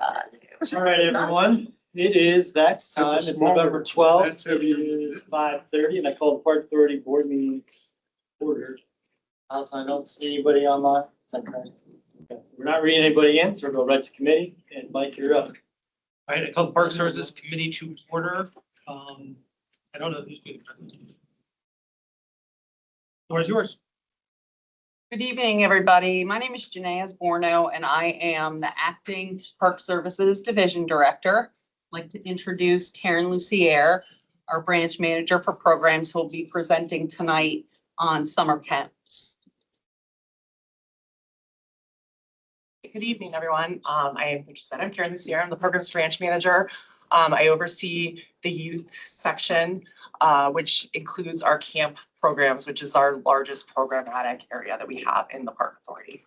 All right, everyone. It is that time. That's a It's small November one. 12th. That's It is 5:30 and I call the Park Authority Board meeting ordered. Also, I don't see anybody online. Is that correct? Okay. We're not reading anybody in, so we'll go right to committee. And Mike, you're up. All right, I call the Park Services Committee to order. I don't know who's doing the presentation. The floor is yours. Good evening, everybody. My name is Janae Asborno, and I am the Acting Park Services Division Director. I'd like to introduce Karen Lucier, our branch manager for programs, who will be presenting tonight on summer camps. Good evening, everyone. I said I'm Karen Lucier. I'm the programs branch manager. I oversee the youth section, which includes our camp programs, which is our largest programmatic area that we have in the Park Authority.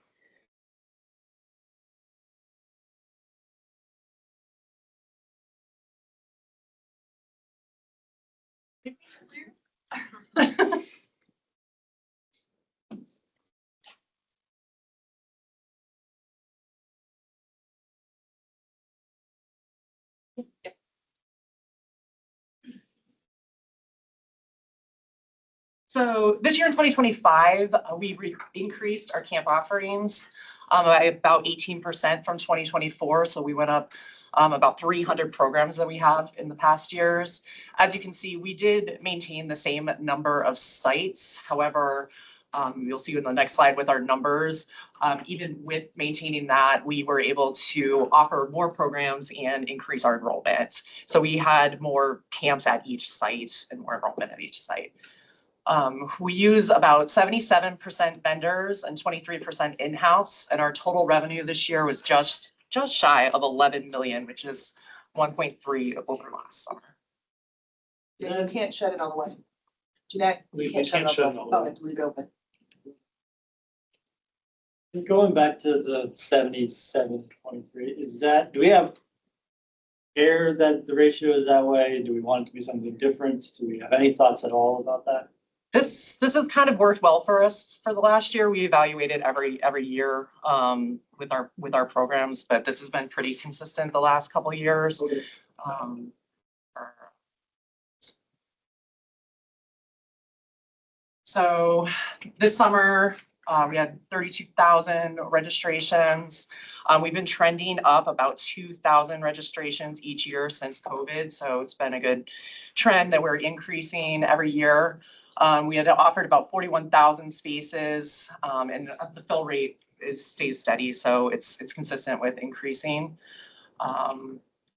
So this year in 2025, we increased our camp offerings by about 18% from 2024. So we went up about 300 programs that we have in the past years. As you can see, we did maintain the same number of sites. However, you'll see in the next slide with our numbers, even with maintaining that, we were able to offer more programs and increase our enrollment. So we had more camps at each site and more enrollment at each site. We use about 77% vendors and 23% in-house, and our total revenue this year was just shy of 11 million, which is 1.3 over last summer. Yeah, you can't shut it all the way. Jeanette, We you can't shut it all the way. Oh, and leave it open. Going back to the 77-23, is that, do we have care that the ratio is that way? Do we want it to be something different? Do we have any thoughts at all about that? This has kind of worked well for us for the last year. We evaluated every year with our programs, but this has been pretty consistent the last couple of years. Okay. So this summer, we had 32,000 registrations. We've been trending up about 2,000 registrations each year since COVID. So it's been a good trend that we're increasing every year. We had offered about 41,000 spaces, and the fill rate stays steady. So it's consistent with increasing.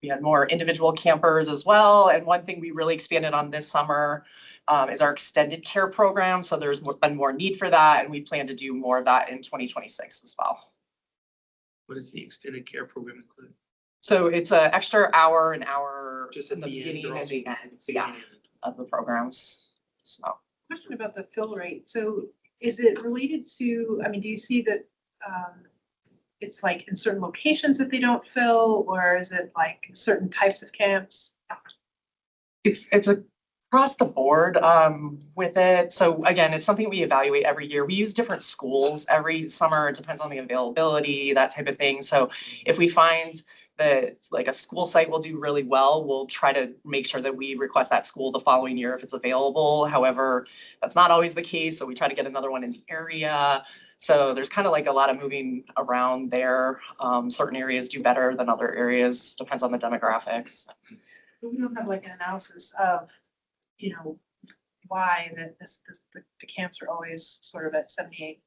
We had more individual campers as well. And one thing we really expanded on this summer is our extended care program. So there's been more need for that, and we plan to do more of that in 2026 as well. What does the extended care program include? So it's an extra hour, an hour Just in at the the end beginning or and also the end, of the programs. So Question about the fill rate. So is it related to, I mean, do you see that it's like in certain locations that they don't fill, or is it like certain types of camps? it's across the board with it. So again, it's something we evaluate every year. We use different schools every summer. It depends on the availability, that type of thing. So if we find that like a school site will do really well, we'll try to make sure that we request that school the following year if it's available. However, that's not always the case. So we try to get another one in the area. So there's kind of like a lot of moving around there. Certain areas do better than other areas, depends on the demographics. But we don't have like an analysis of, you know, why that the camps are always sort of at 78,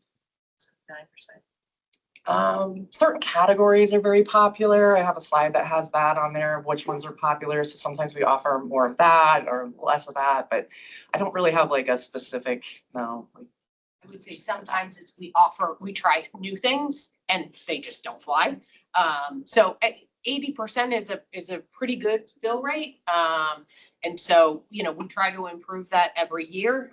79%. Certain categories are very popular. I have a slide that has that on there of which ones are popular. So sometimes we offer more of that or less of that, but I don't really have like a specific, no. I would say sometimes we try new things and they just don't fly. So 80% is a pretty good fill rate. And so, you know, we try to improve that every year.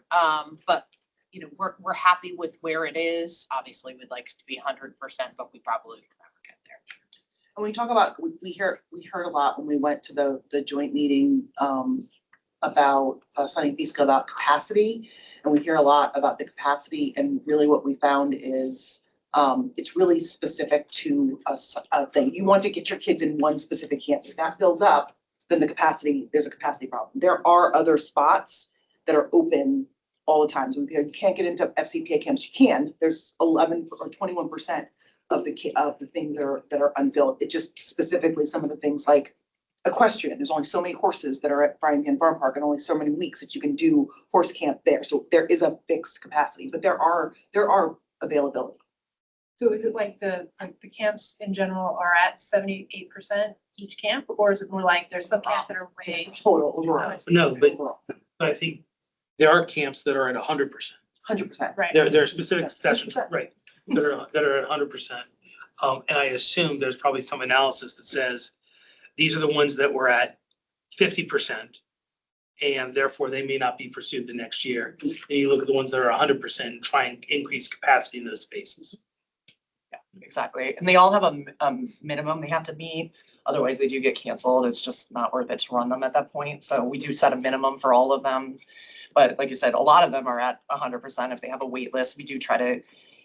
But you know, we're happy with where it is. Obviously, we'd like it to be 100%, but we probably would never get there. And we talk about, we heard a lot when we went to the joint meeting about Sunny Fisca about capacity. And we hear a lot about the capacity, and really what we found is It's really specific to a thing. You want to get your kids in one specific camp. If that fills up, then there's a capacity problem. There are other spots that are open all the time. So you can't get into FCPA camps. You can. There's 11 or 21% of the things that are unfilled. It just specifically some of the things like equestrian. There's only so many horses that are at Fryingham Farm Park and only so many weeks that you can do horse camp there. So there is a fixed capacity, but there are availability. So is it like the camps in general are at 78% each camp, or is it more like there's some camps that are way? Total overall. No, but Overall, I think there are camps that are at 100%. 100%. Right. There are specific 100%. sessions, right, that are at 100%. And I assume there's probably some analysis that says, these are the ones that were at 50%, and therefore they may not be pursued the next year. And you look at the ones that are 100% and try and increase capacity in those spaces. Exactly. And they all have a minimum they have to meet. Otherwise, they do get canceled. It's just not worth it to run them at that point. So we do set a minimum for all of them. But like you said, a lot of them are at 100%. If they have a wait list, we do try to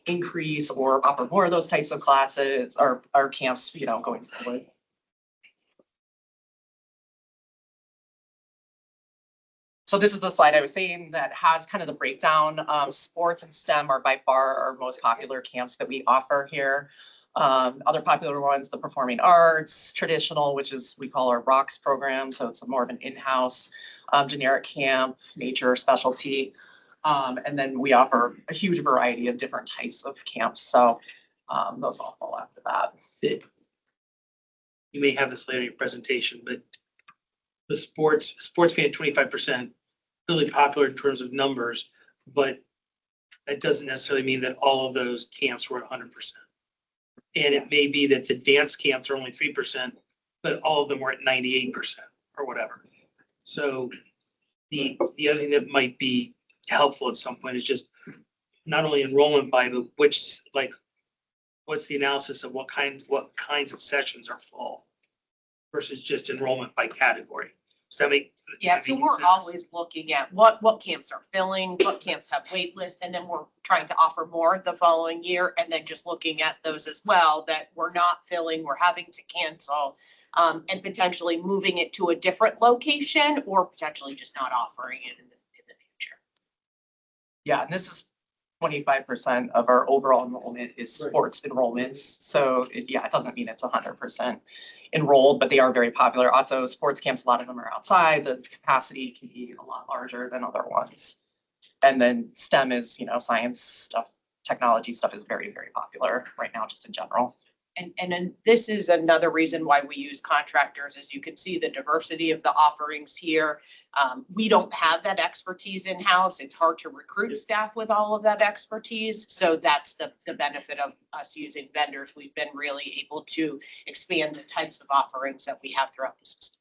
increase or offer more of those types of classes or camps, going forward. So this is the slide I was saying that has kind of the breakdown. Sports and STEM are by far our most popular camps that we offer here. Other popular ones, the performing arts, traditional, which is we call our ROCKS program. So it's more of an in-house generic camp, nature, specialty. And then we offer a huge variety of different types of camps. So those all fall after that. You may have this later in your presentation, but the sports being at 25%, really popular in terms of numbers, but that doesn't necessarily mean that all of those camps were at 100%. And it may be that the dance camps are only 3%, but all of them were at 98% or whatever. So the other thing that might be helpful at some point is just not only enrollment by, but what's the analysis of what kinds of sessions are full versus just enrollment by category. Does that make? Yeah, so we're sense? always looking at what camps are filling, what camps have wait lists, and then we're trying to offer more the following year, and then just looking at those as well that we're not filling, we're having to cancel, and potentially moving it to a different location or potentially just not offering it in the future. Yeah, and this is 25% of our overall enrollment is sports enrollments. So it doesn't mean it's 100% enrolled, but they are very popular. Also, sports camps, a lot of them are outside. The capacity can be a lot larger than other ones. And then STEM is, science stuff, technology stuff is very, very popular right now, just in general. And then this is another reason why we use contractors. As you can see, the diversity of the offerings here. We don't have that expertise in-house. It's hard to recruit staff with all of that expertise. So that's the benefit of us using vendors. We've been really able to expand the types of offerings that we have throughout the system.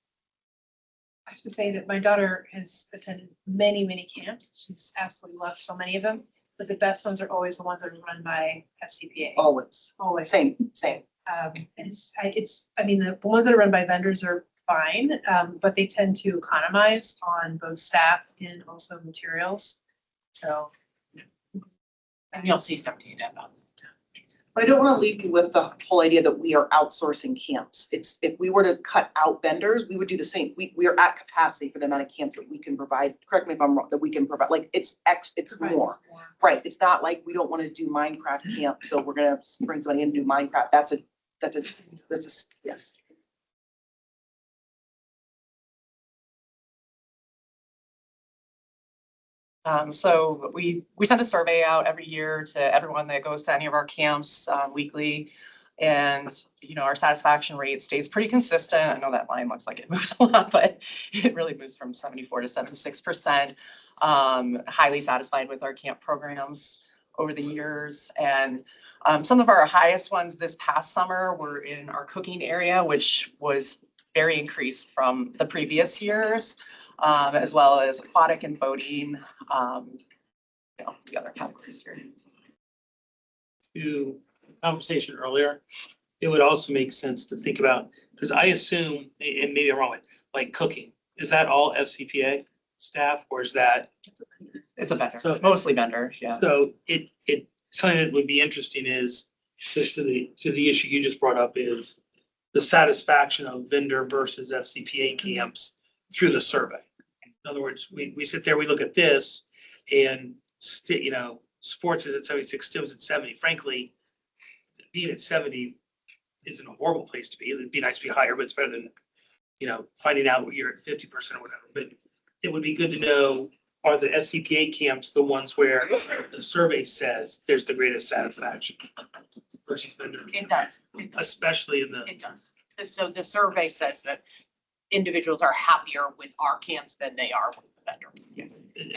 I have to say that my daughter has attended many, many camps. She's absolutely loved so many of them, but the best ones are always the ones that are run by FCPA. Always. Always. Same. And the ones that are run by vendors are fine, but they tend to economize on both staff and also materials. So. And you'll see some data about that. But I don't want to leave you with the whole idea that we are outsourcing camps. If we were to cut out vendors, we would do the same. We are at capacity for the amount of camps that we can provide. Correct me if I'm wrong, that we can provide. Like it's more. Right. It's not like we don't want to do Minecraft camp, so we're gonna bring somebody in and do Minecraft. That's a yes. So we send a survey out every year to everyone that goes to any of our camps weekly. And, our satisfaction rate stays pretty consistent. I know that line looks like it moves a lot, but it really moves from 74 to 76%. Highly satisfied with our camp programs over the years. And some of our highest ones this past summer were in our cooking area, which was very increased from the previous years. As well as aquatic and boating, the other categories here. To conversation earlier, it would also make sense to think about, because I assume, and maybe I'm wrong, like cooking, is that all FCPA staff or is that? It's a vendor, So- mostly vendor, yeah. So something that would be interesting is just to the issue you just brought up is the satisfaction of vendor versus FCPA camps through the survey. In other words, we sit there, we look at this and sports is at 76, Tim's at 70. Frankly, being at 70 isn't a horrible place to be. It'd be nice to be higher, but it's better than, finding out you're at 50% or whatever. But it would be good to know, are the FCPA camps the ones where the survey says there's the greatest satisfaction versus vendor? It does. Especially in the, It does. So the survey says that individuals are happier with our camps than they are with the vendor.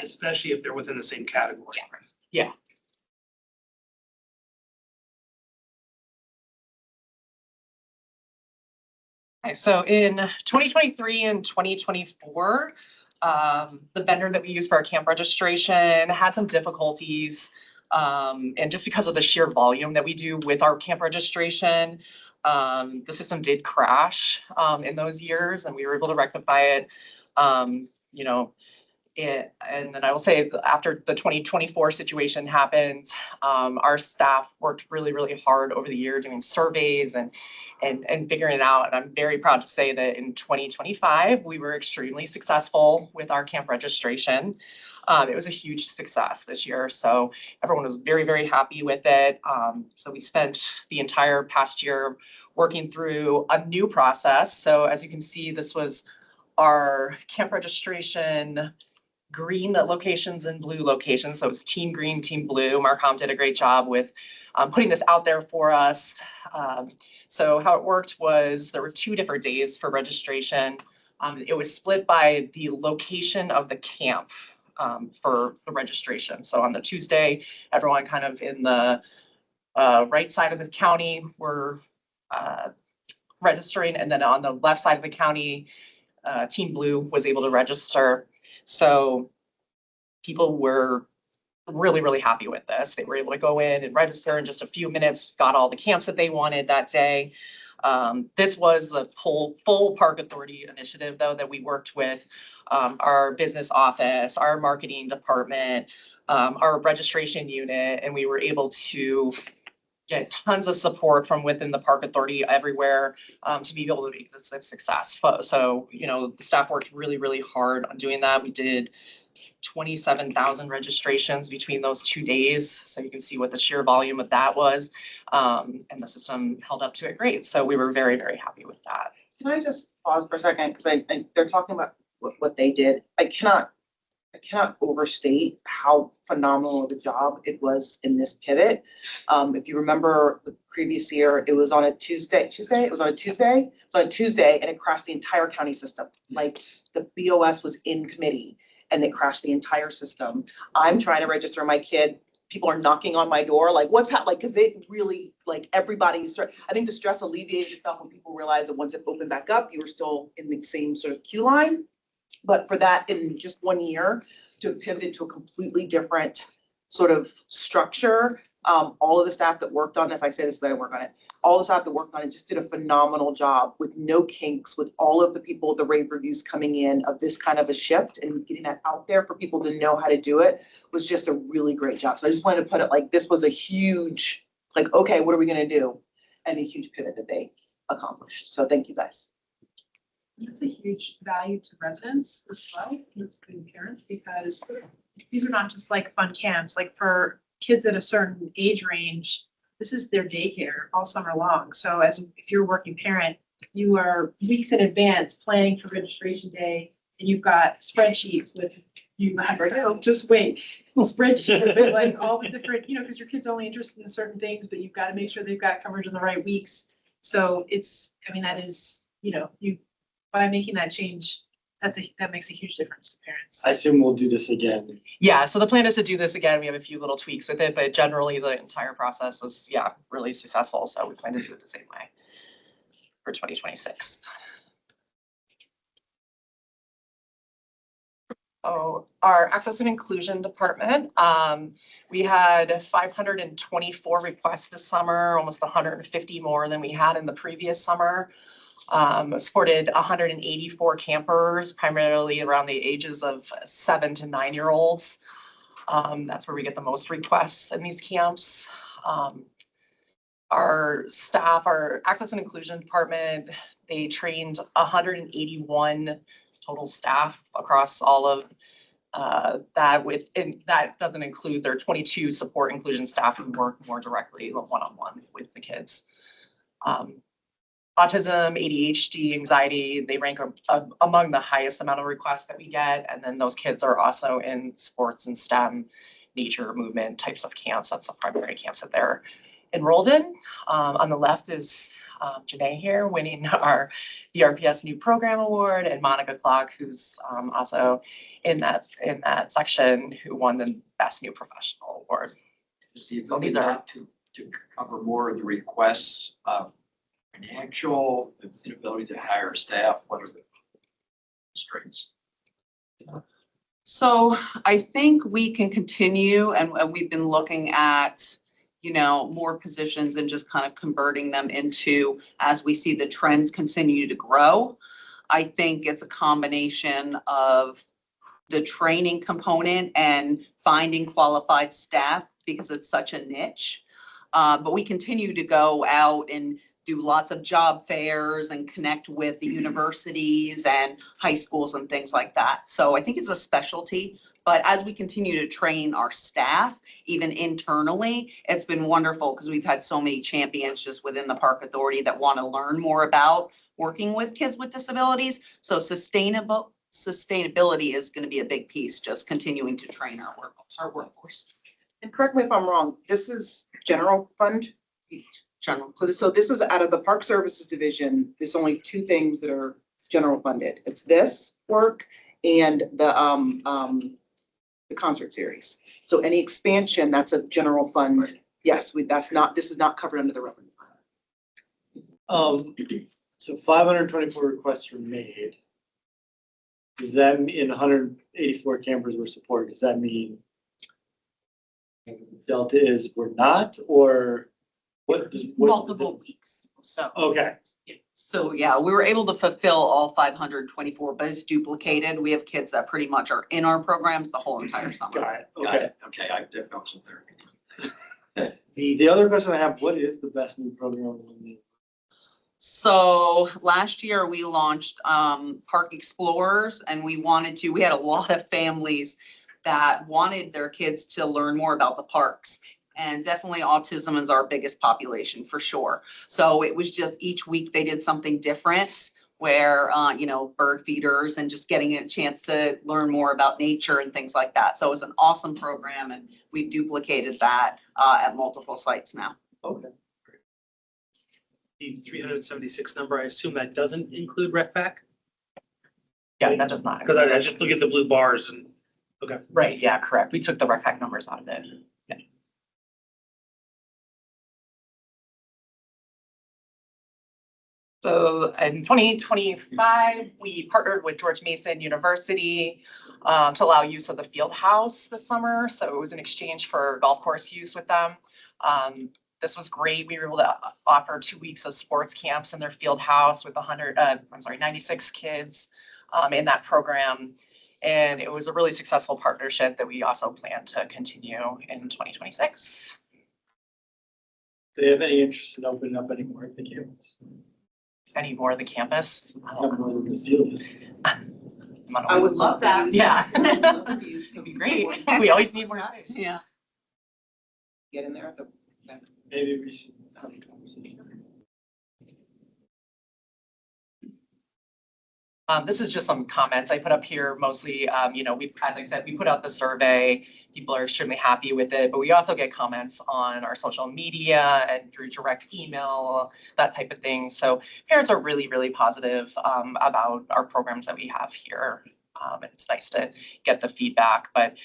especially if they're within the same category. Yeah. Okay, so in 2023 and 2024, the vendor that we use for our camp registration had some difficulties. And just because of the sheer volume that we do with our camp registration, the system did crash in those years, and we were able to rectify it. And then I will say after the 2024 situation happened, our staff worked really, really hard over the year doing surveys and figuring it out. And I'm very proud to say that in 2025, we were extremely successful with our camp registration. It was a huge success this year. So everyone was very, very happy with it. So we spent the entire past year working through a new process. So as you can see, this was our camp registration green locations and blue locations. So it's team green, team blue. Marcom did a great job with putting this out there for us. So how it worked was there were 2 different days for registration. It was split by the location of the camp for the registration. So on the Tuesday, everyone kind of in the right side of the county were registering. And then on the left side of the county, Team Blue was able to register. So people were really, really happy with this. They were able to go in and register in just a few minutes, got all the camps that they wanted that day. This was a full Park Authority initiative, though, that we worked with our business office, our marketing department, our registration unit, and we were able to get tons of support from within the Park Authority everywhere to be able to make this a success. So, the staff worked really, really hard on doing that. We did 27,000 registrations between those 2 days. So you can see what the sheer volume of that was. And the system held up to it great. So we were very, very happy with that. Can I just pause for a second? Because they're talking about what they did. I cannot overstate how phenomenal of a job it was in this pivot. If you remember the previous year, it was on a Tuesday, and it crashed the entire county system. Like the BOS was in committee and it crashed the entire system. I'm trying to register my kid. People are knocking on my door, like what's happening? Because it really, like everybody's, I think the stress alleviated itself when people realized that once it opened back up, you were still in the same sort of queue line. But for that, in just 1 year, to have pivoted to a completely different sort of structure, all of the staff that worked on this, I say this, but I didn't work on it. All the staff that worked on it just did a phenomenal job with no kinks, with all of the people, the rave reviews coming in of this kind of a shift and getting that out there for people to know how to do it was just a really great job. So I just wanted to put it like this was a huge, like, okay, what are we going to do? And a huge pivot that they accomplished. So thank you guys. That's a huge value to residents as well, and parents, because these are not just like fun camps, like for kids at a certain age range, this is their daycare all summer long. So if you're a working parent, you are weeks in advance planning for registration day, and you've got spreadsheets with, just wait, spreadsheets with like all the different, because your kid's only interested in certain things, but you've got to make sure they've got coverage in the right weeks. So that is, by making that change, that makes a huge difference to parents. I assume we'll do this again. Yeah, so the plan is to do this again. We have a few little tweaks with it, but generally the entire process was, really successful. So we plan to do it the same way for 2026. Oh, our Access and Inclusion Department, we had 524 requests this summer, almost 150 more than we had in the previous summer. Supported 184 campers, primarily around the ages of 7 to 9-year-olds. That's where we get the most requests in these camps. Our staff, our Access and Inclusion Department, they trained 181 total staff across all of that and that doesn't include their 22 support inclusion staff who work more directly one-on-one with the kids. Autism, ADHD, anxiety, they rank among the highest amount of requests that we get. And then those kids are also in sports and STEM, nature, movement types of camps. That's the primary camps that they're enrolled in. On the left is Janae here winning our VRPS New Program Award, and Monica Clark, who's also in that section, who won the Best New Professional Award. Is the ability not to cover more of the requests, financial, the inability to hire staff, what are the constraints? So I think we can continue, and we've been looking at, more positions and just kind of converting them into, as we see the trends continue to grow. I think it's a combination of the training component and finding qualified staff because it's such a niche. But we continue to go out and do lots of job fairs and connect with the universities and high schools and things like that. So I think it's a specialty, but as we continue to train our staff, even internally, it's been wonderful because we've had so many champions just within the Park Authority that want to learn more about working with kids with disabilities. So sustainability is going to be a big piece, just continuing to train our workforce. And correct me if I'm wrong, this is general fund? General. So this is out of the Park Services Division, there's only two things that are general funded. It's this work and the concert series. So any expansion, that's a general fund. Yes, this is not covered under the revenue fund. So 524 requests were made. Does that mean 184 campers were supported? Does that mean Delta is we're not, or what? Multiple weeks. So. Okay. So yeah, we were able to fulfill all 524, but it's duplicated. We have kids that pretty much are in our programs the whole entire summer. Got it. Got Okay. it. Okay, I wasn't there. The other question I have, what is the best new program? So last year we launched Park Explorers, and we had a lot of families that wanted their kids to learn more about the parks. And definitely autism is our biggest population for sure. So it was just each week they did something different where, bird feeders and just getting a chance to learn more about nature and things like that. So it was an awesome program, and we've duplicated that at multiple sites now. Okay. The 376 number, I assume that doesn't include Rec Pack? Yeah, that does not. Because I just look at the blue bars and, okay. Right, yeah, correct. We took the rec pack numbers out of it. Yeah. So in 2025, we partnered with George Mason University to allow use of the field house this summer. So it was in exchange for golf course use with them. This was great. We were able to offer 2 weeks of sports camps in their field house with 96 kids in that program. And it was a really successful partnership that we also plan to continue in 2026. Do they have any interest in opening up any more of the campus? Any more of the campus? Not more than the field is. I would love that. Yeah. It'd It'd be great. We always need more space. Yeah. Get in there at the. Maybe we should have a conversation. This is just some comments I put up here mostly, as I said, we put out the survey. People are extremely happy with it, but we also get comments on our social media and through direct email, that type of thing. So parents are really, really positive about our programs that we have here. It's nice to get the feedback, but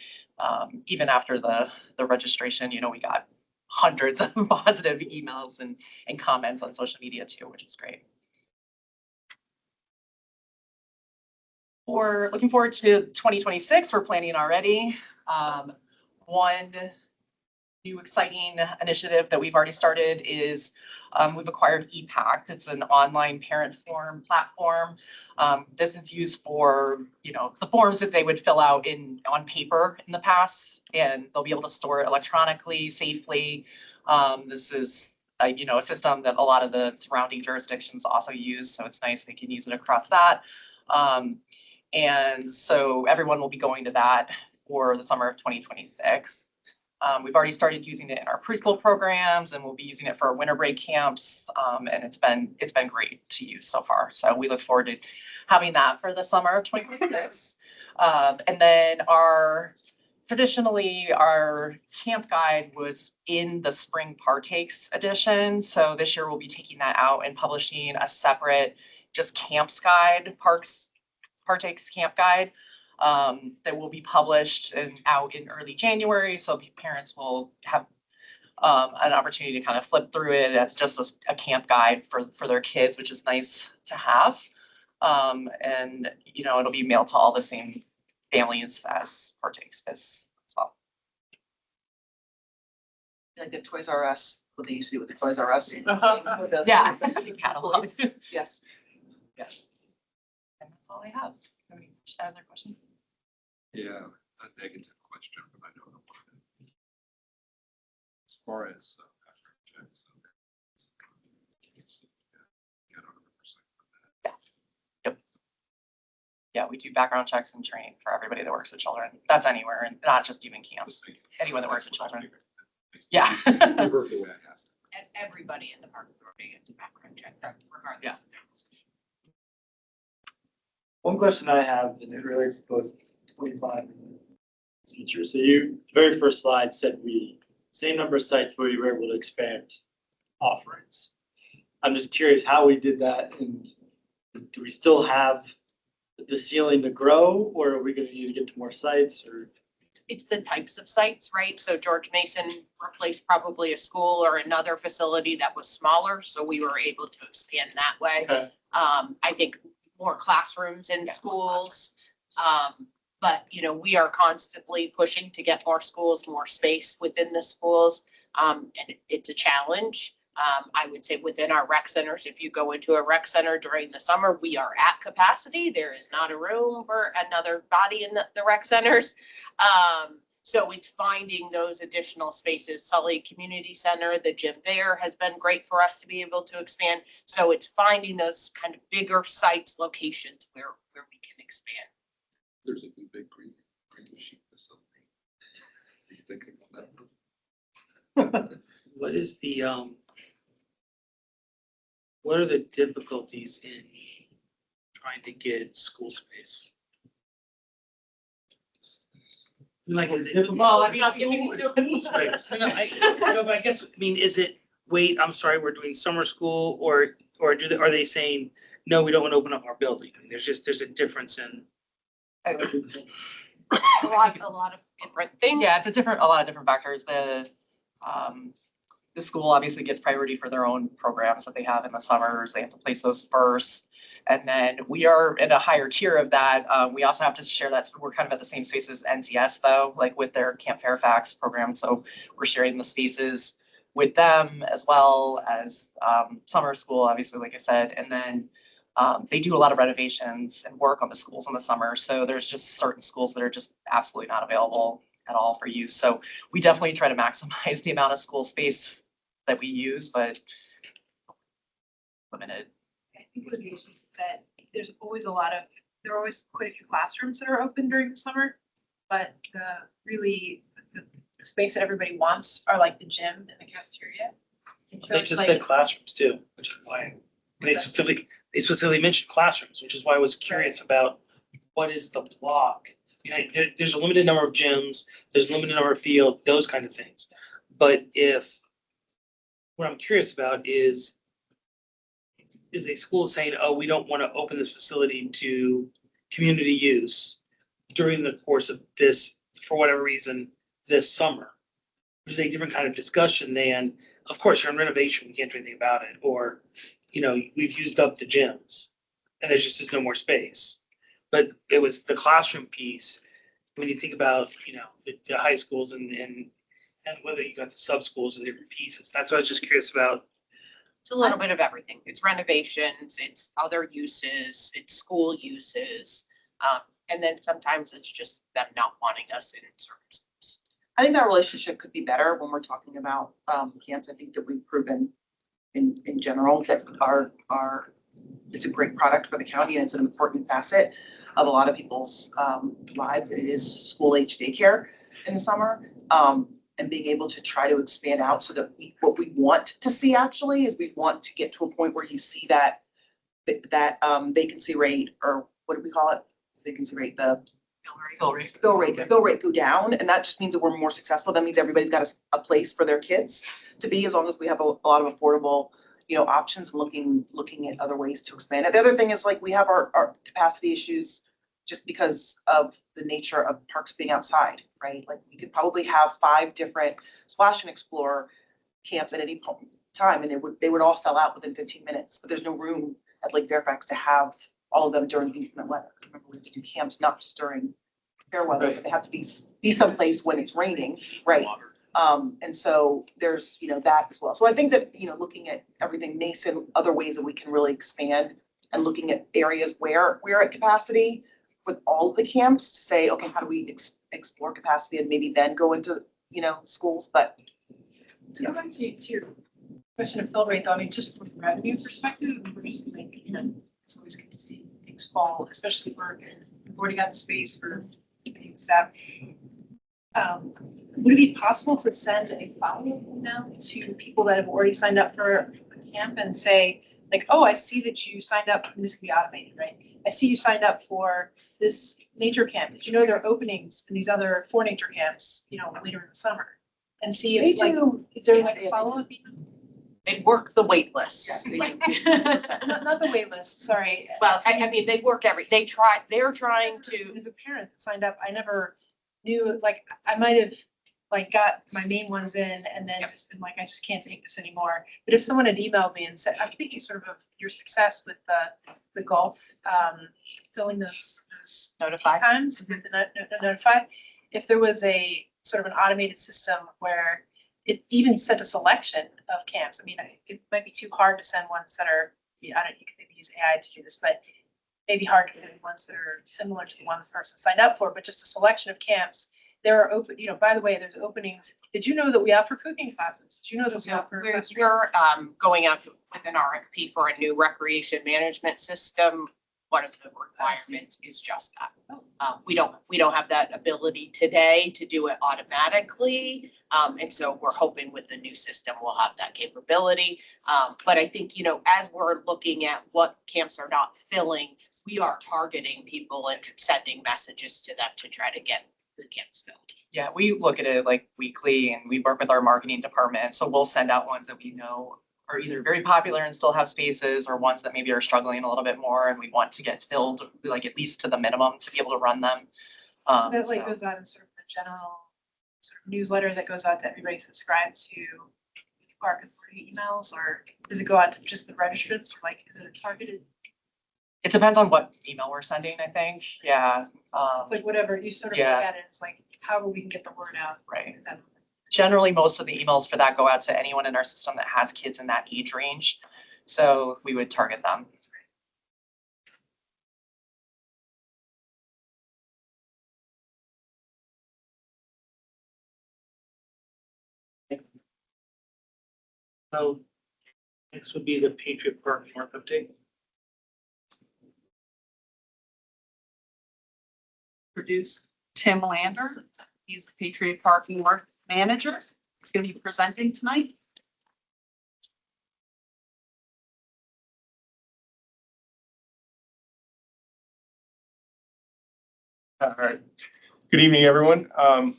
even after the registration, we got hundreds of positive emails and comments on social media too, which is great. We're looking forward to 2026. We're planning already. One new exciting initiative that we've already started is we've acquired ePact. It's an online parent form platform. This is used for, the forms that they would fill out on paper in the past, and they'll be able to store it electronically, safely. This is a system that a lot of the surrounding jurisdictions also use. So it's nice they can use it across that. And so everyone will be going to that for the summer of 2026. We've already started using it in our preschool programs, and we'll be using it for our winter break camps. And it's been great to use so far. So we look forward to having that for the summer of 2026. And then traditionally, our camp guide was in the spring partakes edition. So this year we'll be taking that out and publishing a separate just camps guide, partakes camp guide, that will be published and out in early January. So parents will have an opportunity to kind of flip through it as just a camp guide for their kids, which is nice to have. And it'll be mailed to all the same families as partakes as well. Like the Toys R Us, what they used to do with the Toys R Us. Yeah, catalogs. Yes. Yes. And that's all I have. Any other questions? Yeah, a negative question, but I don't know why. As far as background checks. Get 100% for that. Yeah, we do background checks and training for everybody that works with children. That's anywhere, and not just even camps. Just making sure. Anyone that works with That's what I children. figured. Yeah. You heard the way I asked it. And everybody in the park authority gets a background check, regardless Yeah. of their position. One question I have, and it relates to both 25 and future. So you, very first slide said same number of sites where you were able to expand offerings. I'm just curious how we did that, and do we still have the ceiling to grow, or are we gonna need to get to more sites, or? It's the types of sites, right? So George Mason replaced probably a school or another facility that was smaller, so we were able to expand that way. Okay. I think more classrooms in schools. But, we are constantly pushing to get more schools, more space within the schools. And it's a challenge. I would say within our rec centers, if you go into a rec center during the summer, we are at capacity. There is not a room for another body in the rec centers. So it's finding those additional spaces. Sully Community Center, the gym there has been great for us to be able to expand. So it's finding those kind of bigger sites, locations where we can expand. There's a new big green sheet facility. Are you thinking of that? What is what are the difficulties in trying to get school space? Like, is it? Well, I mean, I'll give you- But I guess, is it, wait, I'm sorry, we're doing summer school, or are they saying, no, we don't want to open up our building? There's a difference in. A lot of different things. Yeah, it's a lot of different factors. The school obviously gets priority for their own programs that they have in the summers. They have to place those first. And then we are in a higher tier of that. We also have to share that. We're kind of at the same space as NCS though, like with their Camp Fairfax program. So we're sharing the spaces with them as well as summer school, obviously, like I said. And then they do a lot of renovations and work on the schools in the summer. So there's just certain schools that are just absolutely not available at all for use. So we definitely try to maximize the amount of school space that we use, but limited. I think what it is just that there are always quite a few classrooms that are open during the summer, but the space that everybody wants are like the gym and the cafeteria. And so They it's just like, said classrooms too, which is why they specifically mentioned classrooms, which is why I was curious about what is the block. There's a limited number of gyms, there's a limited number of fields, those kind of things. But what I'm curious about is a school saying, oh, we don't want to open this facility to community use during the course of this, for whatever reason, this summer? Which is a different kind of discussion than, of course, you're in renovation, we can't do anything about it, or, we've used up the gyms and there's no more space. But it was the classroom piece, when you think about, the high schools and whether you got the sub schools and different pieces. That's what I was just curious about. It's a little bit of everything. It's renovations, it's other uses, it's school uses. And then sometimes it's just them not wanting us in certain schools. I think that relationship could be better when we're talking about camps. I think that we've proven in general that it's a great product for the county and it's an important facet of a lot of people's lives. It is school age daycare in the summer. And being able to try to expand out so that what we want to see actually is we want to get to a point where you see that vacancy rate, or what do we call it? Vacancy rate, the fill rate go down. And that just means that we're more successful. That means everybody's got a place for their kids to be, as long as we have a lot of affordable, options and looking at other ways to expand it. The other thing is, like, we have our capacity issues just because of the nature of parks being outside, right? Like, we could probably have 5 different Splash and Explore camps at any time, and they would all sell out within 15 minutes, but there's no room at Lake Fairfax to have all of them during inclement weather. Remember, we have to do camps not just during fair weather, but they have to be someplace when it's raining, right? And so there's, that as well. So I think that, looking at everything, Mason, other ways that we can really expand, and looking at areas where we're at capacity with all of the camps to say, okay, how do we explore capacity and maybe then go into, schools, but. To go back to your question of fill rate though, I mean, just from a revenue perspective, we're just like, it's always good to see things fall, especially for, we've already got the space for staff. Would it be possible to send a follow-up email to people that have already signed up for a camp and say, like, oh, I see that you signed up, and this can be automated, right? I see you signed up for this nature camp. Did you know there are openings in these other 4 nature camps, later in the summer? And see if, like, is there like a follow-up email? They work the wait list. Yes, they do. Not the wait list, sorry. Well, I mean, they work they're trying to, As a parent that signed up, I never knew, like, I might have like got my main ones in and then just been like, I just can't take this anymore. But if someone had emailed me and said, I'm thinking sort of your success with the golf, filling those Notify. times with the notify, if there was a sort of an automated system where it even sent a selection of camps. I mean, it might be too hard to send ones that are, you could maybe use AI to do this, but maybe hard to get ones that are similar to the ones the person signed up for, but just a selection of camps. There are open, by the way, there's openings. Did you know that we offer cooking classes? Did you know that we offer? we're going out with an RFP for a new recreation management system. One of the requirements is just that. We don't have that ability today to do it automatically. And so we're hoping with the new system, we'll have that capability. But I think, as we're looking at what camps are not filling, we are targeting people and sending messages to them to try to get the camps filled. Yeah, we look at it like weekly and we work with our marketing department. So we'll send out ones that we know are either very popular and still have spaces, or ones that maybe are struggling a little bit more and we want to get filled, like at least to the minimum to be able to run them. So that like goes out in sort of the general sort of newsletter that goes out to everybody subscribed to Park Authority emails, or does it go out to just the registrants, or like is it targeted? It depends on what email we're sending, I think. Yeah. Like whatever, you sort of look at it, it's like, however we can get the word out. Right. Generally, most of the emails for that go out to anyone in our system that has kids in that age range. So we would target them. So next would be the Patriot Park North update. Introduce Tim Lander. He's the Patriot Park North manager. He's going to be presenting tonight. All right. Good evening, everyone. I'm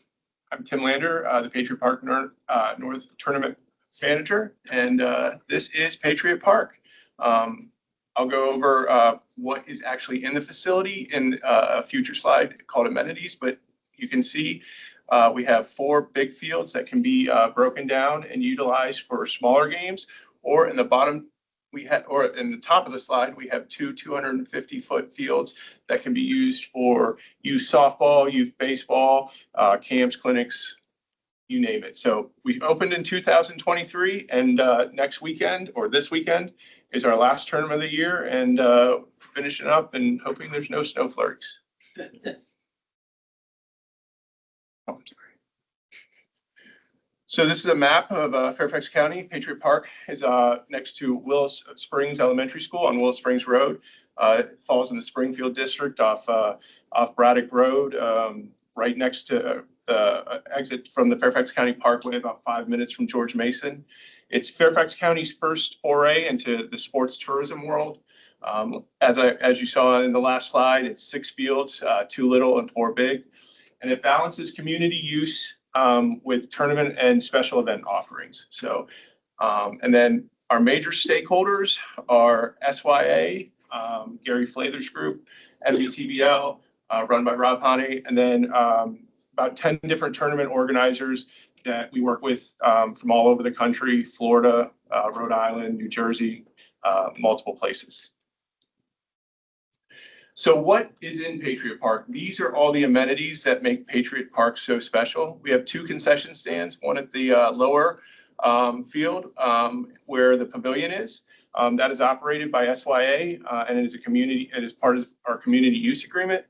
Tim Lander, the Patriot Park North Tournament Manager, and this is Patriot Park. I'll go over what is actually in the facility in a future slide called amenities, but you can see we have 4 big fields that can be broken down and utilized for smaller games, or in the bottom or in the top of the slide, we have 2 250-foot fields that can be used for youth softball, youth baseball, camps, clinics, you name it. So we opened in 2023, and next weekend, or this weekend, is our last tournament of the year, and finishing up and hoping there's no snow flurries. Oh, sorry. So this is a map of Fairfax County. Patriot Park is next to Willow Springs Elementary School on Willow Springs Road. It falls in the Springfield district off Braddock Road, right next to the exit from the Fairfax County Parkway, about 5 minutes from George Mason. It's Fairfax County's first foray into the sports tourism world. As you saw in the last slide, it's 6 fields, 2 little and 4 big, and it balances community use with tournament and special event offerings. So, and then our major stakeholders are SYA, Gary Flather's group, MVTBL, run by Rob Haney, and then about 10 different tournament organizers that we work with from all over the country, Florida, Rhode Island, New Jersey, multiple places. So what is in Patriot Park? These are all the amenities that make Patriot Park so special. We have 2 concession stands, one at the lower field where the pavilion is. That is operated by SYA and it is a community, it is part of our community use agreement.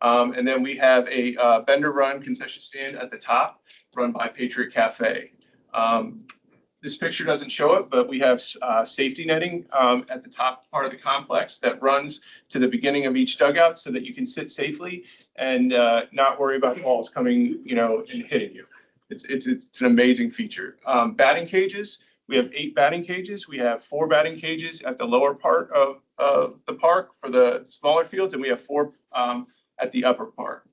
And then we have a vendor-run concession stand at the top, run by Patriot Cafe. This picture doesn't show it, but we have safety netting at the top part of the complex that runs to the beginning of each dugout so that you can sit safely and not worry about balls coming, and hitting you. It's an amazing feature. Batting cages, we have 8 batting cages. We have 4 batting cages at the lower part of the park for the smaller fields, and we have 4 at the upper part.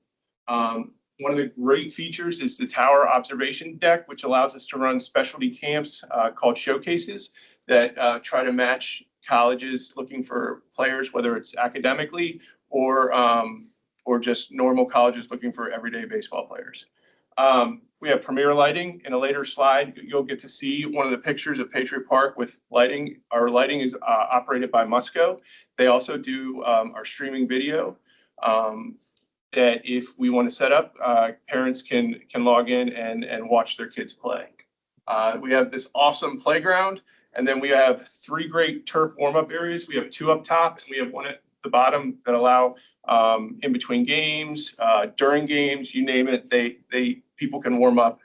One of the great features is the tower observation deck, which allows us to run specialty camps called showcases that try to match colleges looking for players, whether it's academically or just normal colleges looking for everyday baseball players. We have premier lighting. In a later slide, you'll get to see one of the pictures of Patriot Park with lighting. Our lighting is operated by Musco. They also do our streaming video. That if we want to set up, parents can log in and watch their kids play. We have this awesome playground, and then we have 3 great turf warm-up areas. We have 2 up top, and we have 1 at the bottom that allow in between games, during games, you name it, people can warm up.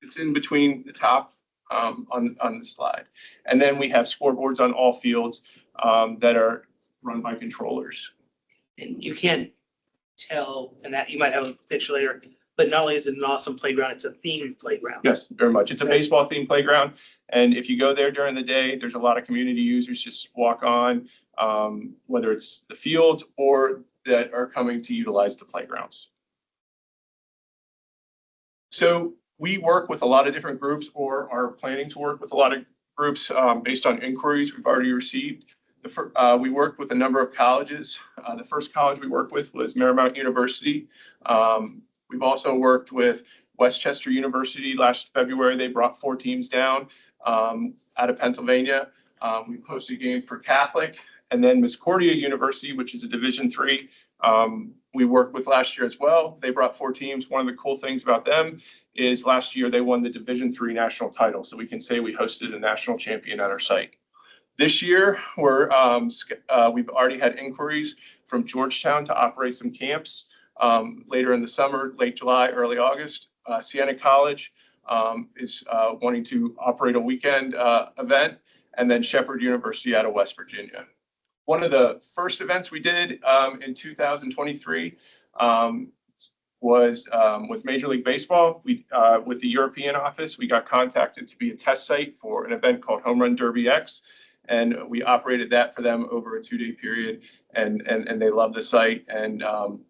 It's in between the top on the slide. And then we have scoreboards on all fields that are run by controllers. And you can't tell, and that you might have a picture later, but not only is it an awesome playground, it's a themed playground. Yes, very much. It's a baseball themed playground. And if you go there during the day, there's a lot of community users just walk on, whether it's the fields or that are coming to utilize the playgrounds. So we work with a lot of different groups or are planning to work with a lot of groups based on inquiries we've already received. We worked with a number of colleges. The first college we worked with was Marymount University. We've also worked with Westchester University. Last February, they brought 4 teams down out of Pennsylvania. We hosted a game for Catholic. And then Miscordia University, which is a Division III, we worked with last year as well. They brought 4 teams. One of the cool things about them is last year they won the Division III national title. So we can say we hosted a national champion at our site. This year, we've already had inquiries from Georgetown to operate some camps later in the summer, late July, early August. Siena College is wanting to operate a weekend event, and then Shepherd University out of West Virginia. One of the first events we did in 2023 was with Major League Baseball. With the European office, we got contacted to be a test site for an event called Home Run Derby X. And we operated that for them over a 2-day period, and they loved the site, and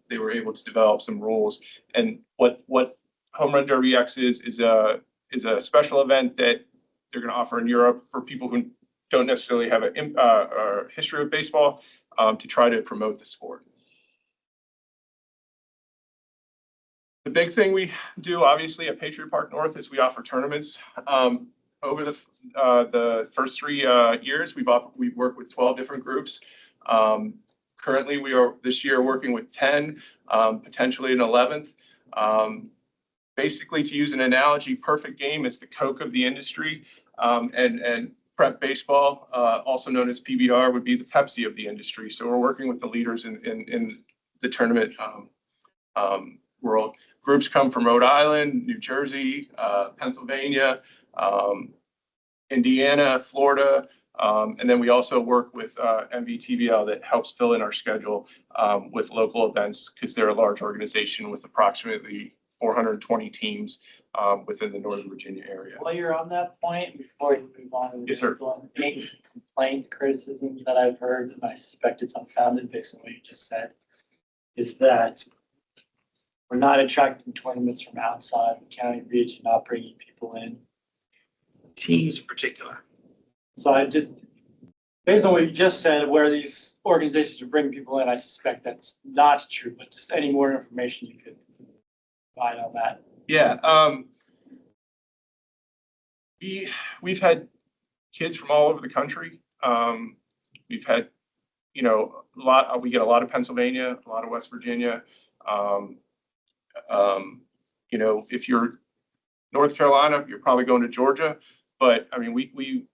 they were able to develop some rules. And what Home Run Derby X is a special event that they're going to offer in Europe for people who don't necessarily have a history of baseball to try to promote the sport. The big thing we do, obviously, at Patriot Park North is we offer tournaments. Over the first 3 years, we've worked with 12 different groups. Currently, we are this year working with 10, potentially an 11th. Basically, to use an analogy, Perfect Game is the Coke of the industry, and prep baseball, also known as PBR, would be the Pepsi of the industry. So we're working with the leaders in the tournament world. Groups come from Rhode Island, New Jersey, Pennsylvania, Indiana, Florida. And then we also work with MVTVL that helps fill in our schedule with local events because they're a large organization with approximately 420 teams within the Northern Virginia area. While you're on that point, before you move on to the Yes, sir. next one, any complaint, criticism that I've heard, and I suspect it's unfounded based on what you just said, is that we're not attracting tournaments from outside the county region, not bringing people in. Teams in particular. So I just, based on what you just said, where these organizations are bringing people in, I suspect that's not true, but just any more information you could provide on that. Yeah, we've had kids from all over the country. We've had, you know, we get a lot of Pennsylvania, a lot of West Virginia. You know, if you're North Carolina, you're probably going to Georgia. But I mean, we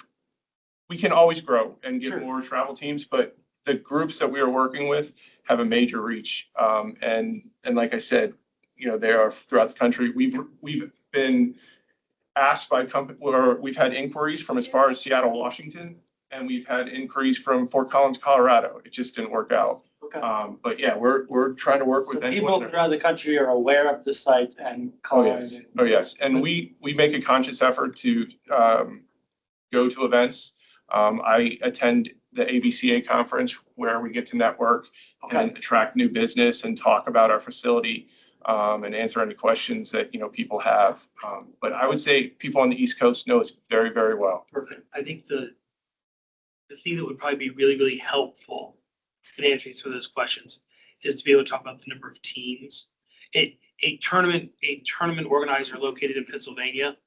can always grow and get Sure. more travel teams, but the groups that we are working with have a major reach. And like I said, you know, they are throughout the country. We've been asked by companies, or we've had inquiries from as far as Seattle, Washington, and we've had inquiries from Fort Collins, Colorado. It just didn't work out. Okay. But yeah, we're trying to work So with people anyone. throughout the country are aware of the site and Oh, calling. yes. Oh, yes. And we make a conscious effort to go to events. I attend the ABCA conference where we get to network and attract new business and talk about our facility and answer any questions that, you know, people have. But I would say people on the East Coast know us very, very well. Perfect. I think the thing that would probably be really, really helpful in answering some of those questions is to be able to talk about the number of teams. A tournament organizer located in Pennsylvania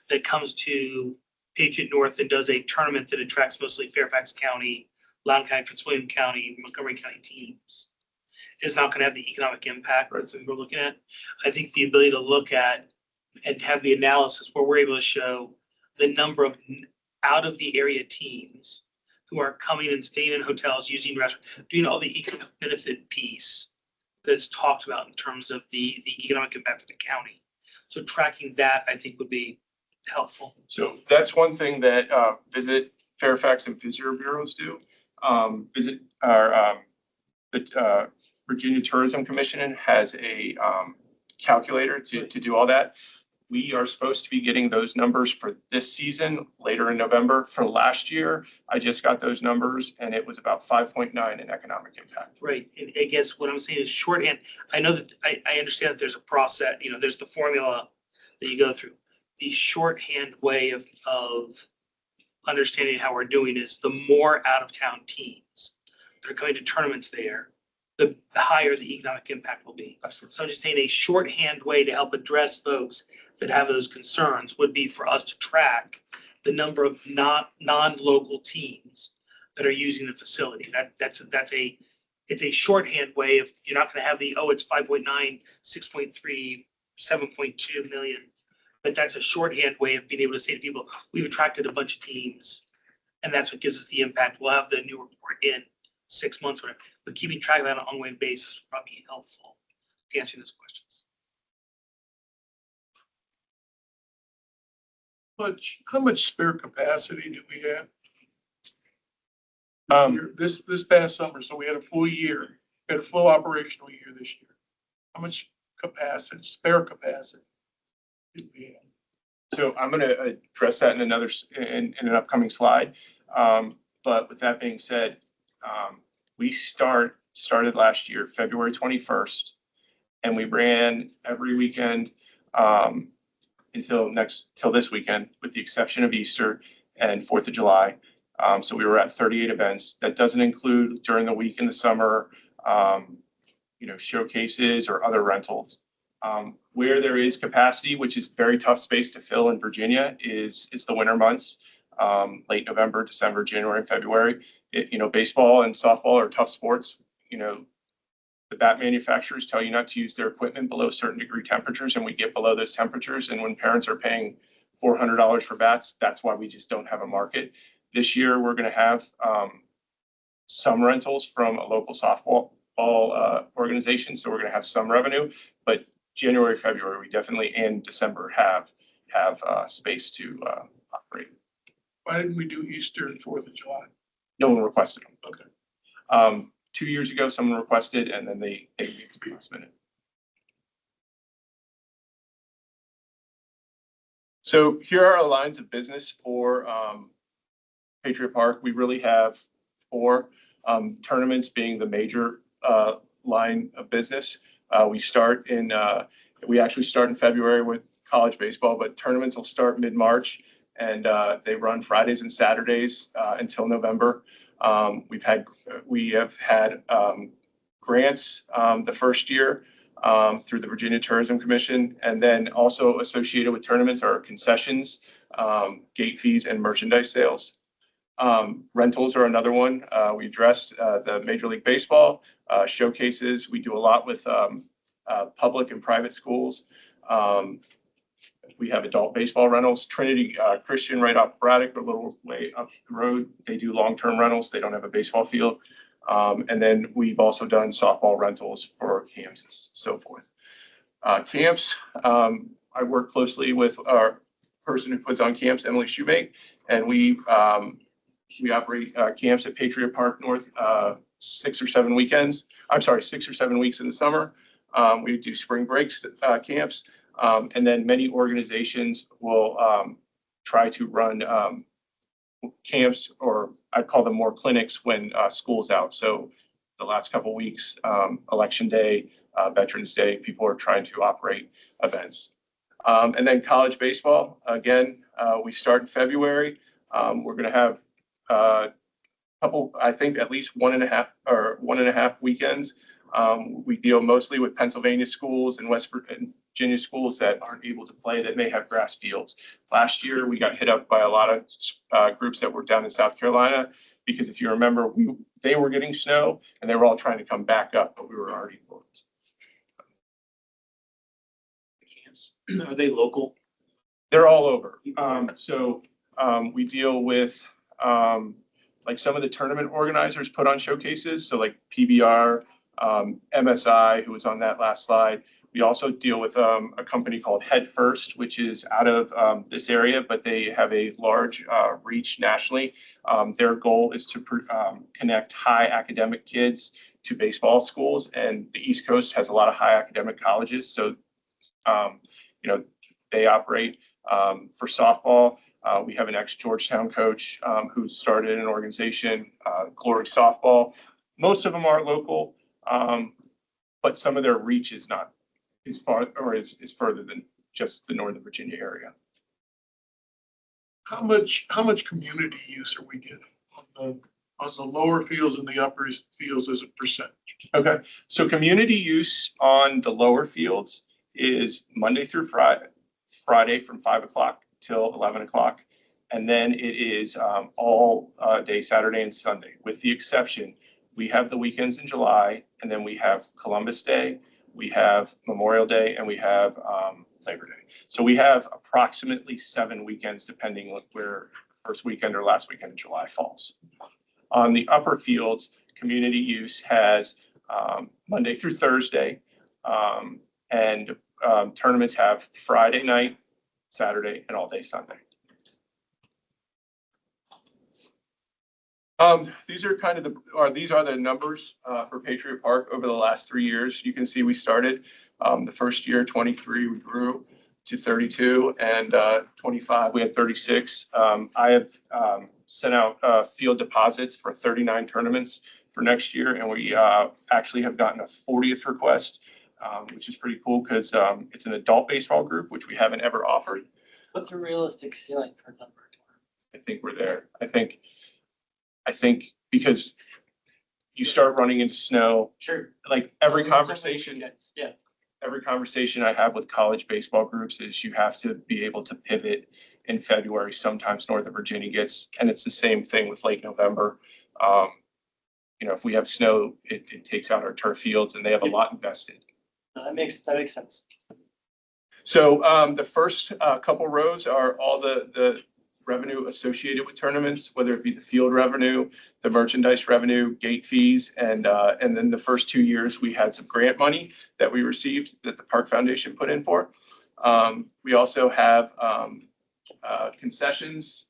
that comes to Patriot North and does a tournament that attracts mostly Fairfax County, Loudoun County, Prince William County, Montgomery County teams is not going to have the economic impact that we're looking at. I think the ability to look at and have the analysis where we're able to show the number of out of the area teams who are coming and staying in hotels, using restaurants, doing all the economic benefit piece that's talked about in terms of the economic impact of the county. So tracking that, I think, would be helpful. So that's one thing that Visit Fairfax and Visitor Bureaus do. Visit our the Virginia Tourism Commission has a calculator to do all that. We are supposed to be getting those numbers for this season later in November. For last year, I just got those numbers and it was about 5.9 in economic impact. Right, and I guess what I'm saying is shorthand. I know that I understand that there's a process, you know, there's the formula that you go through. The shorthand way of understanding how we're doing is the more out of town teams that are coming to tournaments there, the higher the economic impact will be. Absolutely. So I'm just saying a shorthand way to help address folks that have those concerns would be for us to track the number of non-local teams that are using the facility. It's a shorthand way of, you're not gonna have it's 5.9, 6.3, 7.2 million. But that's a shorthand way of being able to say to people, we've attracted a bunch of teams. And that's what gives us the impact. We'll have the new report in 6 months, whatever. But keeping track of that on an ongoing basis would probably be helpful to answering those questions. How much spare capacity do we have? This past summer, so we had a full year, we had a full operational year this year. How much capacity, spare capacity do we have? So I'm going to address that in an upcoming slide. But with that being said, we started last year, February 21st, and we ran every weekend until this weekend, with the exception of Easter and 4th of July. So we were at 38 events. That doesn't include during the week in the summer, showcases or other rentals. Where there is capacity, which is very tough space to fill in Virginia, is the winter months, late November, December, January, and February. Baseball and softball are tough sports. The bat manufacturers tell you not to use their equipment below certain degree temperatures, and we get below those temperatures. And when parents are paying $400 for bats, that's why we just don't have a market. This year, we're going to have some rentals from a local softball organization, so we're going to have some revenue, but January, February, we definitely in December have space to operate. Why didn't we do Easter and 4th of July? No one requested them. Okay. 2 years ago, someone requested, and then they moved to the last minute. So here are our lines of business for Patriot Park. We really have 4 tournaments being the major line of business. We actually start in February with college baseball, but tournaments will start mid-March, and they run Fridays and Saturdays until November. We have had grants the first year through the Virginia Tourism Commission, and then also associated with tournaments are concessions, gate fees, and merchandise sales. Rentals are another one. We addressed the Major League Baseball showcases. We do a lot with public and private schools. We have adult baseball rentals. Trinity Christian right off Braddock, a little way up the road. They do long-term rentals. They don't have a baseball field. And then we've also done softball rentals for camps and so forth. Camps, I work closely with our person who puts on camps, Emily Shoemake, and we operate camps at Patriot Park North 6 or 7 weekends. I'm sorry, 6 or 7 weeks in the summer. We do spring breaks camps. And then many organizations will try to run camps, or I'd call them more clinics, when school's out. So the last couple of weeks, Election Day, Veterans Day, people are trying to operate events. And then college baseball, again, we start in February. We're going to have I think at least 1.5 weekends. We deal mostly with Pennsylvania schools and West Virginia schools that aren't able to play, that may have grass fields. Last year, we got hit up by a lot of groups that were down in South Carolina, because if you remember, they were getting snow and they were all trying to come back up, but we were already booked. Are they local? They're all over. We deal with like some of the tournament organizers put on showcases. So like PBR, MSI, who was on that last slide. We also deal with a company called Head First, which is out of this area, but they have a large reach nationally. Their goal is to connect high academic kids to baseball schools, and the East Coast has a lot of high academic colleges. So, they operate for softball. We have an ex-Georgetown coach who started an organization, Glory Softball. Most of them are local, but some of their reach is not as far, or is further than just the Northern Virginia area. How much community use are we getting on the lower fields and the upper fields as a percentage? Okay, so community use on the lower fields is Monday through Friday from 5 o'clock till 11 o'clock. And then it is all day Saturday and Sunday, with the exception, we have the weekends in July, and then we have Columbus Day, we have Memorial Day, and we have Labor Day. So we have approximately 7 weekends, depending on where first weekend or last weekend in July falls. On the upper fields, community use has Monday through Thursday, and tournaments have Friday night, Saturday, and all day Sunday. These are the numbers for Patriot Park over the last 3 years. You can see we started the first year, 23, we grew to 32, and 25, we had 36. I have sent out field deposits for 39 tournaments for next year, and we actually have gotten a 40th request, which is pretty cool because it's an adult baseball group, which we haven't ever offered. What's a realistic ceiling for number of tournaments? I think we're there. I think because you start running into snow, Sure. like every conversation Yeah. I have with college baseball groups is you have to be able to pivot in February. Sometimes Northern Virginia gets, and it's the same thing with late November. If we have snow, it takes out our turf fields, and they have a lot invested. No, that makes sense. So the first couple rows are all the revenue associated with tournaments, whether it be the field revenue, the merchandise revenue, gate fees, and then the first 2 years, we had some grant money that we received that the Park Foundation put in for. We also have concessions.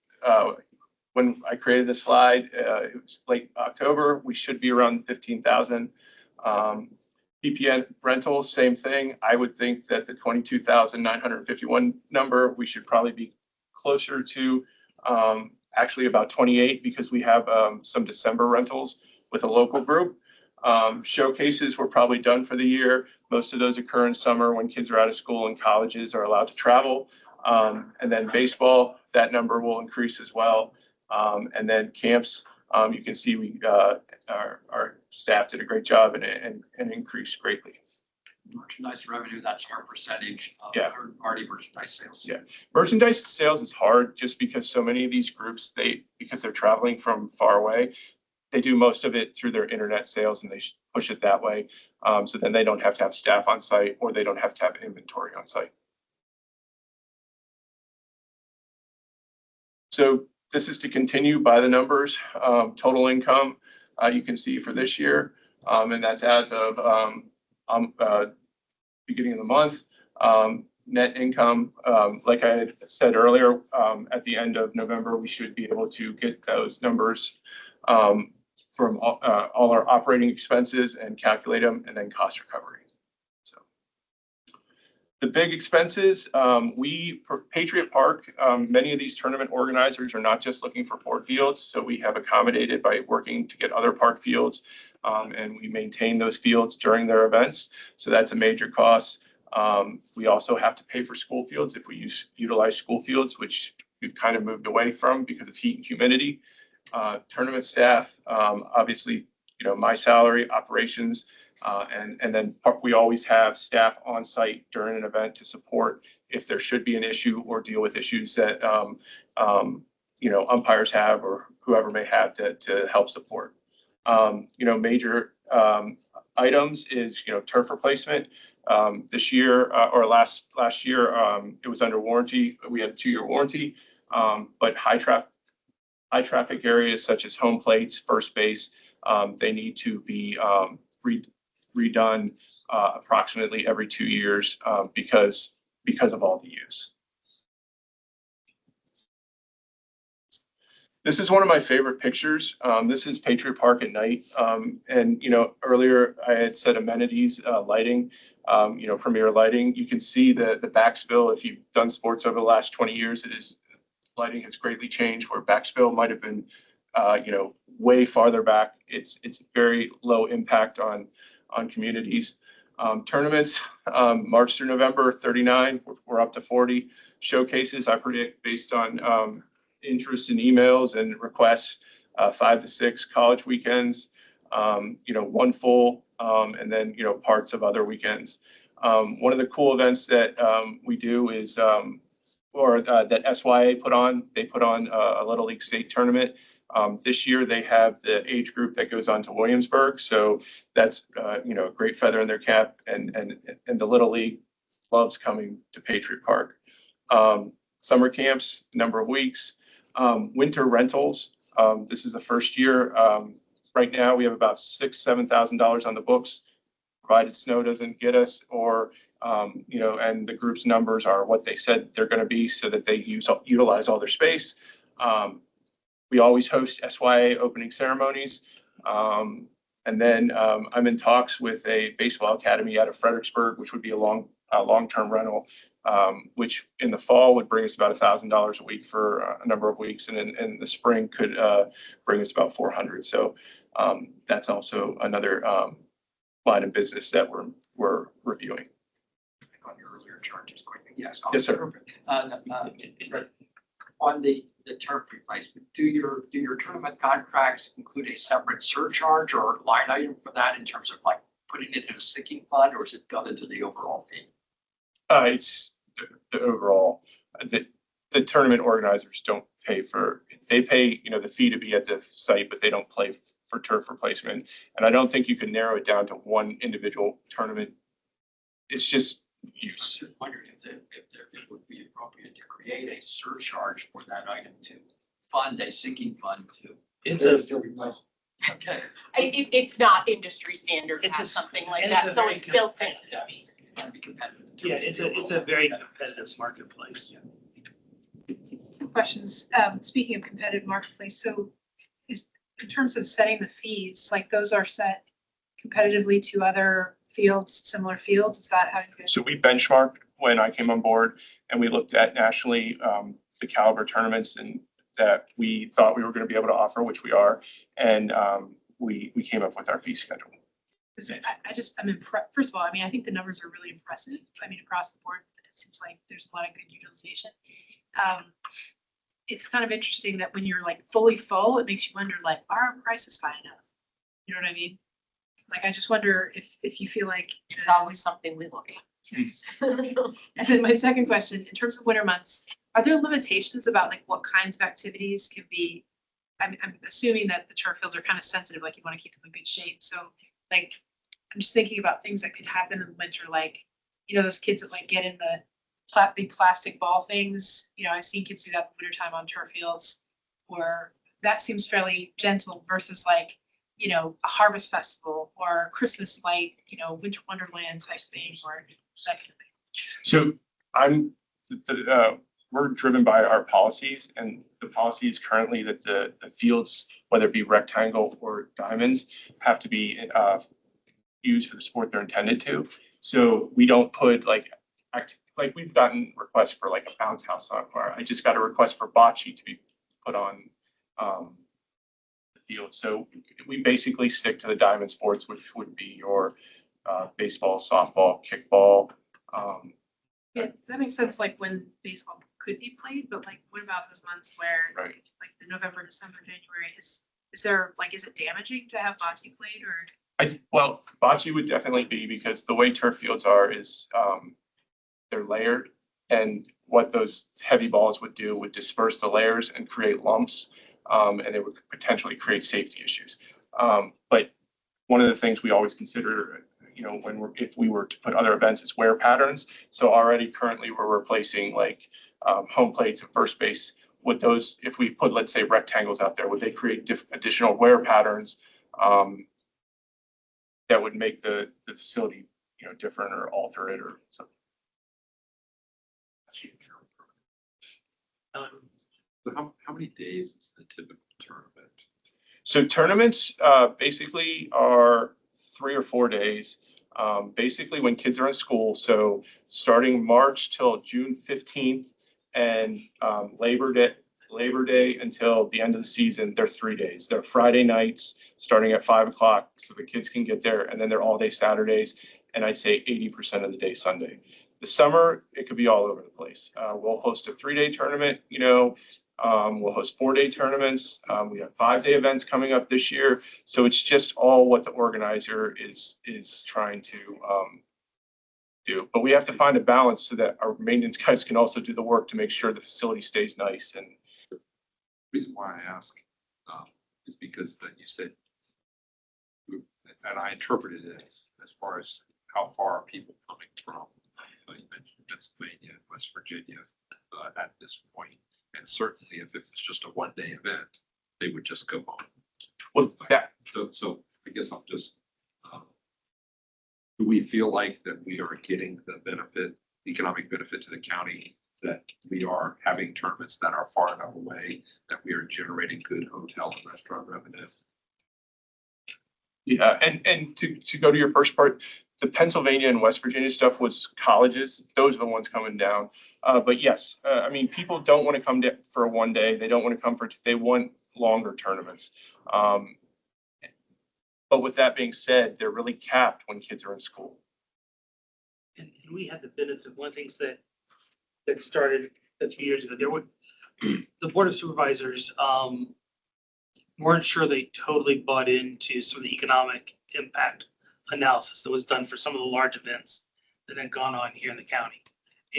When I created the slide, it was late October, we should be around 15,000. PPN rentals, same thing. I would think that the 22,951 number, we should probably be closer to actually about 28 because we have some December rentals with a local group. Showcases were probably done for the year. Most of those occur in summer when kids are out of school and colleges are allowed to travel. And then baseball, that number will increase as well. And then camps, you can see we our staff did a great job and increased greatly. Merchandise revenue, that's our percentage of Yeah. third-party merchandise sales. Yeah. Merchandise sales is hard just because so many of these groups, because they're traveling from far away, they do most of it through their internet sales and they push it that way. So then they don't have to have staff on site or they don't have to have inventory on site. So this is to continue by the numbers. Total income, you can see for this year, and that's as of beginning of the month. Net income, like I had said earlier, at the end of November, we should be able to get those numbers from all our operating expenses and calculate them, and then cost recovery. So the big expenses, Patriot Park, many of these tournament organizers are not just looking for port fields, so we have accommodated by working to get other park fields, and we maintain those fields during their events. So that's a major cost. We also have to pay for school fields if we utilize school fields, which we've kind of moved away from because of heat and humidity. Tournament staff, obviously, my salary, operations, and then we always have staff on site during an event to support if there should be an issue or deal with issues that, umpires have or whoever may have to help support. Major items is, turf replacement. This year or last year, it was under warranty. We had a 2-year warranty, but high traffic areas such as home plates, first base, they need to be redone approximately every 2 years because of all the use. This is one of my favorite pictures. This is Patriot Park at night. And, earlier I had said amenities, lighting, premier lighting. You can see the backspill. If you've done sports over the last 20 years, lighting has greatly changed where backspill might have been, way farther back. It's very low impact on communities. Tournaments, March through November, 39, we're up to 40. Showcases, I predict based on interest in emails and requests, 5 to 6 college weekends, 1 full, and then, parts of other weekends. One of the cool events that we do is, that SYA put on, they put on a Little League state tournament. This year they have the age group that goes on to Williamsburg. So that's, a great feather in their cap, and the Little League loves coming to Patriot Park. Summer camps, number of weeks. Winter rentals, this is the first year. Right now we have about $6,000-7,000 on the books, provided snow doesn't get us or, and the group's numbers are what they said they're going to be so that they utilize all their space. We always host SYA opening ceremonies. And then I'm in talks with a baseball academy out of Fredericksburg, which would be a long-term rental, which in the fall would bring us about $1,000 a week for a number of weeks. And in the spring could bring us about $400. So that's also another line of business that we're reviewing. On your earlier charges quickly. Yes. Yes, sir. On the turf replacement, do your tournament contracts include a separate surcharge or line item for that in terms of like putting it in a sinking fund, or is it done into the overall fee? It's the overall, the tournament organizers don't pay they pay, the fee to be at the site, but they don't pay for turf replacement. And I don't think you can narrow it down to one individual tournament. It's just use. Just wondering if it would be appropriate to create a surcharge for that item to fund a sinking fund to. It's a, Okay. It's not industry standard to It's have a- something like and it's that, a so very it's built into competitive- the fees. Gotta be competitive. in terms yeah, of it's the a very overall- competitive marketplace. Questions, speaking of competitive marketplace, so is, in terms of setting the fees, like those are set competitively to other fields, similar fields, is that how you guys? So we benchmarked when I came on board and we looked at nationally the caliber tournaments and that we thought we were going to be able to offer, which we are. And we came up with our fee schedule. 'Cause I'm impressed, first of all, I mean, I think the numbers are really impressive. I mean, across the board, it seems like there's a lot of good utilization. It's kind of interesting that when you're like fully full, it makes you wonder, like, are our prices high enough? You know what I mean? Like, I just wonder if you feel like. It's always something we look at. Yes. And then my second question, in terms of winter months, are there limitations about like what kinds of activities can be? I'm assuming that the turf fields are kind of sensitive, like you want to keep them in good shape. So like, I'm just thinking about things that could happen in the winter, like, you know, those kids that like get in the big plastic ball things. You know, I've seen kids do that in winter time on turf fields, or that seems fairly gentle versus like, you know, a harvest festival or Christmas light, you know, winter wonderland type thing, or that kind of thing. So we're driven by our policies, and the policy is currently that the fields, whether it be rectangle or diamonds, have to be used for the sport they're intended to. So we don't put like we've gotten requests for like a bounce house on fire. I just got a request for bocce to be put on the field. So we basically stick to the diamond sports, which would be your baseball, softball, kickball. Yeah, that makes sense, like when baseball could be played, but like, what about those months where, Right. like the November, December, January, is there, like, is it damaging to have bocce played, or? Well, bocce would definitely be, because the way turf fields are is they're layered, and what those heavy balls would do would disperse the layers and create lumps, and it would potentially create safety issues. But one of the things we always consider, you know, if we were to put other events, is wear patterns. So already currently we're replacing like home plates and first base. Would those, if we put, let's say, rectangles out there, would they create additional wear patterns that would make the facility, you know, different or alter it or something? So how many days is the typical tournament? So tournaments basically are 3 or 4 days. Basically when kids are in school, so starting March till June 15th and Labor Day until the end of the season, they're 3 days. They're Friday nights starting at 5 o'clock so the kids can get there, and then they're all day Saturdays, and I'd say 80% of the day Sunday. The summer, it could be all over the place. We'll host a 3-day tournament, you know, we'll host 4-day tournaments. We have 5-day events coming up this year. So it's just all what the organizer is trying to do. But we have to find a balance so that our maintenance guys can also do the work to make sure the facility stays nice. And The reason why I ask is because that you said, and I interpreted it as far as how far are people coming from. You mentioned Pennsylvania, West Virginia at this point. And certainly if it was just a 1-day event, they would just go home. well, yeah, So I guess I'm just, do we feel like that we are getting the benefit, economic benefit to the county, that we are having tournaments that are far enough away, that we are generating good hotel and restaurant revenue? yeah. And to go to your first part, the Pennsylvania and West Virginia stuff was colleges. Those are the ones coming down. But yes, I mean, people don't want to come for a 1 day. They don't want to come they want longer tournaments. But with that being said, they're really capped when kids are in school. And we had the benefit, one of the things that started a few years ago, the Board of Supervisors weren't sure they totally bought into some of the economic impact analysis that was done for some of the large events that had gone on here in the county.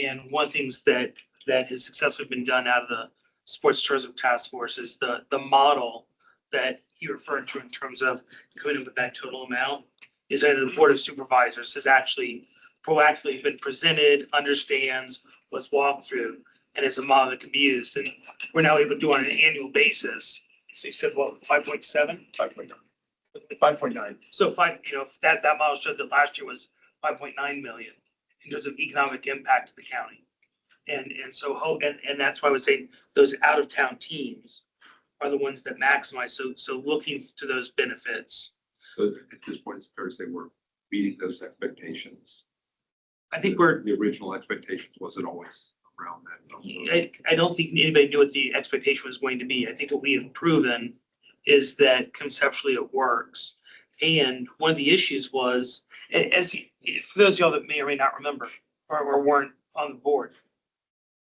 And one of the things that has successfully been done out of the Sports Tourism Task Force is the model that he referred to in terms of coming up with that total amount is that the Board of Supervisors has actually proactively been presented, understands, was walked through, and is a model that can be used. And we're now able to do it on an annual basis. So you said, what, 5.7? 5.9. 5.9. So that model showed that last year was 5.9 million in terms of economic impact to the county. And that's why I was saying those out of town teams are the ones that maximize. So looking to those benefits. So at this point, it's fair to say we're meeting those expectations. I think The original expectations wasn't always around that number. I don't think anybody knew what the expectation was going to be. I think what we have proven is that conceptually it works. And one of the issues was, for those of y'all that may or may not remember or weren't on the board,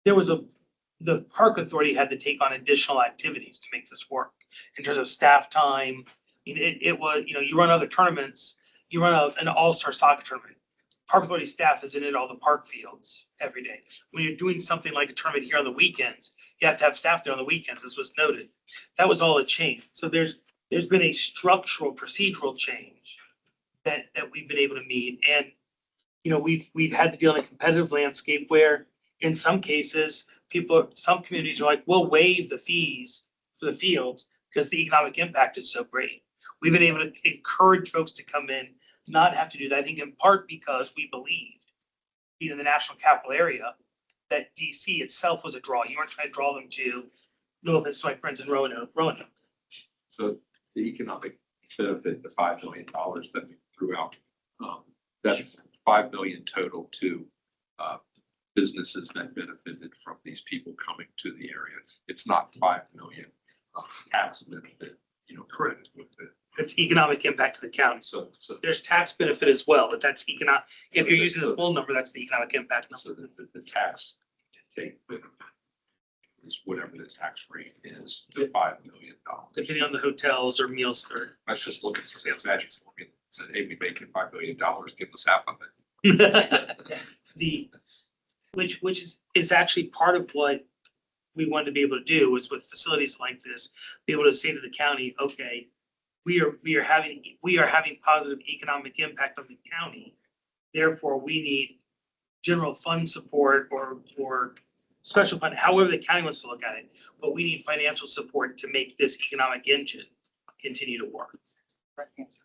the park authority had to take on additional activities to make this work in terms of staff time. I mean, it was, you run other tournaments, you run an all-star soccer tournament. Park authority staff is in all the park fields every day. When you're doing something like a tournament here on the weekends, you have to have staff there on the weekends, as was noted. That was all a change. So there's been a structural, procedural change that we've been able to meet. And, we've had to deal in a competitive landscape where in some cases, some communities are like, we'll waive the fees for the fields because the economic impact is so great. We've been able to encourage folks to come in, not have to do that. I think in part because we believed, being in the national capital area, that DC itself was a draw. You weren't trying to draw them to Louisville, my friends in Roanoke. So the economic benefit, the $5 million that we threw out, that's $5 million total to businesses that benefited from these people coming to the area. It's not $5 million tax benefit, correct. It's economic impact to the county. So There's tax benefit as well, but that's economic. If you're using the full number, that's the economic impact number. so the tax take is whatever the tax rate is to $5 million. Depending on the hotels or meals or. I was just looking for sales magic. Said, hey, we making $5 million, give us half of it. Which is actually part of what we wanted to be able to do was with facilities like this, be able to say to the county, okay, we are having positive economic impact on the county. Therefore, we need general fund support or special fund, however the county wants to look at it. But we need financial support to make this economic engine continue to work. Right answer.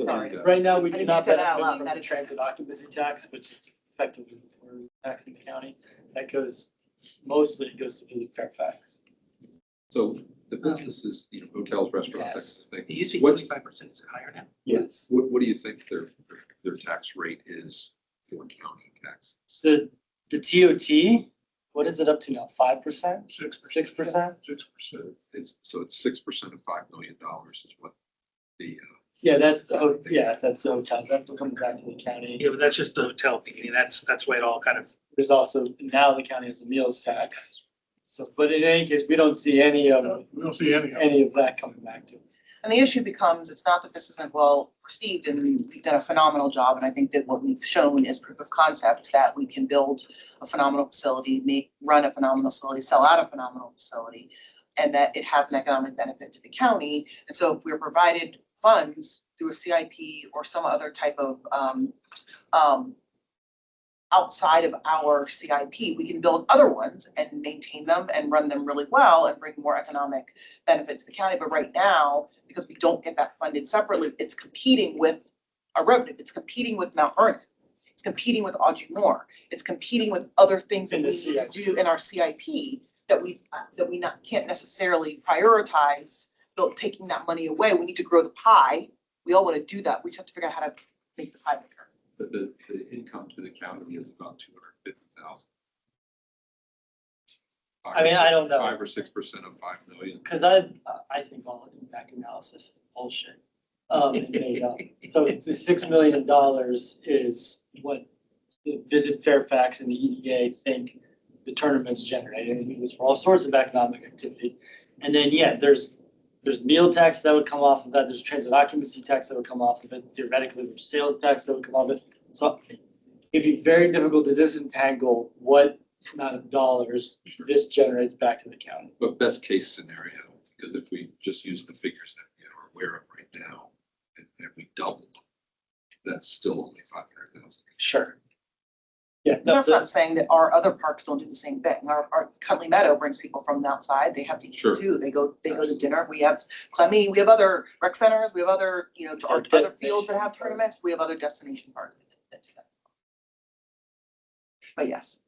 Sorry. Right now, we I do didn't not say that out benefit loud. from That the is- transit occupancy tax, which is effectively we're taxing the county. That goes, mostly it goes to Fairfax. So the businesses, hotels, restaurants, that Yes. kind of It thing. used to be What's- 25%, is it higher now? Yes. What do you think their tax rate is for county tax? So the TOT, what is it up to now? 5%? 6%. 6%? 6%. It's 6% of $5 million is what the, Yeah, that's the hotels. That's what comes back to the county. Yeah, but that's just the hotel beginning. That's why it all kind of. There's also, now the county has a meals tax. So, but in any case, we don't see any of We don't see any of it. that coming back to us. And the issue becomes, it's not that this isn't well received and we've done a phenomenal job. And I think that what we've shown is proof of concept that we can build a phenomenal facility, run a phenomenal facility, sell out a phenomenal facility, and that it has an economic benefit to the county. And so if we're provided funds through a CIP or some other type of outside of our CIP, we can build other ones and maintain them and run them really well and bring more economic benefit to the county. But right now, because we don't get that funded separately, it's competing with our revenue. It's competing with Mount Vernon. It's competing with Audrey Moore. It's competing with other things that In the we need to CIP. do in our CIP that we can't necessarily prioritize, taking that money away. We need to grow the pie. We all want to do that. We just have to figure out how to make the pie bigger. but the income to the county is about 250,000. I mean, I don't know. 5 or 6% of 5 million. Because I think all impact analysis is bullshit. And made up. So the $6 million is what the Visit Fairfax and the EDA think the tournaments generate. And it's for all sorts of economic activity. And then, yeah, there's meal tax that would come off of that. There's transit occupancy tax that would come off of it. Theoretically, there's sales tax that would come off of it. So it'd be very difficult to disentangle what amount of dollars this generates back to the county. But best case scenario, because if we just use the figures that we are aware of right now, and we doubled that's still only 500,000. Sure. Yeah. no, That's not saying that our other parks don't do the same thing. Our Cutley Meadow brings people from the outside. They have to eat Sure. too. They go to dinner. We have Clemmy, we have other rec centers, we have other, our other fields that have tournaments. We have other destination parks that do that. But yes.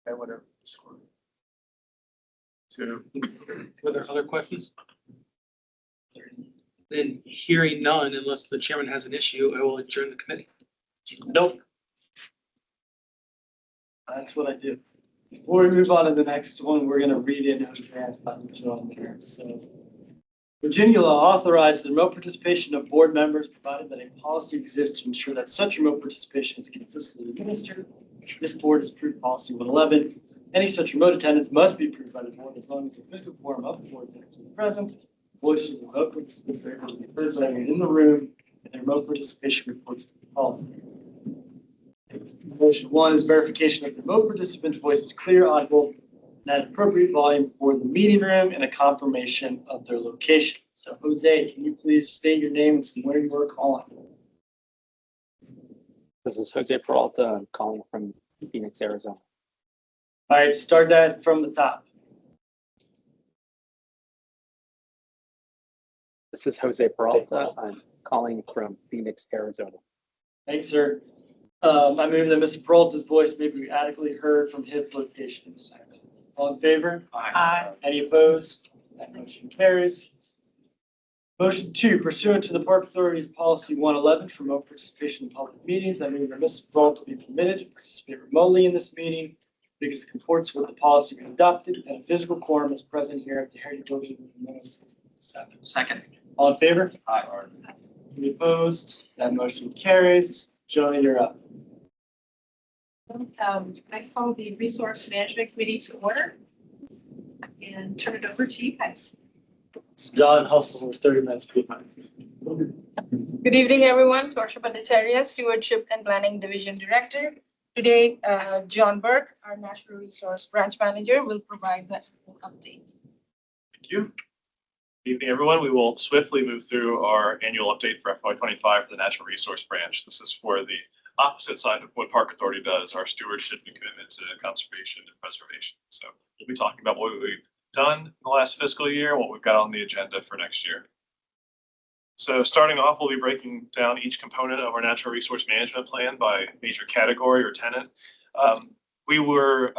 Okay, whatever. So, Were there other questions? Then hearing none, unless the chairman has an issue, I will adjourn the committee. Nope. That's what I do. Before we move on to the next one, we're gonna read in those drafts by John here. So Virginia law authorizes the remote participation of board members, provided that a policy exists to ensure that such remote participation is consistently administered. This board has approved policy 111. Any such remote attendance must be approved by the board as long as the physical quorum of the board is actually present. Voice of the remote participants are able to be present in the room, and the remote participation reports to the policy. Motion one is verification that the remote participant's voice is clear, audible, and at appropriate volume for the meeting room, and a confirmation of their location. So Jose, can you please state your name and where you are calling? This is Jose Peralta. I'm calling from Phoenix, Arizona. All right, start that from the top. This is Jose Peralta. I'm calling from Phoenix, Arizona. Thanks, sir. I move that Mr. Peralta's voice may be adequately heard from his location. All in favor? Any opposed? That motion carries. Motion two, pursuant to the Park Authority's policy 111 for remote participation in public meetings, I move that Mr. Peralta be permitted to participate remotely in this meeting because it comports with the policy we adopted and a physical quorum is present here at the Heritage Building. Second. All in favor? Any opposed? That motion carries. Joey, you're up. I call the Resource Management Committee to order and turn it over to you guys. John Hustle, 30 minutes behind. Good evening, everyone. Torsha Bhattacharya, Stewardship and Planning Division Director. Today, John Burke, our Natural Resource Branch Manager, will provide the update. Thank you. Good evening, everyone. We will swiftly move through our annual update for FY25 for the Natural Resource Branch. This is for the opposite side of what Park Authority does, our stewardship and commitment to conservation and preservation. So we'll be talking about what we've done in the last fiscal year and what we've got on the agenda for next year. So starting off, we'll be breaking down each component of our natural resource management plan by major category or tenant. We were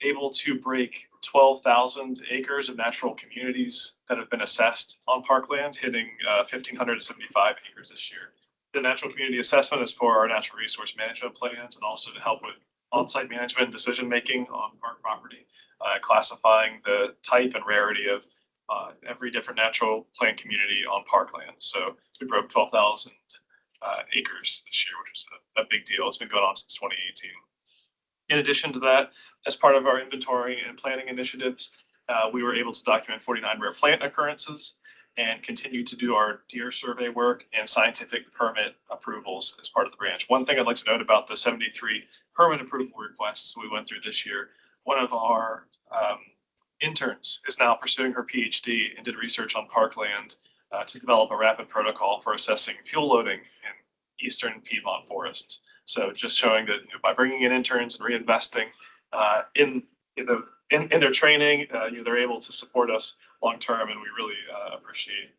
able to break 12,000 acres of natural communities that have been assessed on parkland, hitting 1,575 acres this year. The natural community assessment is for our natural resource management plans and also to help with on-site management decision-making on park property, classifying the type and rarity of every different natural plant community on parkland. So we broke 12,000 acres this year, which was a big deal. It's been going on since 2018. In addition to that, as part of our inventory and planning initiatives, we were able to document 49 rare plant occurrences and continue to do our deer survey work and scientific permit approvals as part of the branch. One thing I'd like to note about the 73 permit approval requests we went through this year, one of our interns is now pursuing her PhD and did research on parkland to develop a rapid protocol for assessing fuel loading in eastern Piedmont forests. So just showing that by bringing in interns and reinvesting in their training, they're able to support us long term, and we really appreciate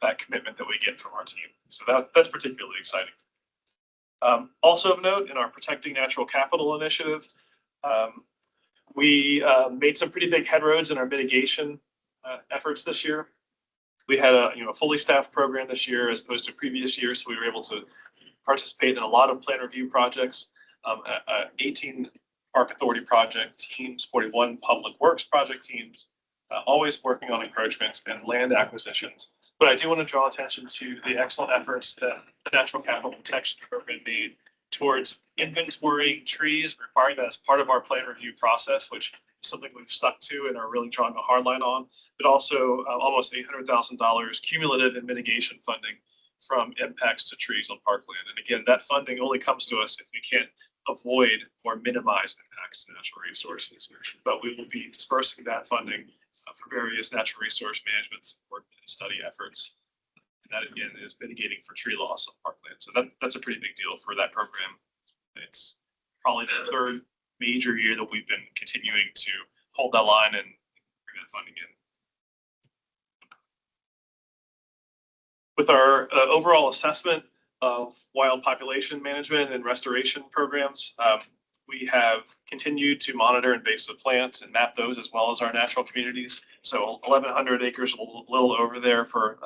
that commitment that we get from our team. So that's particularly exciting. Also of note, in our Protecting Natural Capital initiative, we made some pretty big headroads in our mitigation efforts this year. We had a fully staffed program this year as opposed to previous years, so we were able to participate in a lot of plan review projects, 18 Park Authority project teams, 41 Public Works project teams, always working on encroachments and land acquisitions. But I do want to draw attention to the excellent efforts that the Natural Capital Protection Program made towards inventorying trees, requiring that as part of our plan review process, which is something we've stuck to and are really drawing a hard line on, but also almost $800,000 cumulative in mitigation funding from impacts to trees on parkland. And again, that funding only comes to us if we can't avoid or minimize impacts to natural resources. But we will be dispersing that funding for various natural resource management support and study efforts. And that again is mitigating for tree loss on parkland. So that's a pretty big deal for that program. It's probably the third major year that we've been continuing to hold that line and bring that funding in. With our overall assessment of wild population management and restoration programs, we have continued to monitor invasive plants and map those as well as our natural communities. So 1,100 acres, a little over there for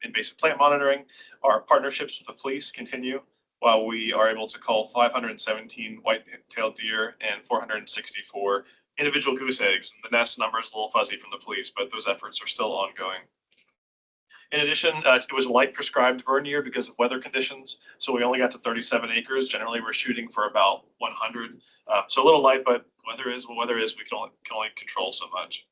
invasive plant monitoring. Our partnerships with the police continue while we are able to cull 517 white-tailed deer and 464 individual goose eggs. The nest number is a little fuzzy from the police, but those efforts are still ongoing. In addition, it was a light prescribed burn year because of weather conditions, so we only got to 37 acres. Generally, we're shooting for about 100. So a little light, but weather is what weather is. We can only control so much.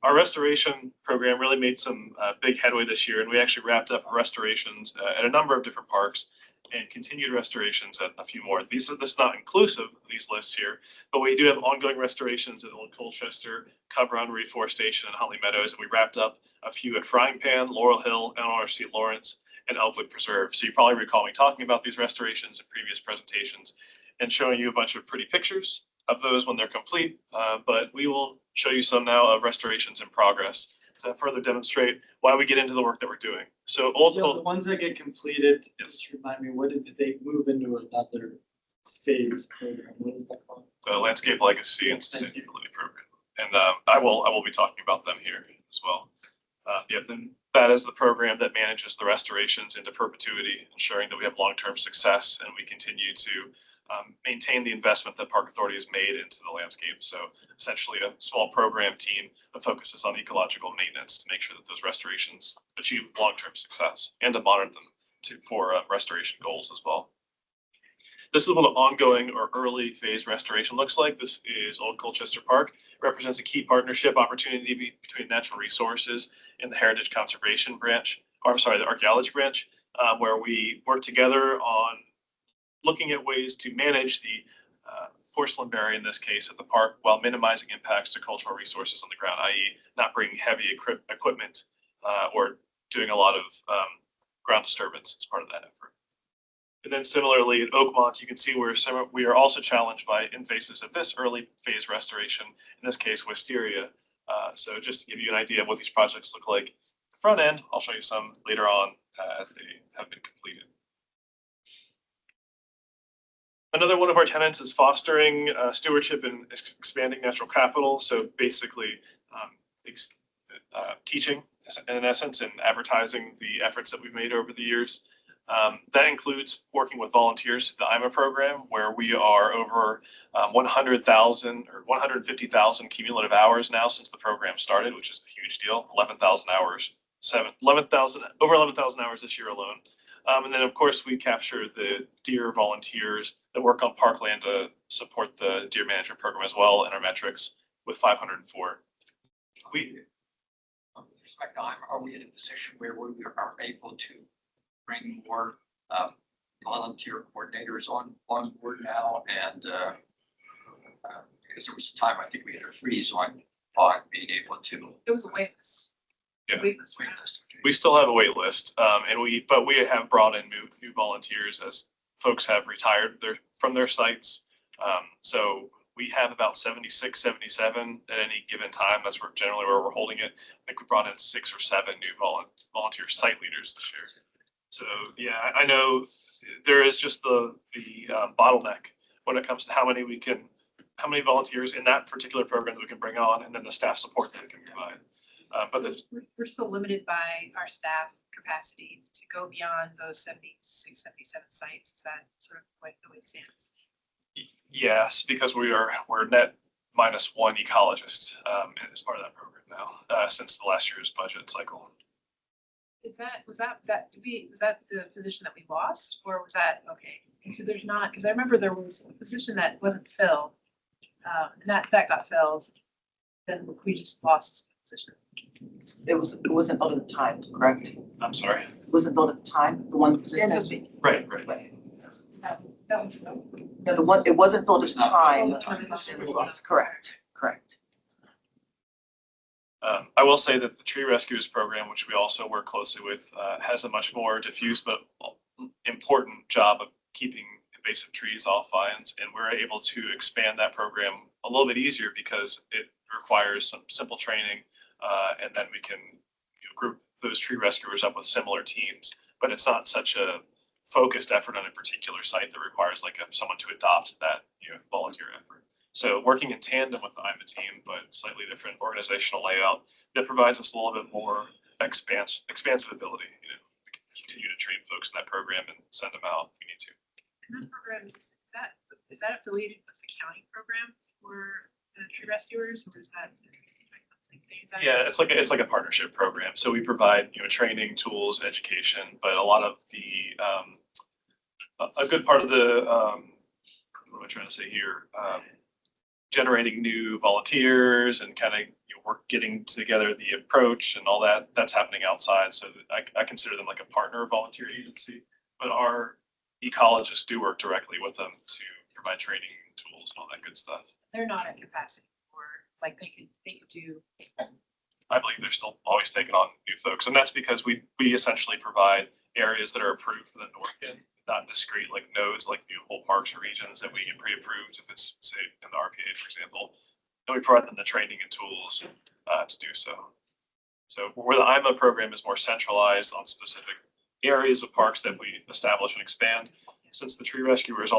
Our restoration program really made some big headway this year, and we actually wrapped up restorations at a number of different parks and continued restorations at a few more. This is not inclusive of these lists here, but we do have ongoing restorations at Old Colchester, Cub Run Reforestation, and Huntley Meadows, and we wrapped up a few at Frying Pan, Laurel Hill, NRC Lawrence, and Elk Lake Preserve. So you probably recall me talking about these restorations in previous presentations and showing you a bunch of pretty pictures of those when they're complete, but we will show you some now of restorations in progress to further demonstrate why we get into the work that we're doing. So Old So the ones that get completed, just remind me, what did they move into another phase program? What is that called? The Landscape Legacy and Sustainability Program. And I will be talking about them here as well. Then that is the program that manages the restorations into perpetuity, ensuring that we have long-term success and we continue to maintain the investment that Park Authority has made into the landscape. So essentially a small program team that focuses on ecological maintenance to make sure that those restorations achieve long-term success and to monitor them for restoration goals as well. This is what an ongoing or early phase restoration looks like. This is Old Colchester Park. It represents a key partnership opportunity between Natural Resources and the Heritage Conservation Branch, or I'm sorry, the Archaeology Branch, where we work together on looking at ways to manage the porcelain berry in this case at the park while minimizing impacts to cultural resources on the ground, i.e. not bringing heavy equipment or doing a lot of ground disturbance as part of that effort. And then similarly at Oakmont, you can see we are also challenged by invasives at this early phase restoration, in this case wisteria. So just to give you an idea of what these projects look like. The front end, I'll show you some later on as they have been completed. Another one of our tenets is fostering stewardship and expanding natural capital. So basically teaching in essence and advertising the efforts that we've made over the years. That includes working with volunteers through the IMA program, where we are over 100,000 or 150,000 cumulative hours now since the program started, which is a huge deal. 11,000 hours, over 11,000 hours this year alone. And then, of course, we capture the deer volunteers that work on parkland to support the deer management program as well in our metrics with 504. With respect to IMA, are we in a position where we are able to bring more volunteer coordinators on board now? And because there was a time, I think we had a freeze on being able to. It was a wait list. Yeah. Wait list. We still have a wait list, but we have brought in new volunteers as folks have retired from their sites. So we have about 76, 77 at any given time. That's generally where we're holding it. I think we brought in 6 or 7 new volunteer site leaders this year. So yeah, I know there is just the bottleneck when it comes to how many volunteers in that particular program that we can bring on, and then the staff support that we can provide. But We're still limited by our staff capacity to go beyond those 76, 77 sites. Is that sort of what the way it stands? yes, because we're net minus 1 ecologist as part of that program now since the last year's budget cycle. Was that the position that we lost, or was that okay? And so there's not, because I remember there was a position that wasn't filled, and that got filled. Then we just lost position? It wasn't filled at the time, correct? I'm sorry. It wasn't filled at the time, the one position. Right. That one's filled. No, the one, it wasn't filled at the time. Oh, Correct. I will say that the Tree Rescuers program, which we also work closely with, has a much more diffuse but important job of keeping invasive trees off vines. And we're able to expand that program a little bit easier because it requires some simple training. And then we can group those tree rescuers up with similar teams. But it's not such a focused effort on a particular site that requires like someone to adopt that volunteer effort. So working in tandem with the IMA team, but slightly different organizational layout that provides us a little bit more expansive ability. We can continue to train folks in that program and send them out if we need to. And that program, is that affiliated with the county program for the tree rescuers, or is that? Yeah, it's like a partnership program. So we provide training, tools, education, but a lot of the a good part of the what am I trying to say here? Generating new volunteers and kind of work getting together the approach and all that. That's happening outside. So I consider them like a partner volunteer agency. But our ecologists do work directly with them to provide training, tools, and all that good stuff. They're not at capacity, or like they could do. I believe they're still always taking on new folks, and that's because we essentially provide areas that are approved for the NORCID, not discrete like nodes like the whole parks or regions that we get pre-approved if it's say in the RPA, for example. And we provide them the training and tools to do so. So where the IMA program is more centralized on specific areas of parks that we establish and expand, since the tree rescuers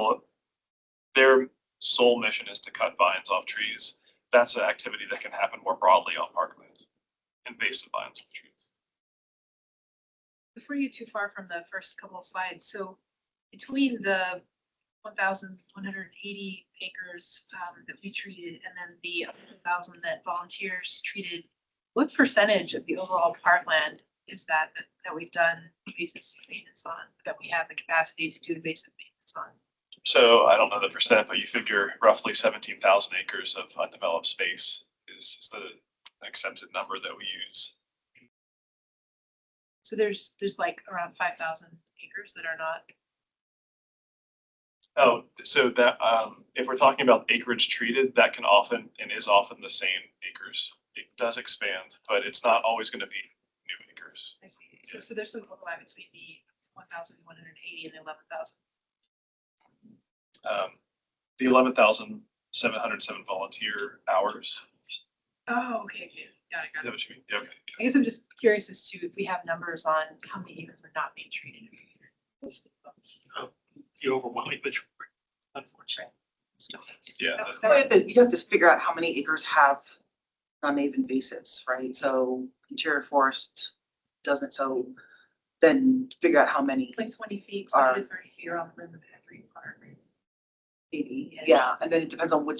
their sole mission is to cut vines off trees. That's an activity that can happen more broadly on parkland, invasive vines off trees. Before you get too far from the first couple of slides, so between the 1,180 acres that we treated and then the 1,000 that volunteers treated, what percentage of the overall parkland is that we've done invasive maintenance on, that we have the capacity to do invasive maintenance on? So I don't know the percent, but you figure roughly 17,000 acres of undeveloped space is the accepted number that we use. So there's like around 5,000 acres that are not. Oh, so that if we're talking about acreage treated, that can often and is often the same acres. It does expand, but it's not always going to be new acres. I see. So there's some overlap between the 1,180 and the 11,000. The 11,707 volunteer hours. Oh, okay. Got Is that it. what you mean? Yeah, okay. I guess I'm just curious as to if we have numbers on how many acres are not being treated. The overwhelming majority, unfortunately. Yeah. You have to figure out how many acres have non-native invasives, right? So interior forest doesn't, so then figure out how many It's like 20 feet, Are- 20 to 30 feet around the rim of every park. maybe, yeah, and then it depends on what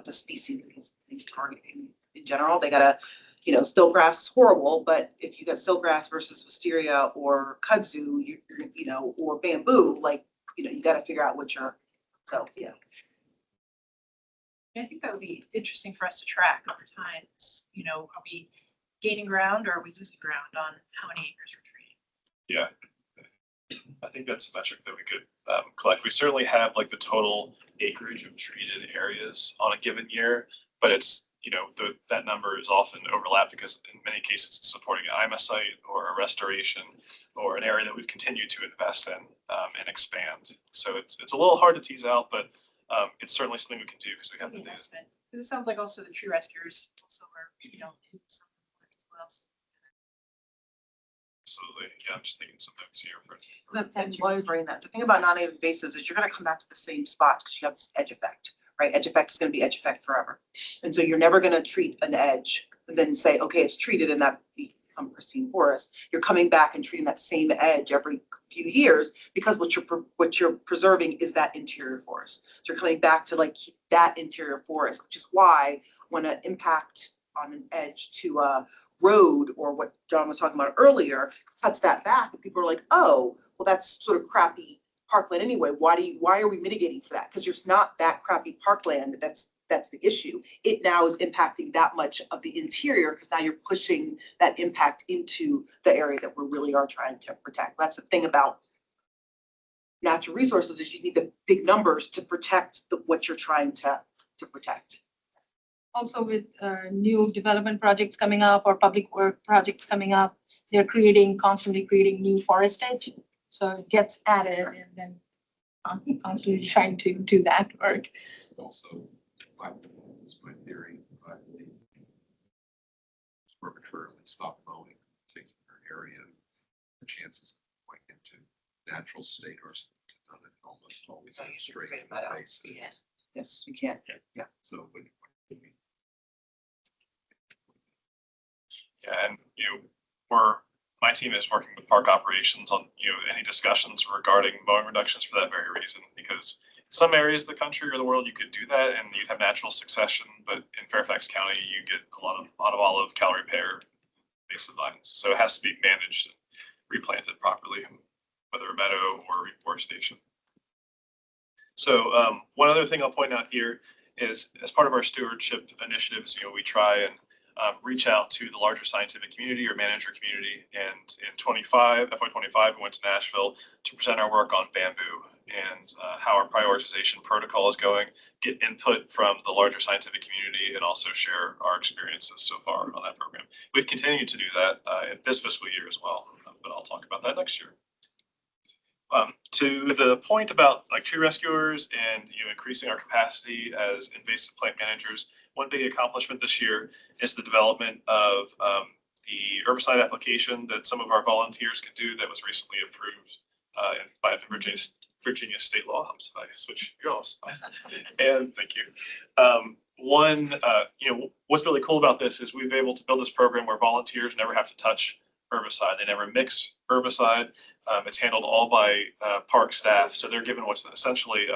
the species is targeting. In general, they gotta, stiltgrass is horrible, but if you got stiltgrass versus wisteria or kudzu, or bamboo, you gotta figure out yeah. I think that would be interesting for us to track over time. Are we gaining ground or are we losing ground on how many acres we're treating? Yeah. I think that's a metric that we could collect. We certainly have like the total acreage of treated areas on a given year, but it's, that number is often overlapped because in many cases it's supporting an IMA site or a restoration or an area that we've continued to invest in and expand. So it's a little hard to tease out, but it's certainly something we can do because we have the data. Investment. Because it sounds like also the tree rescuers also are, in some as well. Absolutely. Yeah, I'm just thinking some notes here for. And while you're bringing that, the thing about non-native invasives is you're gonna come back to the same spot because you have this edge effect, right? Edge effect is gonna be edge effect forever. And so you're never gonna treat an edge and then say, okay, it's treated and that become pristine forest. You're coming back and treating that same edge every few years because what you're preserving is that interior forest. So you're coming back to that interior forest, which is why when an impact on an edge to a road or what John was talking about earlier cuts that back, and people are like, oh, well, that's sort of crappy parkland anyway. Why are we mitigating for that? Because there's not that crappy parkland that's that's the issue. It now is impacting that much of the interior because now you're pushing that impact into the area that we really are trying to protect. That's the thing about natural resources is you need the big numbers to protect what you're trying to protect. Also with new development projects coming up or public work projects coming up, they're constantly creating new forestage. So it gets added and then constantly trying to do that work. Also, it's my theory, but arbitrarily stop mowing a particular area, the chances of going into natural state are almost always on a straight basis. Yeah. Yes, you can. Yeah. So when Yeah, and my team is working with park operations on, any discussions regarding mowing reductions for that very reason, because in some areas of the country or the world, you could do that and you'd have natural succession, but in Fairfax County, you get a lot of olive, calorie pear, invasive vines. So it has to be managed and replanted properly, whether a meadow or reforestation. So one other thing I'll point out here is, as part of our stewardship initiatives, we try and reach out to the larger scientific community or manager community. And in FY25, we went to Nashville to present our work on bamboo and how our prioritization protocol is going, get input from the larger scientific community, and also share our experiences so far on that program. We've continued to do that in this fiscal year as well, but I'll talk about that next year. To the point about tree rescuers and increasing our capacity as invasive plant managers, one big accomplishment this year is the development of the herbicide application that some of our volunteers can do that was recently approved by the Virginia state law. I switch girls. And thank you. What's really cool about this is we've been able to build this program where volunteers never have to touch herbicide. They never mix herbicide. It's handled all by park staff. So they're given what's essentially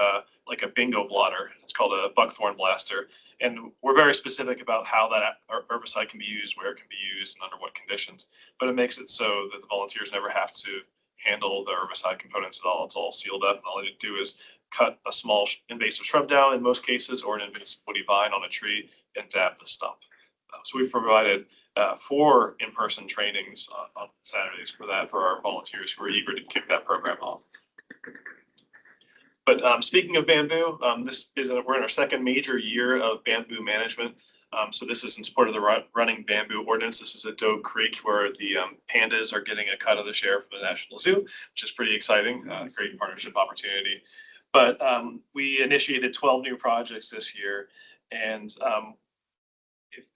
like a bingo blotter. It's called a buckthorn blaster. And we're very specific about how that herbicide can be used, where it can be used, and under what conditions. But it makes it so that the volunteers never have to handle the herbicide components at all. It's all sealed up. And all they do is cut a small invasive shrub down in most cases, or an invasive woody vine on a tree, and dab the stump. So we've provided 4 in-person trainings on Saturdays for our volunteers who are eager to kick that program off. But speaking of bamboo, we're in our second major year of bamboo management. So this is in support of the running bamboo ordinance. This is at Doe Creek where the pandas are getting a cut of the share from the National Zoo, which is pretty exciting, great partnership opportunity. But we initiated 12 new projects this year, and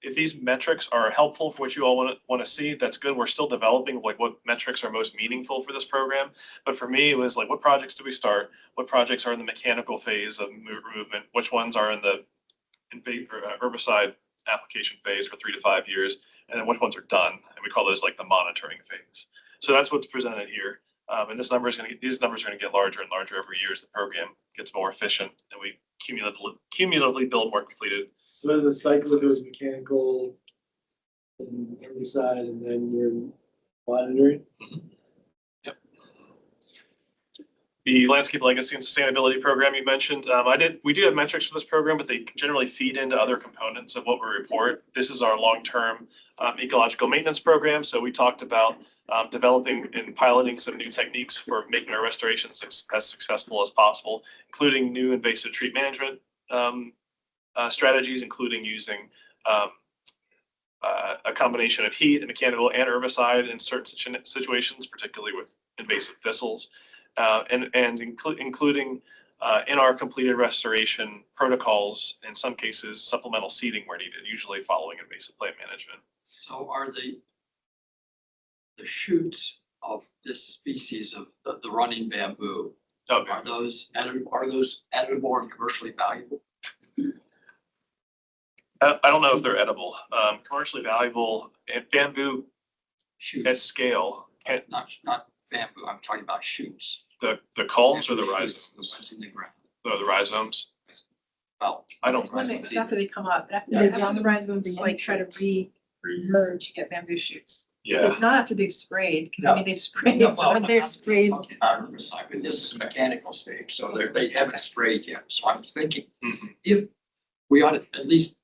if these metrics are helpful for what you all want to see, that's good. We're still developing what metrics are most meaningful for this program. But for me, it was what projects do we start? What projects are in the mechanical phase of movement? Which ones are in the herbicide application phase for 3 to 5 years? And then which ones are done? And we call those the monitoring phase. So that's what's presented here. And these numbers are going to get larger and larger every year as the program gets more efficient and we cumulatively build more completed. So as the cycle goes mechanical and herbicide, and then you're monitoring. Yep. The landscape legacy and sustainability program you mentioned, we do have metrics for this program, but they generally feed into other components of what we report. This is our long-term ecological maintenance program. So we talked about developing and piloting some new techniques for making our restorations as successful as possible, including new invasive tree management strategies, including using a combination of heat and mechanical and herbicide in certain situations, particularly with invasive thistles, and including in our completed restoration protocols, in some cases, supplemental seeding where needed, usually following invasive plant management. So are the shoots of this species of the running bamboo, are those edible and commercially valuable? I don't know if they're edible. Commercially valuable and bamboo Shoots. at scale. Not bamboo, I'm talking about shoots. The culms or the rhizomes? The ones in the ground. No, the rhizomes. Well, I don't. It's when it's after they come up, after Yeah. the rhizomes try to re-emerge, you get bamboo shoots. Yeah. But not after they've sprayed, because they've sprayed. No, so- well, When they're sprayed. Okay, I herbicide, but this is a mechanical stage, so they haven't sprayed yet. So I'm thinking, Mhm. if we ought to at least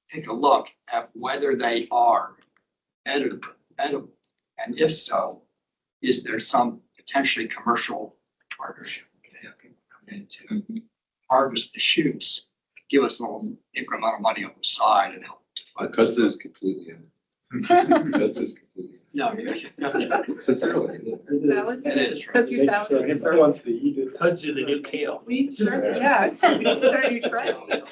take a look at whether they are edible. And if so, is there some potentially commercial partnership that can come in to harvest the shoots, give us a little incremental money on the side and help to fund. Kudzu is completely in. Kudzu is completely No, in. Sincerely. Salad? it is, right? Kudzu salad. Everyone wants to eat it. Kudzu, the new kale. We started, yeah, so we can start a new trend.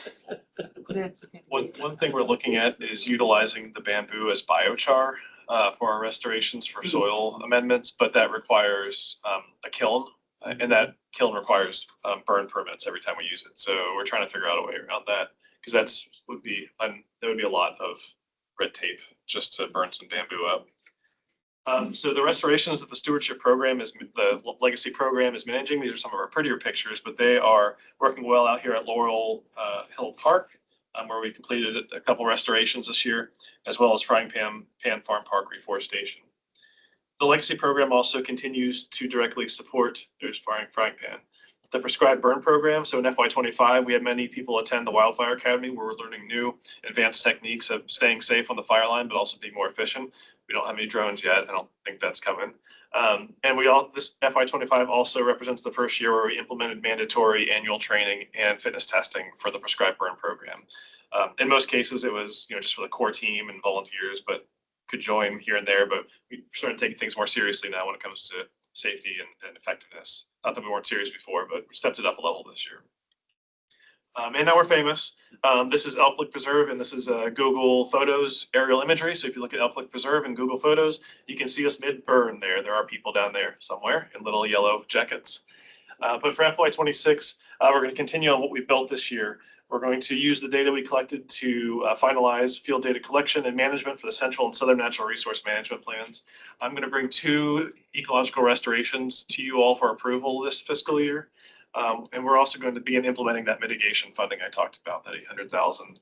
One thing we're looking at is utilizing the bamboo as biochar for our restorations for soil amendments, but that requires a kiln. And that kiln requires burn permits every time we use it. So we're trying to figure out a way around that because that would be a lot of red tape just to burn some bamboo up. So the restorations that the stewardship program the legacy program is managing, these are some of our prettier pictures, but they are working well out here at Laurel Hill Park, where we completed a couple restorations this year, as well as Frying Pan Farm Park reforestation. The legacy program also continues to directly support Frying Pan, the prescribed burn program. So in FY25, we had many people attend the Wildfire Academy where we're learning new advanced techniques of staying safe on the fire line, but also being more efficient. We don't have any drones yet. I don't think that's coming. And this FY25 also represents the first year where we implemented mandatory annual training and fitness testing for the prescribed burn program. In most cases, it was just for the core team and volunteers, but could join here and there. But we're starting to take things more seriously now when it comes to safety and effectiveness. Not that we weren't serious before, but we stepped it up a level this year. And now we're famous. This is Elk Lick Preserve, and this is Google Photos aerial imagery. So if you look at Elk Lick Preserve and Google Photos, you can see us mid-burn there. There are people down there somewhere in little yellow jackets. But for FY26, we're going to continue on what we built this year. We're going to use the data we collected to finalize field data collection and management for the Central and Southern Natural Resource Management plans. I'm going to bring 2 ecological restorations to you all for approval this fiscal year. And we're also going to begin implementing that mitigation funding I talked about, that $800,000.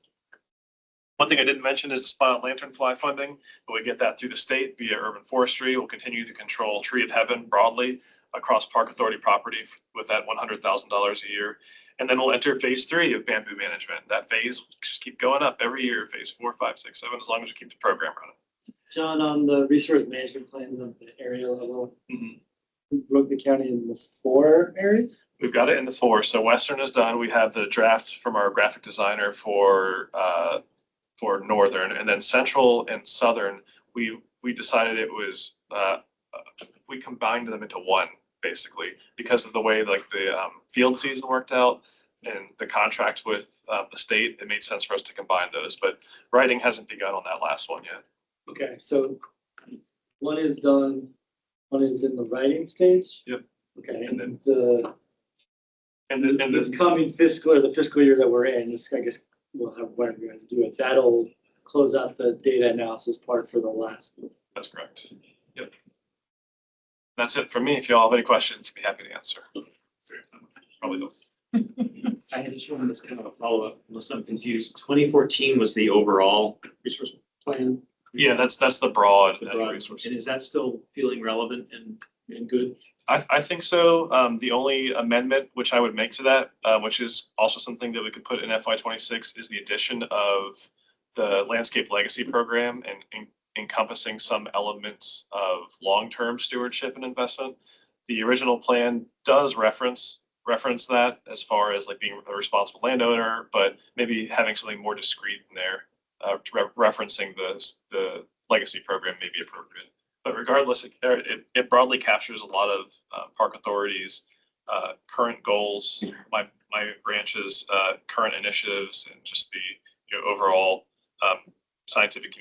One thing I didn't mention is the spotted lanternfly funding, but we get that through the state via urban forestry. We'll continue to control Tree of Heaven broadly across Park Authority property with that $100,000 a year. And then we'll enter phase 3 of bamboo management. That phase will just keep going up every year, phase 4, 5, 6, 7, as long as we keep the program running. John, on the resource management plans of the area level, we broke the county into 4 areas? We've got it in the 4. So Western is done. We have the draft from our graphic designer for Northern, and then Central and Southern, we decided it was, we combined them into one, basically, because of the way like the field season worked out and the contract with the state. It made sense for us to combine those, but writing hasn't begun on that last one yet. Okay, so one is done, one is in the writing stage? Yep. Okay, And and then this coming fiscal, the fiscal year that we're in, this, I guess, we'll have, when we're going to do it, that'll close out the data analysis part for the last. That's correct. Yep. That's it for me. If y'all have any questions, I'd be happy to answer. Probably don't. I just wanted to kind of a follow-up, unless I'm confused. 2014 was the overall resource plan? Yeah, that's the broad The broad. resource. And is that still feeling relevant and good? I think so. The only amendment which I would make to that, which is also something that we could put in FY26, is the addition of the landscape legacy program and encompassing some elements of long-term stewardship and investment. The original plan does reference that as far as like being a responsible landowner, but maybe having something more discreet in there, referencing the legacy program may be appropriate. But regardless, it broadly captures a lot of Park Authority's current goals, my branch's current initiatives, and just the overall scientific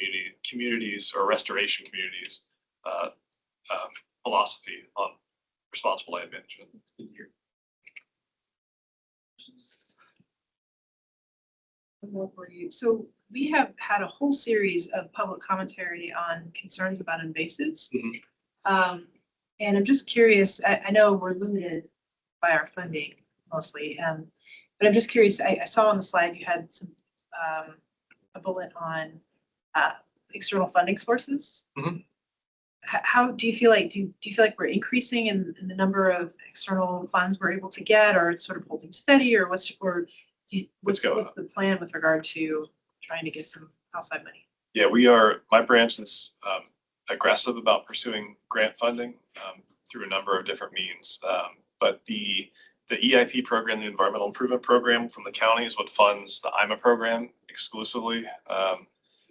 communities or restoration communities philosophy on responsible land management. One more for you. So we have had a whole series of public commentary on concerns about invasives. And I'm just curious, I know we're limited by our funding mostly, but I'm just curious, I saw on the slide you had some, a bullet on external funding sources. How do you feel like, do you feel like we're increasing in the number of external funds we're able to get, or it's sort of holding steady, or What's going the plan with regard to trying to get some outside money? Yeah, my branch is aggressive about pursuing grant funding through a number of different means. But the EIP program, the Environmental Improvement Program from the county is what funds the IMA program exclusively.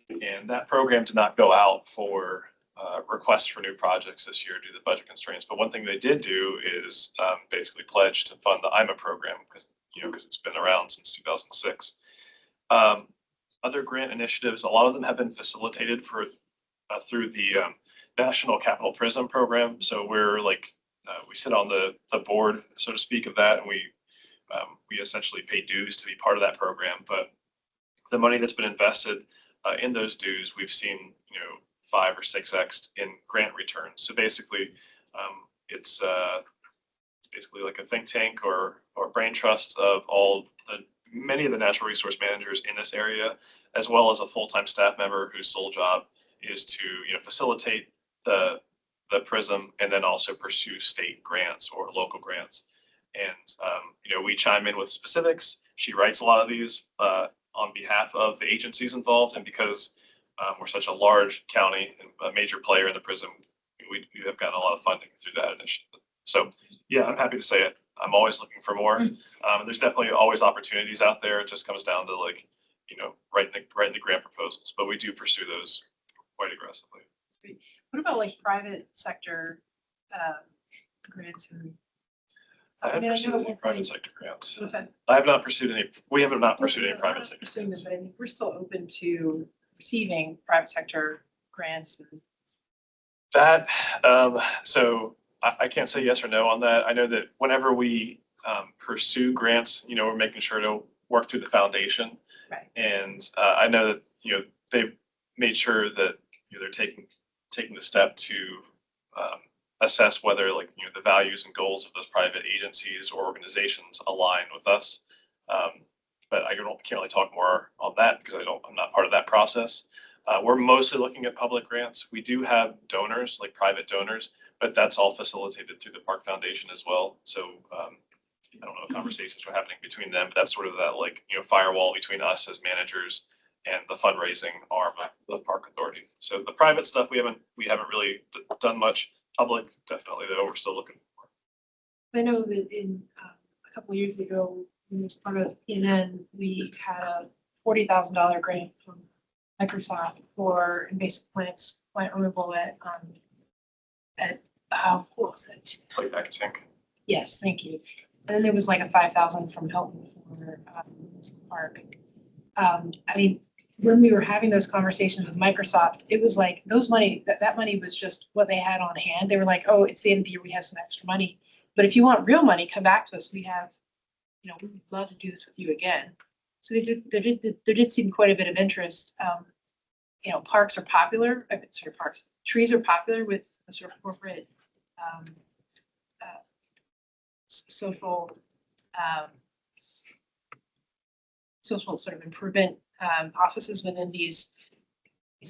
And that program did not go out for requests for new projects this year due to budget constraints. But one thing they did do is basically pledge to fund the IMA program because it's been around since 2006. Other grant initiatives, a lot of them have been facilitated through the National Capital Prism Program. So we're we sit on the board, so to speak, of that, and we essentially pay dues to be part of that program. But the money that's been invested in those dues, we've seen 5 or 6x in grant returns. So basically, it's basically like a think tank or brain trust of many of the natural resource managers in this area, as well as a full-time staff member whose sole job is to facilitate the PRISM and then also pursue state grants or local grants. And we chime in with specifics. She writes a lot of these on behalf of the agencies involved, and because we're such a large county and a major player in the PRISM, we have gotten a lot of funding through that initiative. So yeah, I'm happy to say it. I'm always looking for more. There's definitely always opportunities out there. It just comes down to writing the grant proposals, but we do pursue those quite aggressively. What about like private sector grants and? I haven't mean, I know pursued at any one private point- sector grants. What's that? I have not pursued any, we have not pursued any We're private not sector pursuing grants. them, but I mean, we're still open to receiving private sector grants. That, so I can't say yes or no on that. I know that whenever we pursue grants, we're making sure to work through the foundation. Right. And I know that, they've made sure that they're taking the step to assess whether the values and goals of those private agencies or organizations align with us. But I can't really talk more on that because I'm not part of that process. We're mostly looking at public grants. We do have donors, like private donors, but that's all facilitated through the Park Foundation as well. So I don't know if conversations are happening between them, but that's sort of that firewall between us as managers and the fundraising arm of the Park Authority. So the private stuff, we haven't really done much. Public, definitely, though, we're still looking for. I know that in a couple of years ago, when it was part of PNN, we had a $40,000 grant from Microsoft for invasive plant removal at what was it? Like Packatink. Yes, thank you. And then there was like a 5,000 from Hilton for Park. I mean, when we were having those conversations with Microsoft, it was like that money was just what they had on hand. They were like, oh, it's the end of the year, we have some extra money. But if you want real money, come back to us. We have, we would love to do this with you again. So there did seem quite a bit of interest. Parks are popular, trees are popular with the sort of corporate social sort of improvement offices within these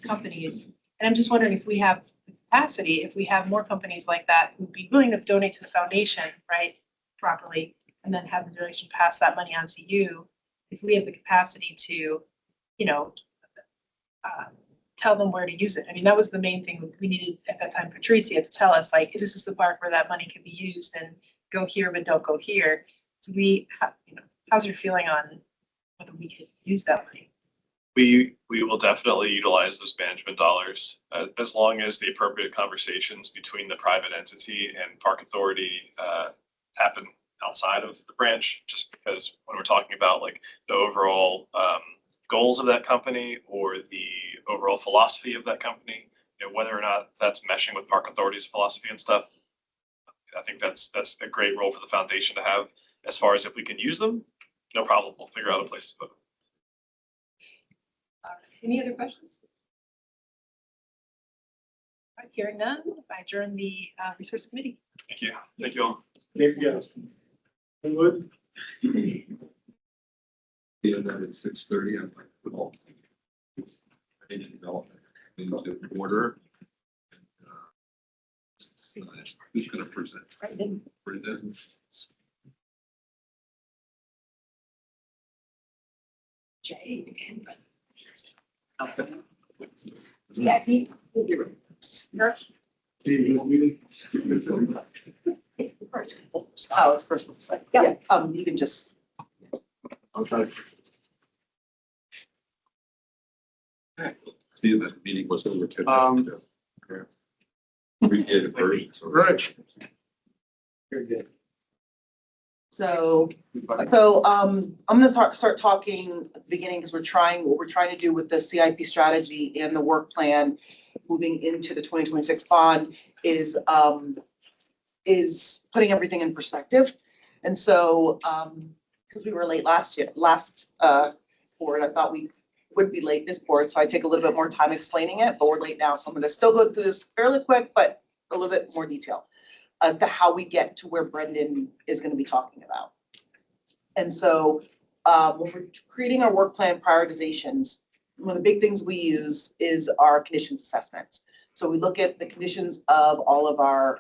companies. And I'm just wondering if we have the capacity, if we have more companies like that who'd be willing to donate to the foundation, right, properly, and then have the donation pass that money on to you, if we have the capacity to, tell them where to use it. I mean, that was the main thing we needed at that time. Patricia to tell us, like, this is the park where that money can be used, and go here, but don't go here. So how's your feeling on whether we could use that money? We will definitely utilize those management dollars as long as the appropriate conversations between the private entity and Park Authority happen outside of the branch, just because when we're talking about the overall goals of that company or the overall philosophy of that company, whether or not that's meshing with Park Authority's philosophy and stuff, I think that's a great role for the foundation to have. As far as if we can use them, no problem. We'll figure out a place to put them. Any other questions? All right, hearing none, I adjourn the resource committee. Thank you. Thank you all. Yes. Wood? Yeah, that at 6:30, I'd like to put all things development into order. Who's going to present? Brenda. Oh, it's first. Yeah, you can just. I'll try to. See, that meeting was over 10. Um, Abbreviated version, so. Right. Very good. So I'm gonna start talking at the beginning because what we're trying to do with the CIP strategy and the work plan moving into the 2026 bond is putting everything in perspective. And so, because we were late last board, I thought we would be late this board, so I take a little bit more time explaining it, but we're late now, so I'm gonna still go through this fairly quick, but a little bit more detail as to how we get to where Brendan is gonna be talking about. And so, when we're creating our work plan prioritizations, one of the big things we use is our conditions assessments. So we look at the conditions of all of our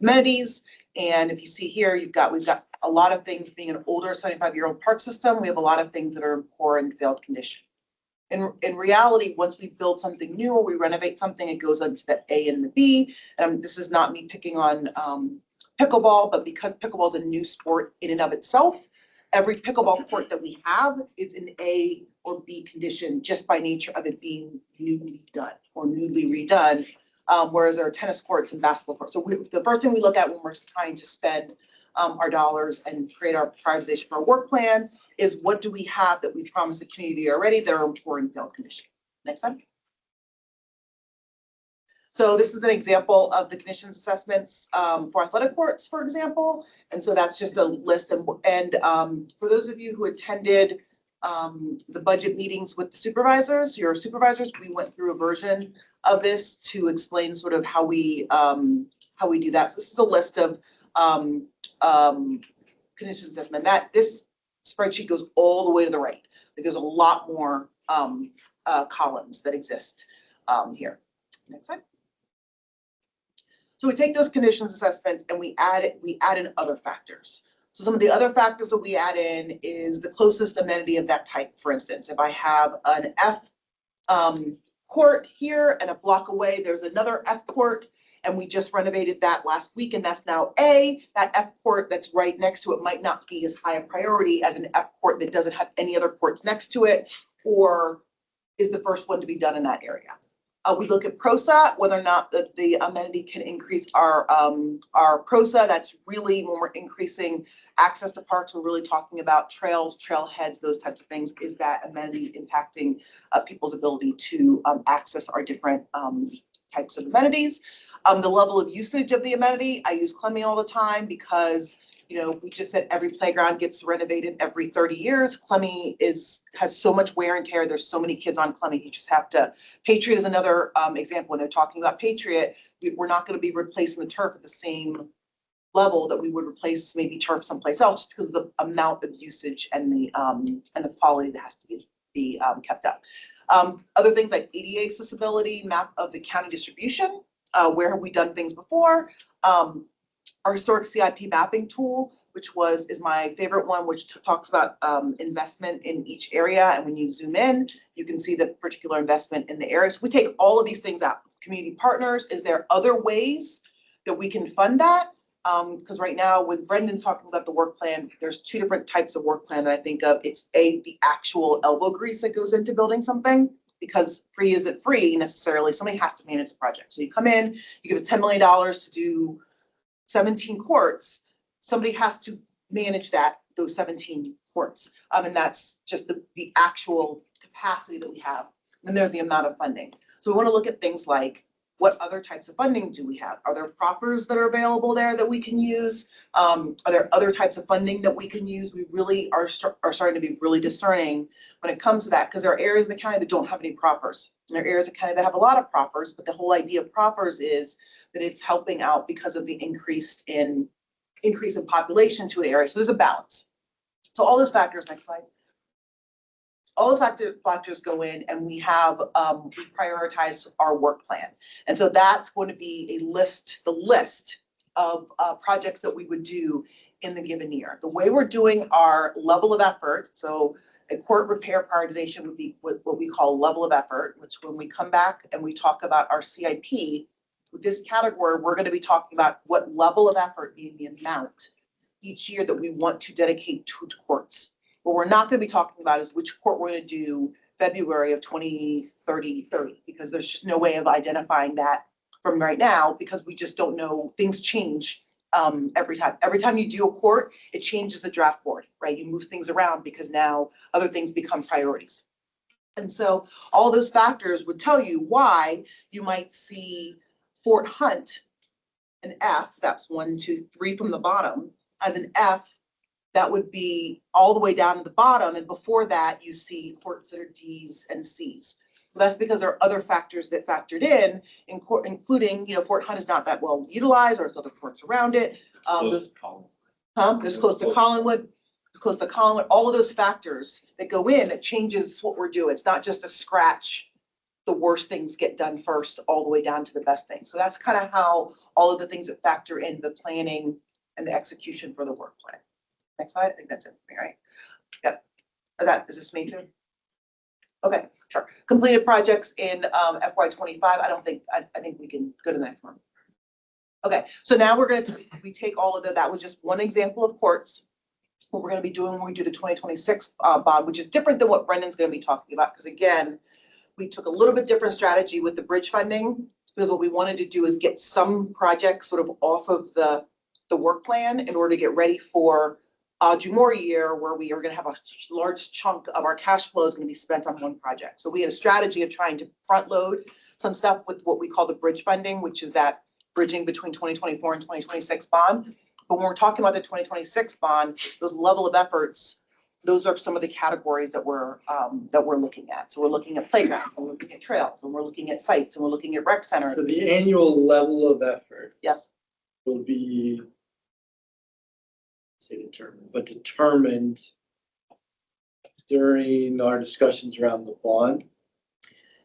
amenities, and if you see here, we've got a lot of things. Being an older 75-year-old park system, we have a lot of things that are in poor and failed condition. In reality, once we build something new or we renovate something, it goes into the A and the B. This is not me picking on pickleball, but because pickleball is a new sport in and of itself, every pickleball court that we have is in A or B condition just by nature of it being newly done or newly redone. Whereas there are tennis courts and basketball courts. So the first thing we look at when we're trying to spend our dollars and create our prioritization for our work plan is what do we have that we promised the community already that are in poor and failed condition. Next slide. So this is an example of the conditions assessments for athletic courts, for example. And so that's just a list. And for those of you who attended the budget meetings with the supervisors, we went through a version of this to explain sort of how we do that. So this is a list of condition assessment. This spreadsheet goes all the way to the right. There's a lot more columns that exist here. Next slide. So we take those conditions assessments and we add in other factors. So some of the other factors that we add in is the closest amenity of that type. For instance, if I have an F court here and a block away, there's another F court, and we just renovated that last week and that's now A, that F court that's right next to it might not be as high a priority as an F court that doesn't have any other courts next to it, or is the first one to be done in that area. We look at PROSA, whether or not the amenity can increase our PROSA. That's really when we're increasing access to parks, we're really talking about trails, trailheads, those types of things. Is that amenity impacting people's ability to access our different types of amenities? The level of usage of the amenity, I use Clemmy all the time because, you know, we just said every playground gets renovated every 30 years. Clemmy has so much wear and tear. There's so many kids on Clemmy. You just have to. Patriot is another example. When they're talking about Patriot, we're not going to be replacing the turf at the same level that we would replace maybe turf someplace else, just because of the amount of usage and the quality that has to be kept up. Other things like ADA accessibility, map of the county distribution. Where have we done things before? Our historic CIP mapping tool, which is my favorite one, which talks about investment in each area. And when you zoom in, you can see the particular investment in the area. So we take all of these things out. Community partners, is there other ways that we can fund that? Because right now with Brendan talking about the work plan, there's two different types of work plan that I think of. It's the actual elbow grease that goes into building something, because free isn't free necessarily. Somebody has to manage the project. So you come in, you give us $10 million to do 17 courts, somebody has to manage those 17 courts. And that's just the actual capacity that we have. Then there's the amount of funding. So we want to look at things like, what other types of funding do we have? Are there proffers that are available there that we can use? Are there other types of funding that we can use? We really are starting to be really discerning when it comes to that, because there are areas of the county that don't have any proffers. And there are areas of the county that have a lot of proffers, but the whole idea of proffers is that it's helping out because of the increase in population to an area. So there's a balance. So all those factors, next slide. All those factors go in, and we prioritize our work plan. And so that's going to be the list of projects that we would do in the given year. The way we're doing our level of effort, so a court repair prioritization would be what we call level of effort, which when we come back and we talk about our CIP, with this category, we're going to be talking about what level of effort, being the amount each year that we want to dedicate to courts. What we're not going to be talking about is which court we're going to do February of 2030, because there's just no way of identifying that from right now, because we just don't know. Things change every time. Every time you do a court, it changes the draft board, right? You move things around because now other things become priorities. And so all those factors would tell you why you might see Fort Hunt, an F, that's 1, 2, 3 from the bottom, as an F, that would be all the way down to the bottom. And before that, you see courts that are Ds and Cs. Well, that's because there are other factors that factored in court, including, Fort Hunt is not that well utilized, or there's other courts around it. It's close to Collinwood, all of those factors that go in, that changes what we're doing. It's not just a scratch. The worst things get done first, all the way down to the best things. So that's kind of how all of the things that factor in the planning and the execution for the work plan. Next slide. I think that's it, right? Yep. Is this me too? Okay, sure. Completed projects in FY25. I think we can go to the next one. Okay, so now we're going to, we take all of that was just one example of courts. What we're going to be doing when we do the 2026 bond, which is different than what Brendan's going to be talking about. Because again, we took a little bit different strategy with the bridge funding, because what we wanted to do is get some projects sort of off of the work plan in order to get ready for Jumori year, where we are going to have a large chunk of our cash flow is going to be spent on one project. So we had a strategy of trying to front load some stuff with what we call the bridge funding, which is that bridging between 2024 and 2026 bond. But when we're talking about the 2026 bond, those level of efforts, those are some of the categories that we're looking at. So we're looking at playgrounds, and we're looking at trails, and we're looking at sites, and we're looking at rec center. So the annual level of effort Yes. will be, say determined during our discussions around the bond.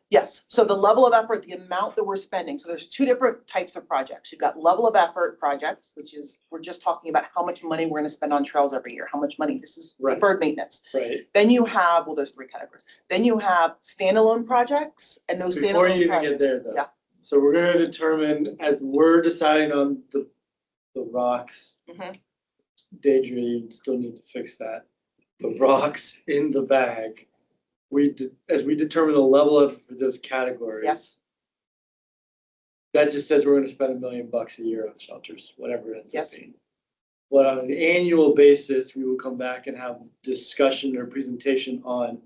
Yes, so the level of effort, the amount that we're spending, so there's two different types of projects. You've got level of effort projects, which is, we're just talking about how much money we're gonna spend on trails every year, how much money, this is Right. deferred maintenance. Right. Then you have, well, there's three categories. Then you have standalone projects, and those Before you standalone even projects. get there though. Yeah. So we're gonna determine, as we're deciding on the rocks, Mhm. Deidre, you still need to fix that. The rocks in the bag, as we determine the level of for those categories. Yes. That just says we're gonna spend $1 million a year on shelters, whatever it ends up Yes. being. But on an annual basis, we will come back and have discussion or presentation on,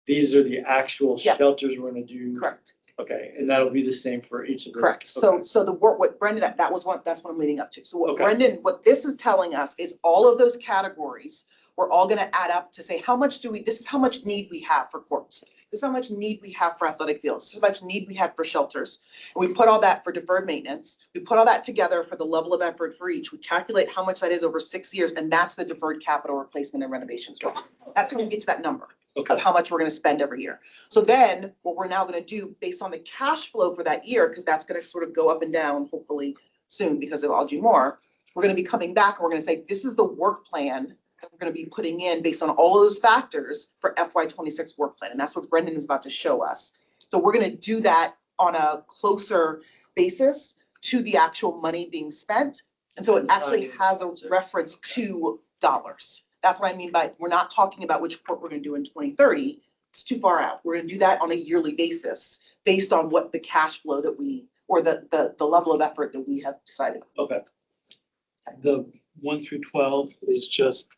these are the actual Yeah. shelters we're gonna do. Correct. Okay, and that'll be the same for each of those. Correct. Okay. So the work, what Brendan, that's what I'm leading up to. So what Okay. Brendan, what this is telling us is all of those categories, we're all gonna add up to say, how much this is how much need we have for courts. This is how much need we have for athletic fields. This is how much need we had for shelters. And we put all that for deferred maintenance. We put all that together for the level of effort for each. We calculate how much that is over 6 years, and that's the deferred capital replacement and renovations. That's how we get to that number Okay. of how much we're gonna spend every year. So then what we're now gonna do based on the cash flow for that year, because that's gonna sort of go up and down hopefully soon because of Algae Moore, we're gonna be coming back and we're gonna say, this is the work plan that we're gonna be putting in based on all of those factors for FY26 work plan. And that's what Brendan is about to show us. So we're gonna do that on a closer basis to the actual money being spent. And so it actually has a reference to dollars. That's what I mean by, we're not talking about which court we're gonna do in 2030. It's too far out. We're gonna do that on a yearly basis based on what the cash flow that we, or the level of effort that we have decided. Okay. The 1 through 12 is just,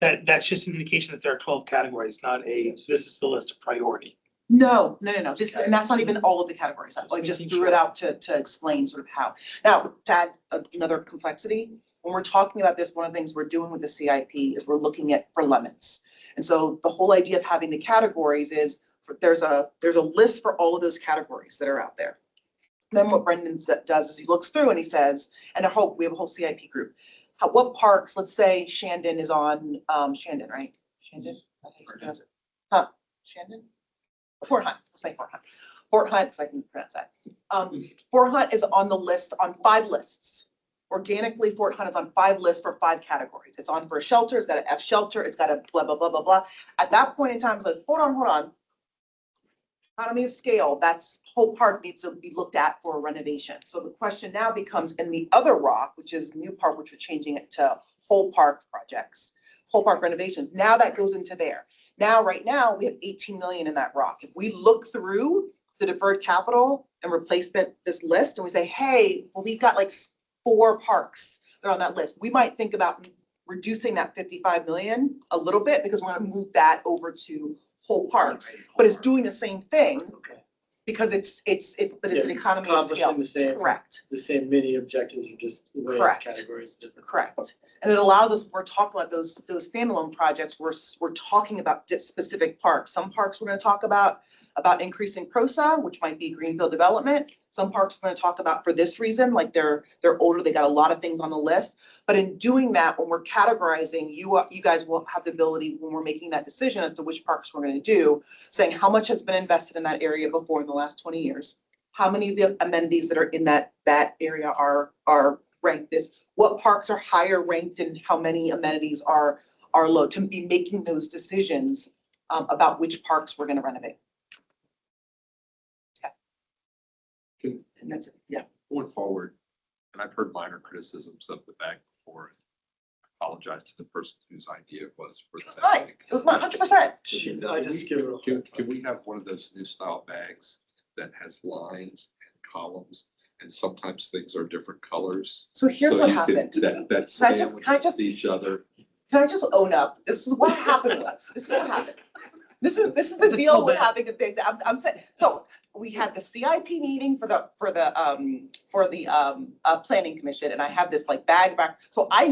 that's just an indication that there are 12 categories, not this is the list of priority. No. This, and that's not even all of the categories. I just threw it out to explain sort of how. Now, to add another complexity, when we're talking about this, one of the things we're doing with the CIP is we're looking at for limits. And so the whole idea of having the categories is there's a list for all of those categories that are out there. Then what Brendan does is he looks through and he says, and we have a whole CIP group. What parks, let's say Shandon is on, Shandon, right? Shandon? Huh? Shandon? Fort Hunt, let's say Fort Hunt. Fort Hunt, because I can pronounce that. Fort Hunt is on the list, on 5 lists organically Fort Hunt is on 5 lists for 5 categories. It's on for a shelter, it's got an F shelter, it's got a blah, blah, blah, blah, blah. At that point in time, it's like, hold on. Economy of scale, that's whole park needs to be looked at for a renovation. So the question now becomes in the other rock, which is new park, which we're changing it to whole park projects, whole park renovations. Now that goes into there. Now, right now, we have 18 million in that rock. If we look through the deferred capital and replacement, this list, and we say, hey, well, we've got like 4 parks that are on that list. We might think about reducing that 55 million a little bit because we're gonna move that over to whole parks, but it's doing the same thing Okay. because it's an economy of Accomplishing scale. the same. Correct. The same mini objectives, you just, the way it's Correct. categorized different. Correct. And it allows us, we're talking about those standalone projects, we're talking about specific parks. Some parks we're gonna talk about increasing PROSA, which might be greenfield development. Some parks we're gonna talk about for this reason, like they're older, they got a lot of things on the list. But in doing that, when we're categorizing, you guys will have the ability, when we're making that decision as to which parks we're gonna do, saying how much has been invested in that area before in the last 20 years? How many of the amenities that are in that area are ranked this? What parks are higher ranked and how many amenities are low, to be making those decisions about which parks we're gonna renovate. Okay. And that's it, yeah. Going forward, and I've heard minor criticisms of the bag before. I apologize to the person whose idea it was for It's the. fine, it was 100%. I just give it. Can we have one of those new style bags that has lines and columns and sometimes things are different colors? So here's So what you can- happened. That Can I sandwich just- each other. Can I just own up? This is what happened was, this is what happened. This is That's the a deal cool with bag. having a thing, I'm saying, so we had the CIP meeting for the planning commission, and I have this like bag back. So I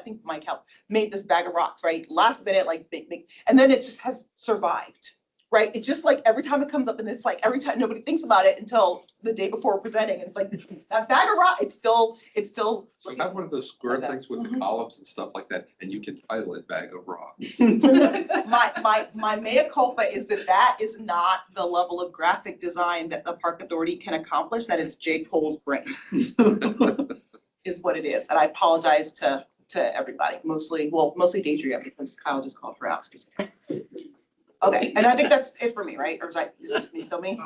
think Mike helped, made this bag of rocks, right? Last minute, like big, and then it just has survived, right? It just like every time it comes up and it's like every time nobody thinks about it until the day before presenting. And it's like that bag of rock, it's still. So have one of those square Okay. things with the columns and stuff like that, and you can title it Bag of Rocks. My mea culpa is that is not the level of graphic design that the Park Authority can accomplish. That is J. Cole's brain. Is what it is. And I apologize to everybody, mostly Deidre, because Kyle just called her out. Okay, and I think that's it for me, right? Or is this me, still me?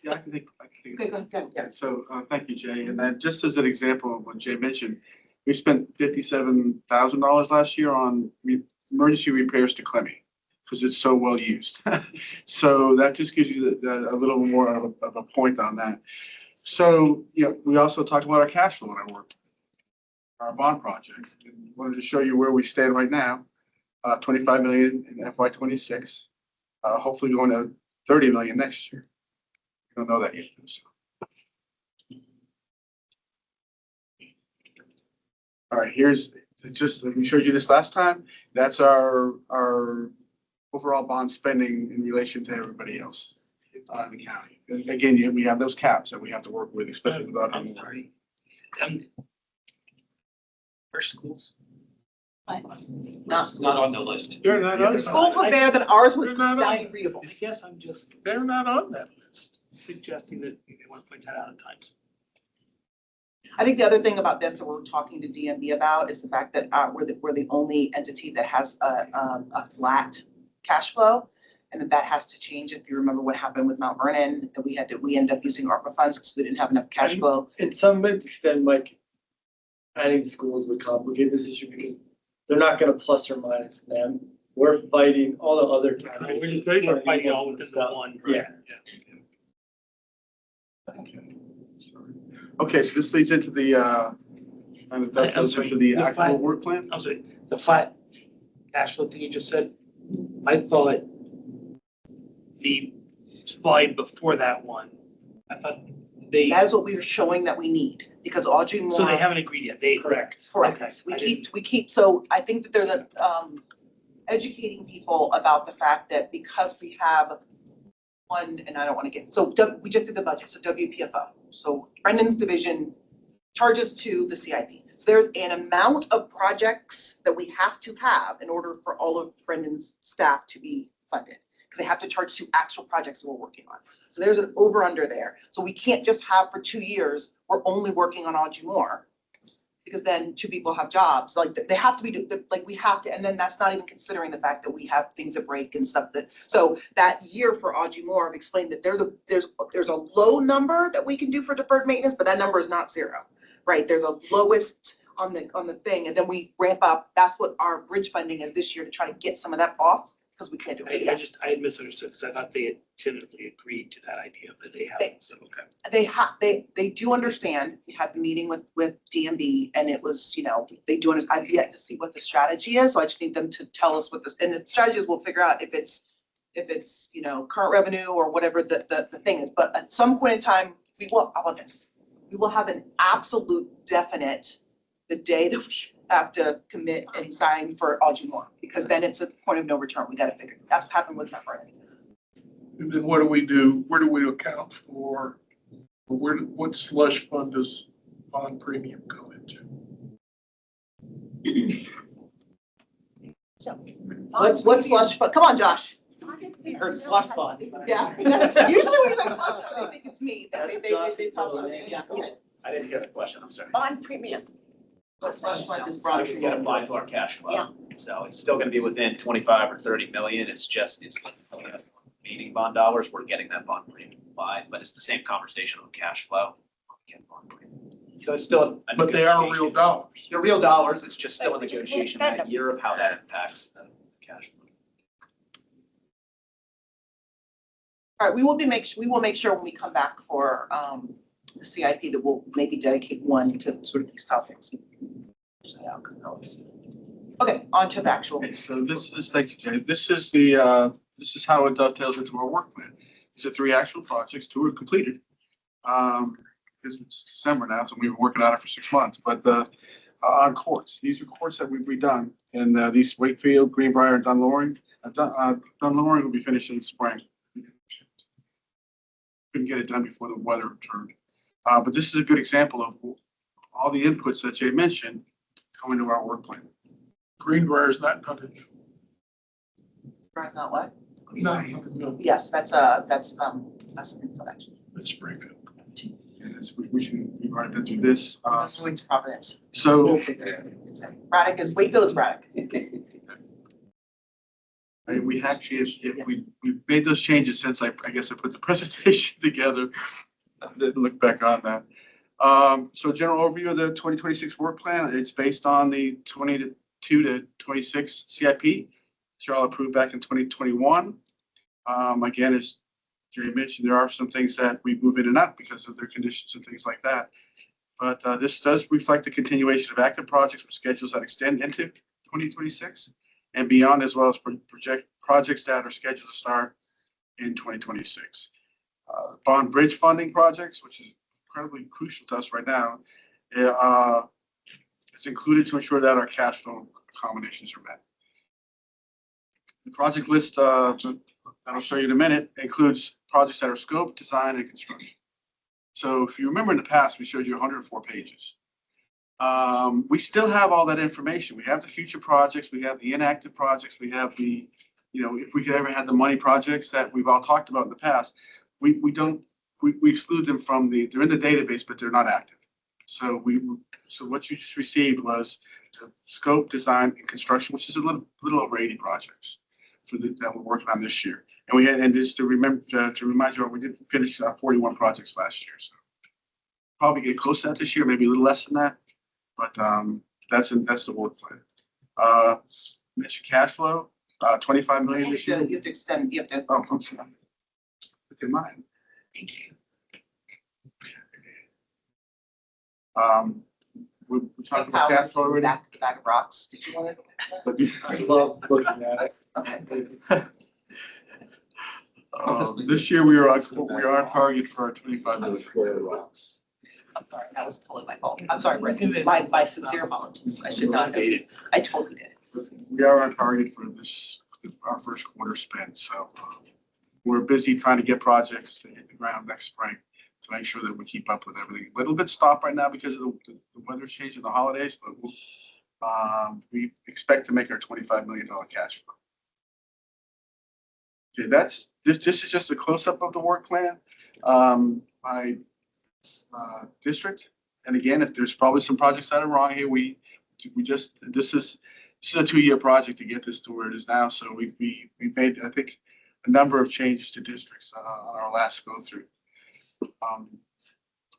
Yeah, I can think. Okay, go ahead, yeah. So, thank you, Jay. And then just as an example of what Jay mentioned, we spent $57,000 last year on emergency repairs to Clemmy because it's so well used. So that just gives you a little more of a point on that. So, we also talked about our cash flow in our work, our bond project. And wanted to show you where we stand right now, 25 million in FY '26. Hopefully going to 30 million next year. We don't know that yet. So. All right, we showed you this last time. That's our overall bond spending in relation to everybody else in the county. Again, we have those caps that we have to work with, especially with our. I'm sorry. For schools. Not Not on the list. They're not the schools was there, then ours would They're not not on- be readable. I guess I'm just They're not on that list. suggesting that you want to point that out at times. I think the other thing about this that we're talking to DMB about is the fact that we're the only entity that has a flat cash flow. And that has to change. If you remember what happened with Mount Vernon, that we ended up using ARPA funds because we didn't have enough cash flow. In some extent, Mike, adding schools would complicate this issue because they're not gonna plus or minus them. We're fighting all the other categories. We're fighting all within the one. Yeah. Okay, so this leads into the, that goes sorry, into the the actual five- work plan? I'm sorry, the flat cash flow thing you just said, I thought the slide before that one, I thought That is what we are showing that we need because Audrey Moore. so they haven't agreed yet. They. Correct. Correct. Okay. We keep, so I think that there's educating people about the fact that because we have one, and I don't want to get, so we just did the budget, so WPFO. So Brendan's division charges to the CIP. So there's an amount of projects that we have to have in order for all of Brendan's staff to be funded. Because they have to charge to actual projects that we're working on. So there's an over under there. So we can't just have for 2 years, we're only working on Audrey Moore. because then two people have jobs, like they have to be, like we have to, and then that's not even considering the fact that we have things that break and stuff that, so that year for Audrey Moore, I've explained that there's a low number that we can do for deferred maintenance, but that number is not zero, right? There's a lowest on the thing, and then we ramp up. That's what our bridge funding is this year, to try to get some of that off, because we can't do it. I had misunderstood, because I thought they had tentatively agreed to that idea, but they haven't, so, okay. They do understand. We had the meeting with DMB, and it was, they do understand. I've yet to see what the strategy is, so I just need them to tell us what this, and the strategies we'll figure out if it's, current revenue or whatever the thing is. But at some point in time, we will, how about this? We will have an absolute definite, the day that we have to commit and sign for Audrey Moore, because then it's a point of no return. We gotta figure, that's what happened with my friend. And then what do we do? Where do we account for, what slush fund does bond premium go into? So, what's slush fund? Come on, Josh. Or slush fund. Yeah. Usually when you say slush fund, they think it's me. They probably, yeah. I didn't hear the question, I'm sorry. Bond premium. What slush fund is We brought should get applied to our cash flow. So it's still gonna be within 25 or 30 million. It's just, it's meaning bond dollars, we're getting that bond premium applied, but it's the same conversation on cash flow. So it's still. a But they are real negotiation. dollars. They're real dollars. It's just still a Right, we just can't negotiation spend that them. year of how that impacts the cash flow. All right, we will make sure when we come back for the CIP that we'll maybe dedicate one to sort of these topics. Okay, on to the actual. Okay, so this is, thank you, Jay. This is this is how it dovetails into our work plan. These are 3 actual projects, 2 are completed. Because it's December now, so we've been working on it for 6 months, but on courts, these are courts that we've redone, and these Wakefield, Greenbrier, and Dunloring. Dunloring will be finished in the spring. Couldn't get it done before the weather turned. But this is a good example of all the inputs that Jay mentioned coming to our work plan. Greenbrier is not nothing new. Right, not what? Not nothing new. Yes, that's Springfield actually. It's Springfield. Yes, we've already been through this. That's Wayne's Providence. So It's Braddock is, Wakefield is Braddock. we actually, if we've made those changes since I guess I put the presentation together. I didn't look back on that. So general overview of the 2026 work plan, it's based on the 22 to 26 CIP, which are all approved back in 2021. Again, as Jerry mentioned, there are some things that we move in and out because of their conditions and things like that. But this does reflect the continuation of active projects with schedules that extend into 2026 and beyond, as well as projects that are scheduled to start in 2026. Bond bridge funding projects, which is incredibly crucial to us right now, is included to ensure that our cash flow accommodations are met. The project list that I'll show you in a minute includes projects that are scoped, design, and construction. So if you remember in the past, we showed you 104 pages. We still have all that information. We have the future projects, we have the inactive projects, we have the, if we could ever have the money projects that we've all talked about in the past. We exclude them from they're in the database, but they're not active. So what you just received was the scope, design, and construction, which is a little over 80 projects that we're working on this year. And just to remind you, we did finish 41 projects last year. So probably get close to that this year, maybe a little less than that, but that's the work plan. Mentioned cash flow, 25 million this year. You have to extend, you have to. Oh, I'm sorry. Look at mine. Thank you. We talked about cash flow already. Back to the bag of rocks. Did you want to? I love looking at it. Okay. This year we are on target for our 25 million. I'm sorry, that was totally my fault. I'm sorry, Brendan. My sincere apologies. I should not have. I totally did. We are on target for our first quarter spend. So we're busy trying to get projects to hit the ground next spring to make sure that we keep up with everything. A little bit stopped right now because of the weather change and the holidays, but we expect to make our $25 million cash flow. Okay, this is just a close-up of the work plan by district And again, if there's probably some projects that are wrong here, this is a 2-year project to get this to where it is now. So we made, I think, a number of changes to districts on our last go through.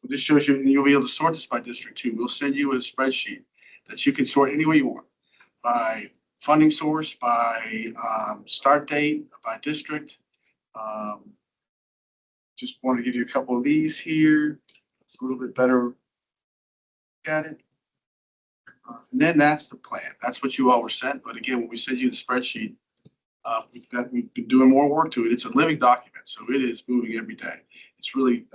This shows you, and you'll be able to sort this by district too. We'll send you a spreadsheet that you can sort any way you want, by funding source, by start date, by district. Just want to give you a couple of these here. It's a little bit better look at it. And then that's the plan. That's what you all were sent. But again, when we send you the spreadsheet, we've been doing more work to it. It's a living document, so it is moving every day. It's really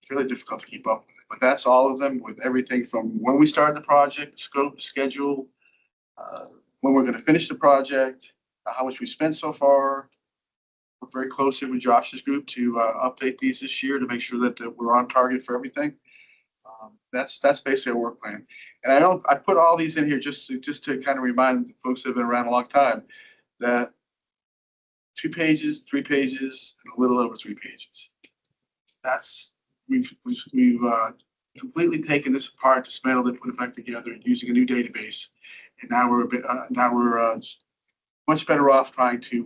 fairly difficult to keep up with it. But that's all of them, with everything from when we started the project, scope, schedule, when we're going to finish the project, how much we spent so far. We're very closely with Josh's group to update these this year to make sure that we're on target for everything. That's basically a work plan. And I put all these in here just to kind of remind the folks that have been around a long time that 2 pages, 3 pages, and a little over 3 pages. We've completely taken this apart, dismantled it, put it back together using a new database. And now we're much better off trying to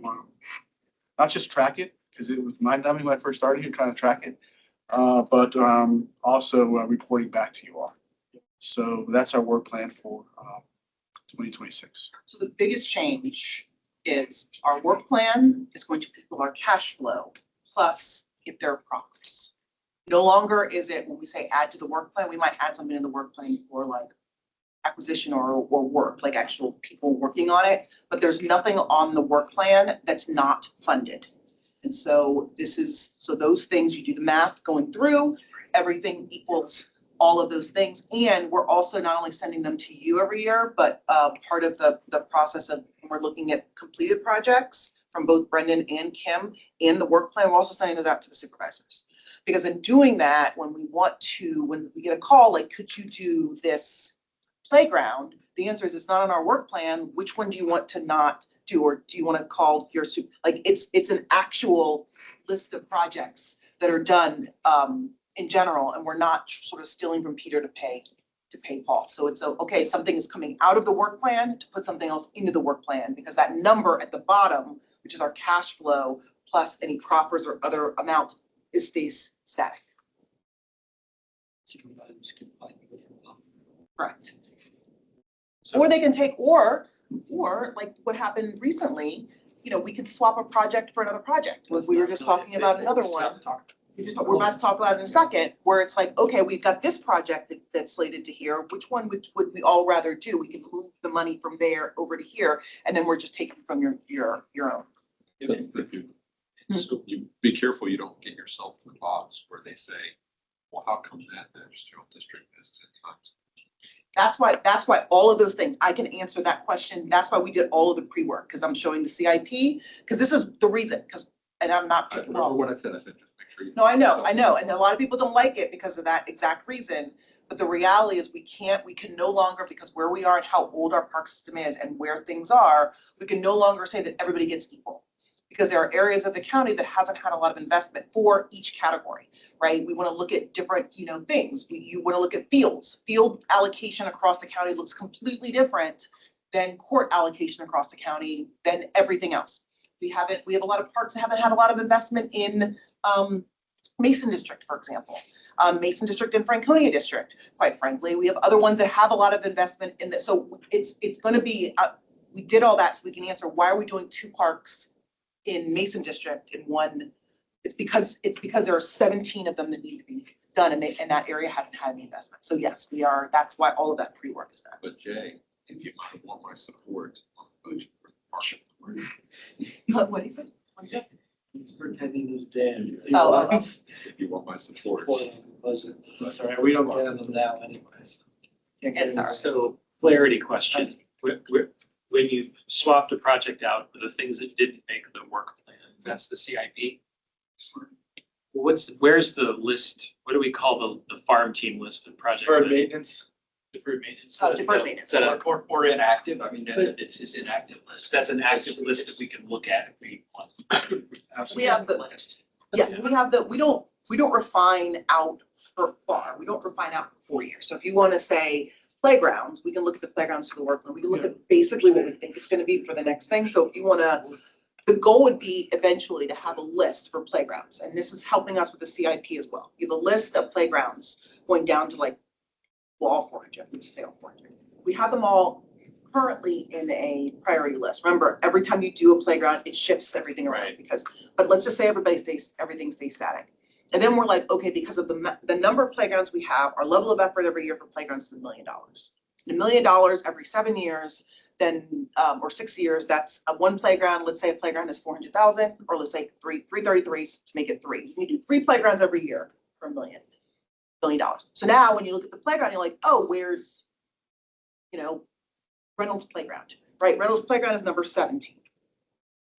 not just track it, because it was mind-numbing when I first started here trying to track it, but also reporting back to you all. So that's our work plan for 2026. So the biggest change is our work plan is going to equal our cash flow plus if there are proffers. No longer is it when we say add to the work plan, we might add something in the work plan for like acquisition or work, like actual people working on it, but there's nothing on the work plan that's not funded. And so so those things, you do the math going through, everything equals all of those things. And we're also not only sending them to you every year, but part of the process of when we're looking at completed projects from both Brendan and Kim in the work plan, we're also sending those out to the supervisors. Because in doing that, when we get a call, like, could you do this playground? The answer is it's not on our work plan. Which one do you want to not do? Or do you want to call your like it's an actual list of projects that are done in general, and we're not sort of stealing from Peter to pay Paul. So it's okay, something is coming out of the work plan to put something else into the work plan, because that number at the bottom, which is our cash flow plus any proffers or other amount, stays static. Correct. Or they can take, or like what happened recently, we could swap a project for another project. We were just talking about another one. We're about to talk about it in a second, where it's like, okay, we've got this project that's slated to here. Which one would we all rather do? We can move the money from there over to here, and then we're just taking from your own. So you be careful you don't get yourself in the box where they say, well, how come that industrial district is 10 times? That's why all of those things, I can answer that question. That's why we did all of the pre-work, because I'm showing the CIP, because this is the reason, and I'm not. I remember what I said just make sure you. No, I know. And a lot of people don't like it because of that exact reason. But the reality is we can no longer, because where we are and how old our park system is and where things are, we can no longer say that everybody gets equal. Because there are areas of the county that hasn't had a lot of investment for each category, right? We want to look at different, things. You want to look at fields. Field allocation across the county looks completely different than court allocation across the county, than everything else. We have a lot of parks that haven't had a lot of investment in Mason District, for example. Mason District and Franconia District, quite frankly. We have other ones that have a lot of investment in this. So it's going to be, we did all that so we can answer, why are we doing 2 parks in Mason District in one? It's because there are 17 of them that need to be done, and that area hasn't had any investment. So yes, we are. That's why all of that pre-work is done. But Jay, if you might want my support on the budget for the park. What is it? He's pretending he's dead. If you want my support. That's all right. We don't get them now anyways. It's all right. So clarity question, when you've swapped a project out for the things that didn't make the work plan, that's the CIP. Where's the list? What do we call the farm team list of projects? For maintenance. Deferred maintenance. Deferred maintenance. Is that Or inactive, I mean, it's inactive list. that's an active list that we can look at if we want. We have the list. Yes, we have we don't we don't refine out for far. We don't refine out for 4 years. So if you want to say playgrounds, we can look at the playgrounds for the work plan. We can look at basically what we think it's going to be for the next thing. So if you want to, the goal would be eventually to have a list for playgrounds. And this is helping us with the CIP as well. You have a list of playgrounds going down to like, well, all 400, let's say all 400. We have them all currently in a priority list. Remember, every time you do a playground, it shifts everything around because, but let's just say everything stays static. And then we're like, okay, because of the number of playgrounds we have, our level of effort every year for playgrounds is $1 million. $1 million every 7 years, then, or 6 years, that's one playground. Let's say a playground is 400,000, or let's say 333s to make it 3. We do 3 playgrounds every year for $1 million. So now when you look at the playground, you're like, oh, where's, you know, Reynolds Playground, right? Reynolds Playground is number 17.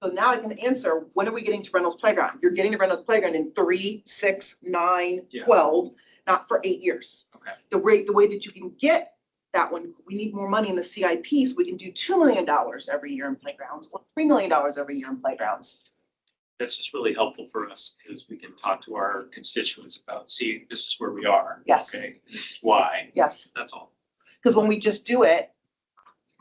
So now I can answer, when are we getting to Reynolds Playground? You're getting to Reynolds Playground in 3, 6, 9, 12, not for 8 years. Okay. The way that you can get that one, we need more money in the CIP, so we can do $2 million every year in playgrounds, or $3 million every year in playgrounds. That's just really helpful for us because we can talk to our constituents about, see, this is where we are. Yes. Okay, this is why. Yes. That's all. Because when we just do it,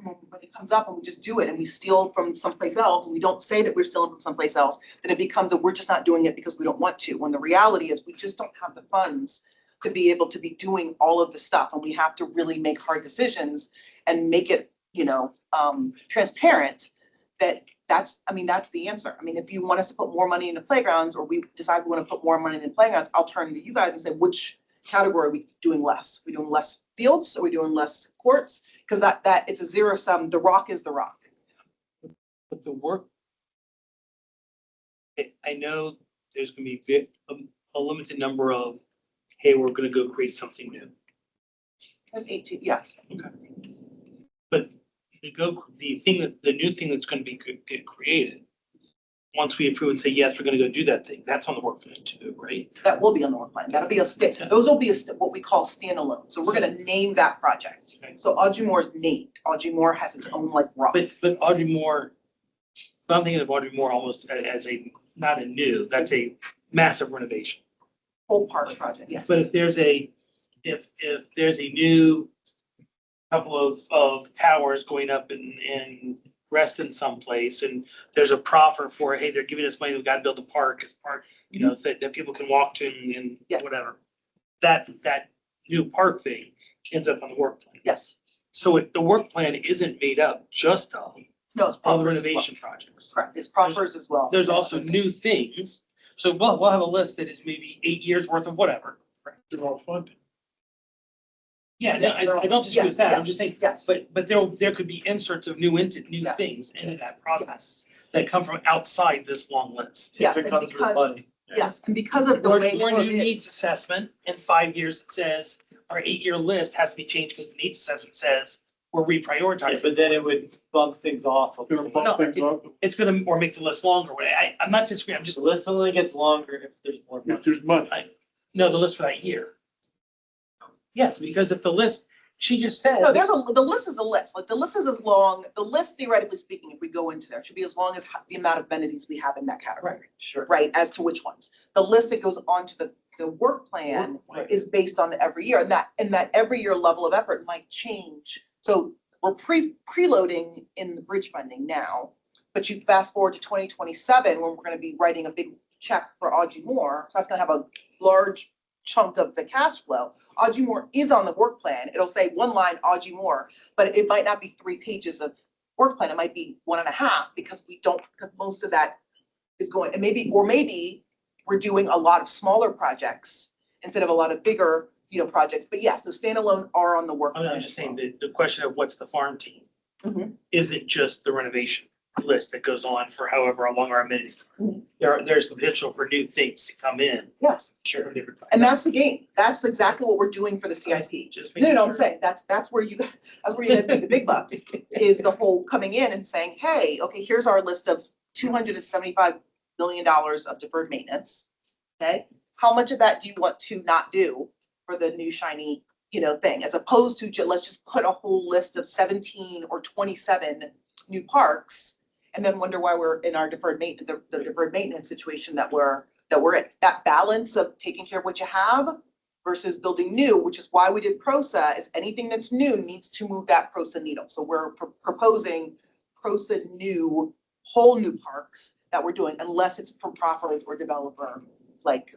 when it comes up and we just do it and we steal from someplace else, and we don't say that we're stealing from someplace else, then it becomes that we're just not doing it because we don't want to. When the reality is we just don't have the funds to be able to be doing all of the stuff, and we have to really make hard decisions and make it, you know, transparent. That's the answer. I mean, if you want us to put more money into playgrounds, or we decide we want to put more money into playgrounds, I'll turn to you guys and say, which category are we doing less? Are we doing less fields? Are we doing less courts? Because that it's a zero sum. The rock is the rock. But the work, I know there's gonna be a limited number of, hey, we're gonna go create something new. There's 18, yes. But the new thing that's gonna be get created, once we approve and say, yes, we're gonna go do that thing, that's on the work plan too, right? That will be on the work plan. That'll be those will be what we call standalone. So we're gonna name that project. Okay. So Audrey Moore is named. Audrey Moore has its own like rock. But Audrey Moore, I'm thinking of Audrey Moore almost as not a new, that's a massive renovation. Whole park project, yes. But if there's a new couple of towers going up in Reston someplace, and there's a proffer for, hey, they're giving us money, we've got to build a park as part, you know, that people can walk to and Yes. whatever. That new park thing ends up on the work plan. Yes. So the work plan isn't made up just of No, it's all the proper. renovation projects. Correct. It's proffers as well. There's also new things. So we'll have a list that is maybe 8 years worth of whatever. They're all funded. Yeah, no, I don't disagree with that. I'm just saying, Yes. but there could be inserts of new Yeah. things into that process that come from outside this long list. Yes, and because, yes, and because of the Or way. new it is- needs assessment in 5 years, it says our 8-year list has to be changed because the needs assessment says we're reprioritizing. But then it would bump things off. They're gonna bump things up. It's gonna, or make the list longer. I'm not disagreeing, I'm just, The list only gets longer if there's more. If there's money. no, the list for that year. Yes, because if the list, she just said. No, the list is a list. Like the list is as long, the list theoretically speaking, if we go into there, should be as long as the amount of amenities we have in that category. Sure. Right, as to which ones. The list that goes on to the work plan is based on the every year, and that every year level of effort might change. So we're preloading in the bridge funding now, but you fast forward to 2027, when we're gonna be writing a big check for Audrey Moore, so that's gonna have a large chunk of the cash flow. Audrey Moore is on the work plan. It'll say one line Audrey Moore, but it might not be 3 pages of work plan. It might be 1.5 because most of that is going, and maybe we're doing a lot of smaller projects instead of a lot of bigger, projects. But yes, the standalone are on the work plan. I'm just saying the question of what's the farm team Mhm. isn't just the renovation list that goes on for however long our amenities are. Mhm. There's potential for new things to come in. Yes, Sure. Different and that's the game. That's exactly what we're doing for the CIP. Just No, making no, I'm sure. saying, that's where you guys make the big bucks, is the whole coming in and saying, hey, okay, here's our list of $275 million of deferred maintenance. Okay, how much of that do you want to not do for the new shiny, thing, as opposed to let's just put a whole list of 17 or 27 new parks and then wonder why we're in our deferred maintenance, the deferred maintenance situation that we're that we're at that balance of taking care of what you have versus building new, which is why we did PROSA, is anything that's new needs to move that PROSA needle. So we're proposing PROSA new, whole new parks that we're doing, unless it's from properties or developer, like,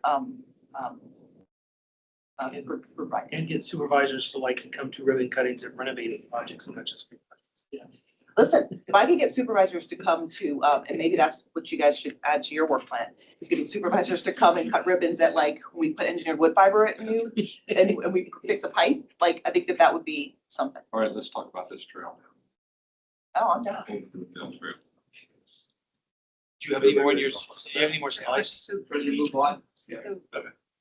provider. And get supervisors to like to come to ribbon cuttings of renovated projects and not just. Yeah. Listen, if I could get supervisors to come to, and maybe that's what you guys should add to your work plan, is getting supervisors to come and cut ribbons at, like, we put engineered wood fiber at you and we fix a pipe, like, I think that would be something. All right, let's talk about this trail. Oh, I'm down. Do you have any more in your, do you have any more slides? So Ready to move on? Yeah.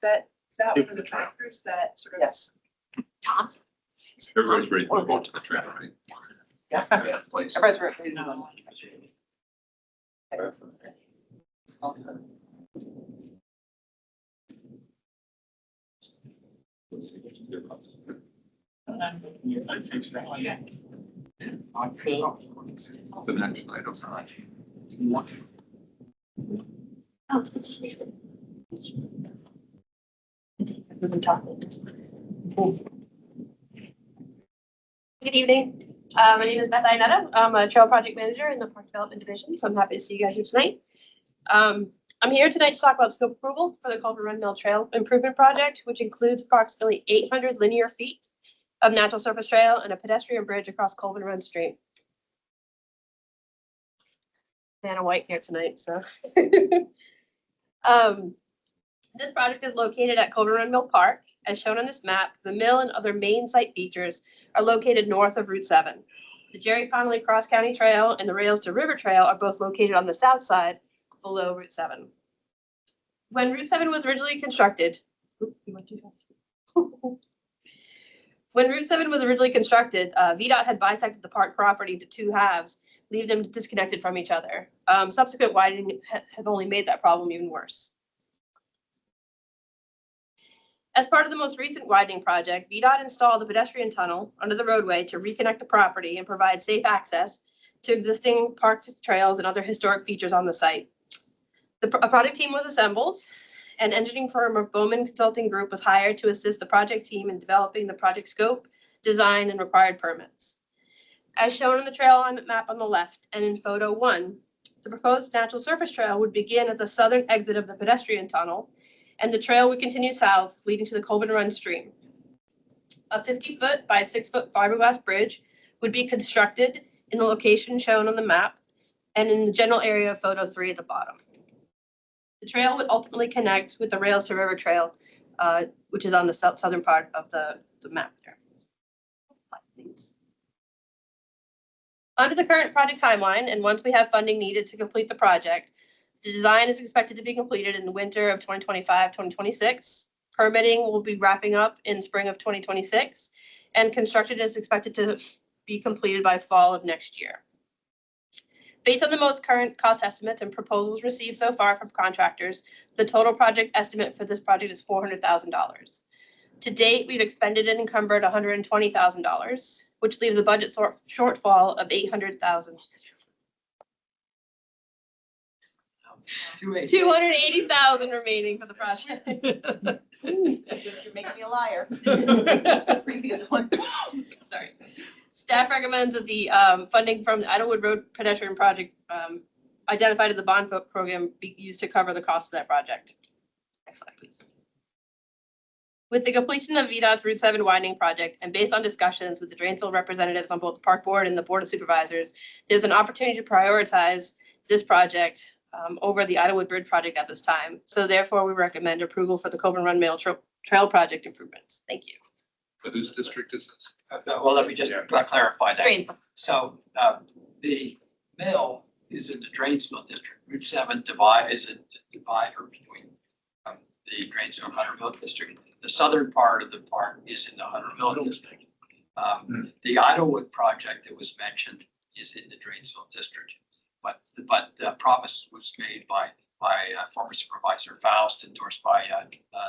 that, is that If for the the trail. tractors that sort of? Yes. Tom? Everybody's ready to move on to the trail, right? Yes. Yeah, please. Everybody's ready to move on. The next item. Good evening. My name is Beth Ionetta. I'm a trail project manager in the Park Development Division, so I'm happy to see you guys here tonight. I'm here tonight to talk about scope approval for the Culver Run Mill Trail Improvement Project, which includes approximately 800 linear feet of natural surface trail and a pedestrian bridge across Colvin Run Stream. Vanna White here tonight, so. This project is located at Colvin Run Mill Park. As shown on this map, the mill and other main site features are located north of Route 7. The Jerry Connolly Cross County Trail and the Rails to River Trail are both located on the south side below Route 7. When Route 7 was originally constructed, when Route 7 was originally constructed, VDOT had bisected the park property into two halves, leaving them disconnected from each other. Subsequent widening have only made that problem even worse. As part of the most recent widening project, VDOT installed a pedestrian tunnel under the roadway to reconnect the property and provide safe access to existing park trails and other historic features on the site. A project team was assembled. An engineering firm of Bowman Consulting Group was hired to assist the project team in developing the project scope, design, and required permits. As shown on the trail map on the left and in photo 1, the proposed natural surface trail would begin at the southern exit of the pedestrian tunnel, and the trail would continue south, leading to the Colvin Run Stream. A 50-foot by 6-foot fiberglass bridge would be constructed in the location shown on the map and in the general area of photo 3 at the bottom. The trail would ultimately connect with the Rails to River Trail, which is on the southern part of the map there. Thanks. Under the current project timeline, and once we have funding needed to complete the project, the design is expected to be completed in the winter of 2025-2026. Permitting will be wrapping up in spring of 2026, and construction is expected to be completed by fall of next year. Based on the most current cost estimates and proposals received so far from contractors, the total project estimate for this project is $400,000. To date, we've expended and encumbered $120,000, which leaves a budget shortfall of $800,000. $280,000 remaining for the project. You're making me a liar. Previous one. Sorry. Staff recommends that the funding from the Idlewood Road Pedestrian Project identified in the bond program be used to cover the cost of that project. Next slide, please. With the completion of VDOT's Route 7 widening project and based on discussions with the Drainfield representatives on both the Park Board and the Board of Supervisors, there's an opportunity to prioritize this project over the Idlewood Bridge project at this time. So therefore, we recommend approval for the Colvin Run Mill Trail project improvements. Thank you. But whose district is this? Well, let me just clarify that. Great. So the mill is in the Drainsville district. Route 7 is a divider between the Drainsville and Hunterville district. The southern part of the park is in the Hunterville district. The Idlewood project that was mentioned is in the Drainsville district. But the promise was made by former Supervisor Faust, endorsed by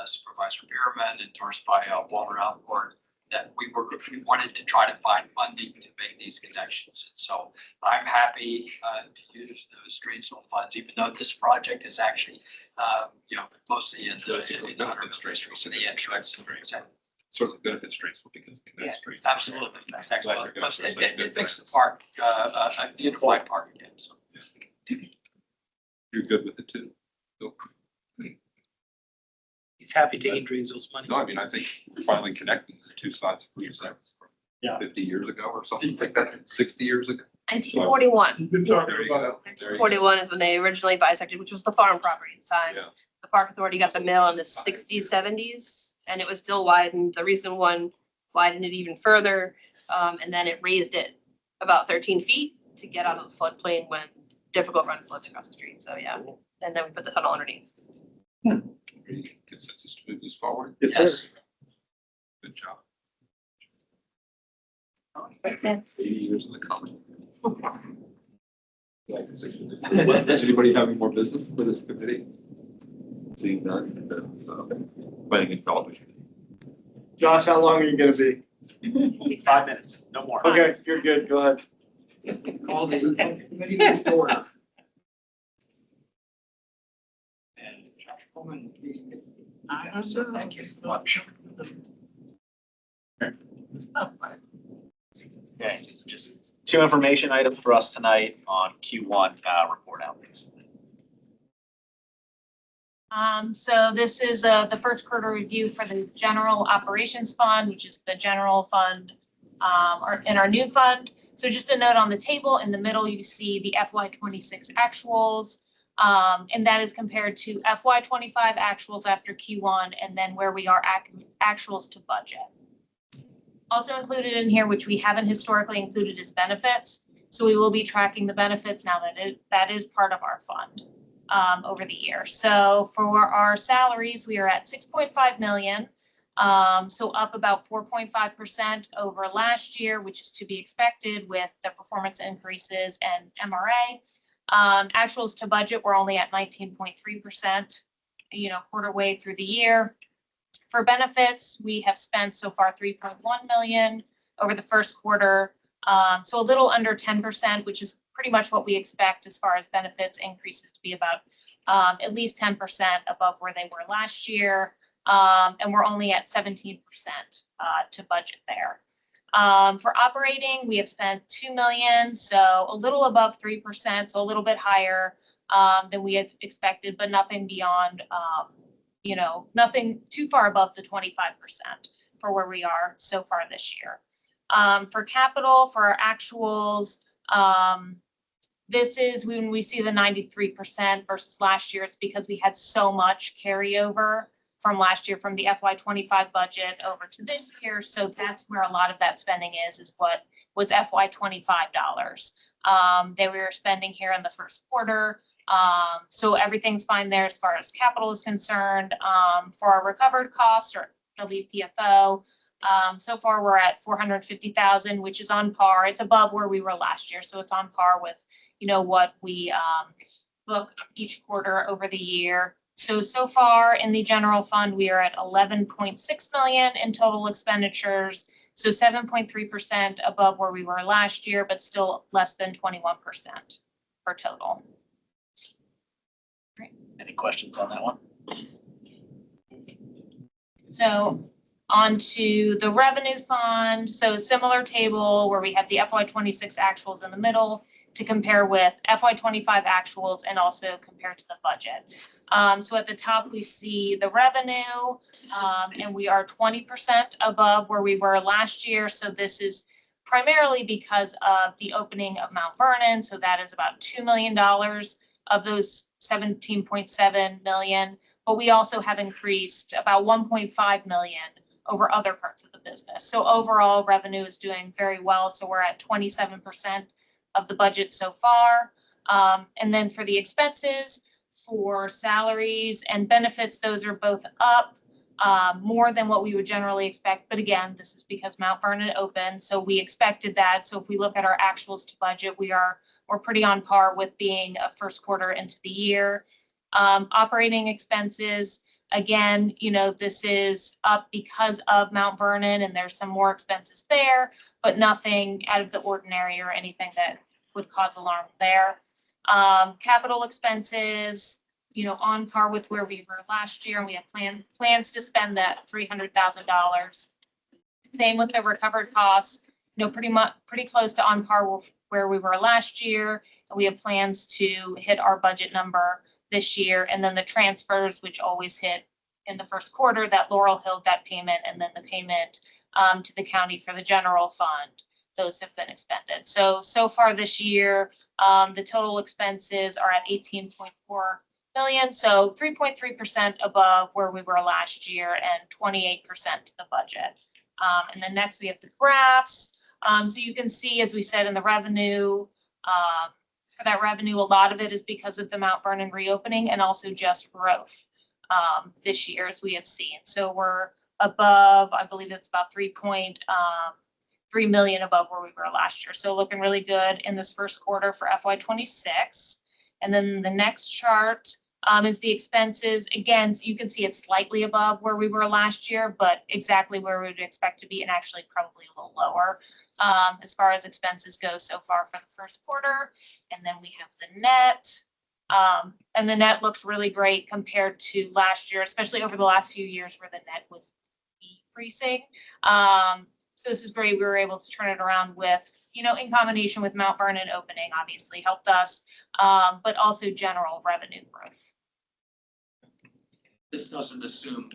Supervisor Bierman, endorsed by Walter Alport, that we wanted to try to find funding to make these connections. So I'm happy to use those Dranesville funds, even though this project is actually, mostly in the administration, the insurance. Certainly benefits Dranesville because it connects Dranesville. Absolutely. That's excellent. Glad you're gonna It makes the park, a unified park again, so. You're good with it too? Bill? He's happy taking Dranesville's money. No, I mean, I think we're finally connecting the two sides of Clear Cypress. Yeah. 50 years ago or something like that, 60 years ago. 1941. We've been talking There you about go. There you go. 41 is when they originally bisected, which was the farm property at the time. Yeah. The Park Authority got the mill in the 60s, 70s, and it was still widened. The recent one widened it even further, and then it raised it about 13 feet to get out of the floodplain when difficult run floods across the street. So yeah, and then we put the tunnel underneath. Any consensus to move this forward? Yes, sir. Good job. Yeah. 80 years in the coming. Does anybody have any more business for this committee? Seeing none, planning and development. Josh, how long are you gonna be? 5 minutes, no more. Okay, you're good. Go ahead. Call the committee to order. And Josh Pullman, meeting. Thank you so much. Okay, just 2 information items for us tonight on Q1 report out, please. So this is the first quarter review for the general operations fund, which is the general fund, or in our new fund. So just a note on the table, in the middle, you see the FY26 actuals. And that is compared to FY25 actuals after Q1, and then where we are actuals to budget. Also included in here, which we haven't historically included, is benefits. So we will be tracking the benefits now that is part of our fund over the year. So for our salaries, we are at 6.5 million. So up about 4.5% over last year, which is to be expected with the performance increases and MRA. Actuals to budget, we're only at 19.3%, quarter way through the year. For benefits, we have spent so far 3.1 million over the first quarter. So a little under 10%, which is pretty much what we expect as far as benefits increases to be about at least 10% above where they were last year. And we're only at 17% to budget there. For operating, we have spent 2 million, so a little above 3%, so a little bit higher than we had expected, but nothing beyond, nothing too far above the 25% for where we are so far this year. For capital, for our actuals, this is when we see the 93% versus last year. It's because we had so much carryover from last year, from the FY25 budget over to this year. So that's where a lot of that spending is what was FY25 dollars that we were spending here in the first quarter. So everything's fine there as far as capital is concerned. For our recovered costs, or WPFO, so far we're at 450,000, which is on par. It's above where we were last year. So it's on par with, what we book each quarter over the year. So far in the general fund, we are at 11.6 million in total expenditures. So 7.3% above where we were last year, but still less than 21% for total. Any questions on that one? So on to the revenue fund. So similar table where we have the FY26 actuals in the middle to compare with FY25 actuals and also compare to the budget. So at the top, we see the revenue, and we are 20% above where we were last year. So this is primarily because of the opening of Mount Vernon. So that is about $2 million of those 17.7 million. But we also have increased about 1.5 million over other parts of the business. So overall, revenue is doing very well. So we're at 27% of the budget so far. And then for the expenses, for salaries and benefits, those are both up more than what we would generally expect. But again, this is because Mount Vernon opened, so we expected that. So if we look at our actuals to budget, we're pretty on par with being a first quarter into the year. Operating expenses, Again, this is up because of Mount Vernon and there's some more expenses there, but nothing out of the ordinary or anything that would cause alarm there. Capital expenses, on par with where we were last year, and we have plans to spend that $300,000. Same with the recovered costs, pretty close to on par with where we were last year. And we have plans to hit our budget number this year. And then the transfers, which always hit in the first quarter, that Laurel Hill debt payment, and then the payment to the county for the general fund, those have been expended. So far this year, the total expenses are at 18.4 million. So 3.3% above where we were last year and 28% to the budget. And then next we have the graphs. So you can see, as we said, in the revenue, for that revenue, a lot of it is because of the Mount Vernon reopening and also just growth this year, as we have seen. So we're above, I believe it's about 3.3 million above where we were last year. So looking really good in this first quarter for FY26. And then the next chart is the expenses. Again, you can see it's slightly above where we were last year, but exactly where we would expect to be, and actually probably a little lower as far as expenses go so far for the first quarter. And then we have the net. And the net looks really great compared to last year, especially over the last few years where the net was decreasing. So this is great. We were able to turn it around with, in combination with Mount Vernon opening, obviously helped us, but also general revenue growth. This doesn't assume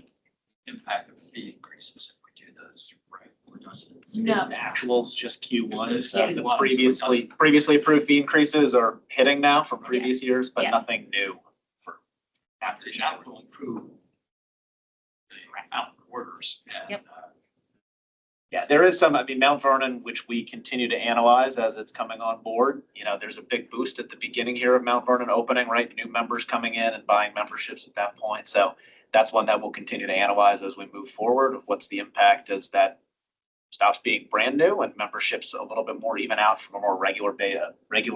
impact of fee increases if we do those, right? Or does it? No. It's actuals, just Q1. So Yes. the previously approved fee increases are hitting now from previous years, but Yes. nothing new for after That January. will improve the out quarters and, Yep. Yeah, there is some, Mount Vernon, which we continue to analyze as it's coming on board. There's a big boost at the beginning here of Mount Vernon opening, right? New members coming in and buying memberships at that point. So that's one that we'll continue to analyze as we move forward of what's the impact as that stops being brand new and memberships a little bit more even out from a more regular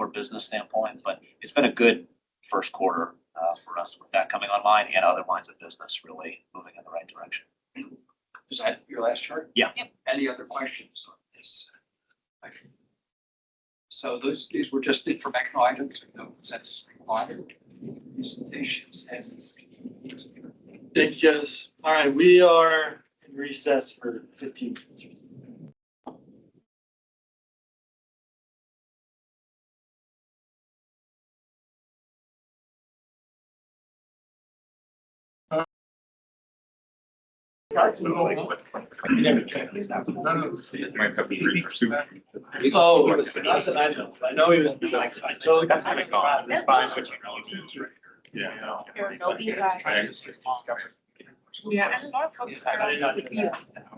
business standpoint. But it's been a good first quarter for us with that coming online and other lines of business really moving in the right direction. is that your last chart? Yeah. Yep. Any other questions on this? Thank you. So these were just informational items, no consensus required. Presentations and. Thanks, Jess. All right, we are in recess for 15 minutes. Oh, that's an item. I know he was. I totally. That's gonna go on. It's fine, but you know, Yeah. There are no feedback. Yeah, and a lot of folks are a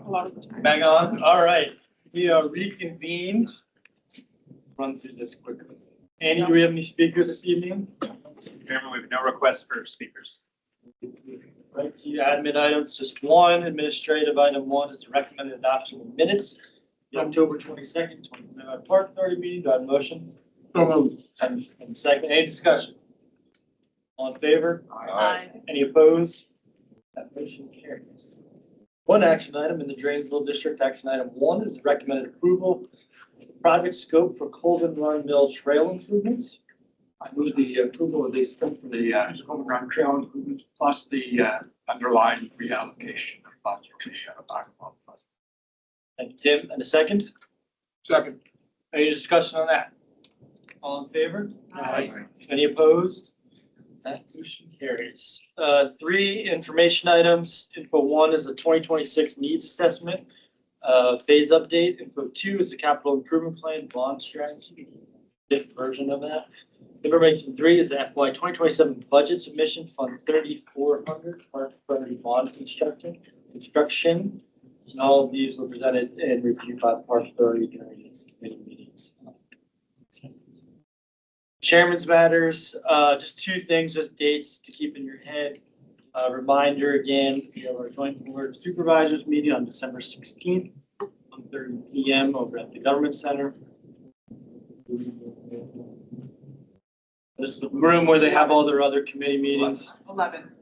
lot of the time. Bang on. All right, we are reconvened. Run through this quickly. Andy, do we have any speakers this evening? Chairman, we have no requests for speakers. Right, to admin items, just one. Administrative item one is the recommended adoption of minutes. The October 22nd, 2025 Park Authority meeting. Do I have a motion? So moved. And second, any discussion? All in favor? Aye. Any opposed? That motion carries. One action item in the Drainsville District, action item one is the recommended approval of project scope for Colvin Run Mill Trail improvements. I move the approval of the scope for the Colvin Run Trail improvements plus the underlying reallocation of funds from the document. Thank you, Tim. And a second? Second. Any discussion on that? All in favor? Aye. Any opposed? That motion carries. Three information items. Info one is the 2026 needs assessment, phase update. Info two is the capital improvement plan bond strategy, different version of that. Information three is the FY 2027 budget submission, Fund 3400, Park Authority bond construction. And all of these were presented and reviewed by the Park Authority during its committee meetings. Chairman's matters, just two things, just dates to keep in your head. Reminder again, we have our joint board of supervisors meeting on December 16th, 1:30 PM over at the Government Center. This is the room where they have all their other committee meetings. 11.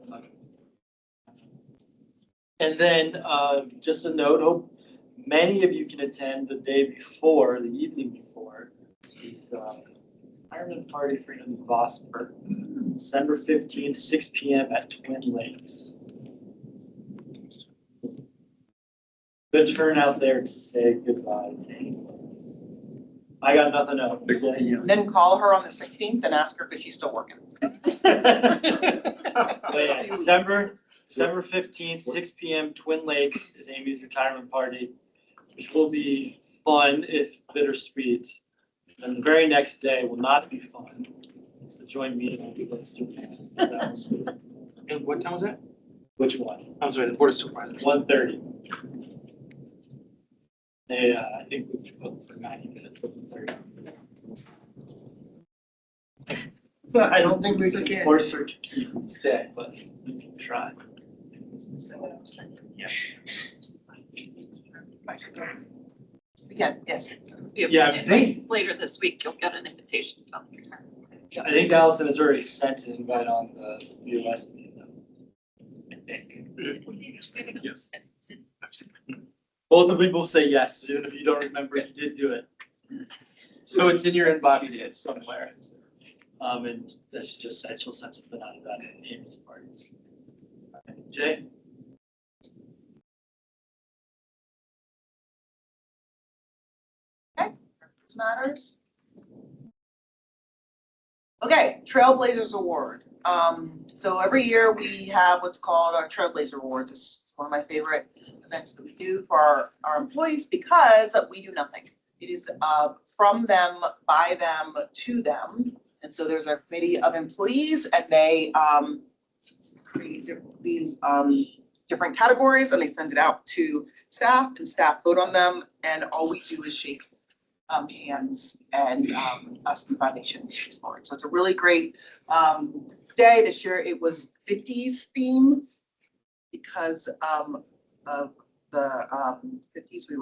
And then, just a note, hope many of you can attend the day before, the evening before, the retirement party for Andy Vosper, December 15th, 6 p.m. at Twin Lakes. Good turnout there to say goodbye to anyone. I got nothing else. Then call her on the 16th and ask her because she's still working. But yeah, December 15th, 6 p.m., Twin Lakes is Amy's retirement party, which will be fun if bittersweet. And the very next day will not be fun. It's the joint meeting with the superintendent. And what time was that? Which one? I'm sorry, the board of supervisors. 1:30. They, I think we booked for 90 minutes of 1:30. But I don't think we could get. Closer to keep instead, but we can try. Yeah. Again, yes. Yeah, I think, Later this week, you'll get an invitation from the I think Allison has already sent an invite on the VOS meeting, though. I think. Yes. Both the people say yes, even if you don't remember, you did do it. So it's in your inbox somewhere. And that she just said she'll send something out about it in Amy's parties. Jay? Matters. Okay, Trailblazers Award. So every year we have what's called our Trailblazer Awards. It's one of my favorite events that we do for our employees because we do nothing. It is from them, by them, to them. And so there's a committee of employees and they create these different categories and they send it out to staff and staff vote on them. And all we do is shake hands and us and foundation for it. So it's a really great day. This year it was 50s theme because of the 50s. We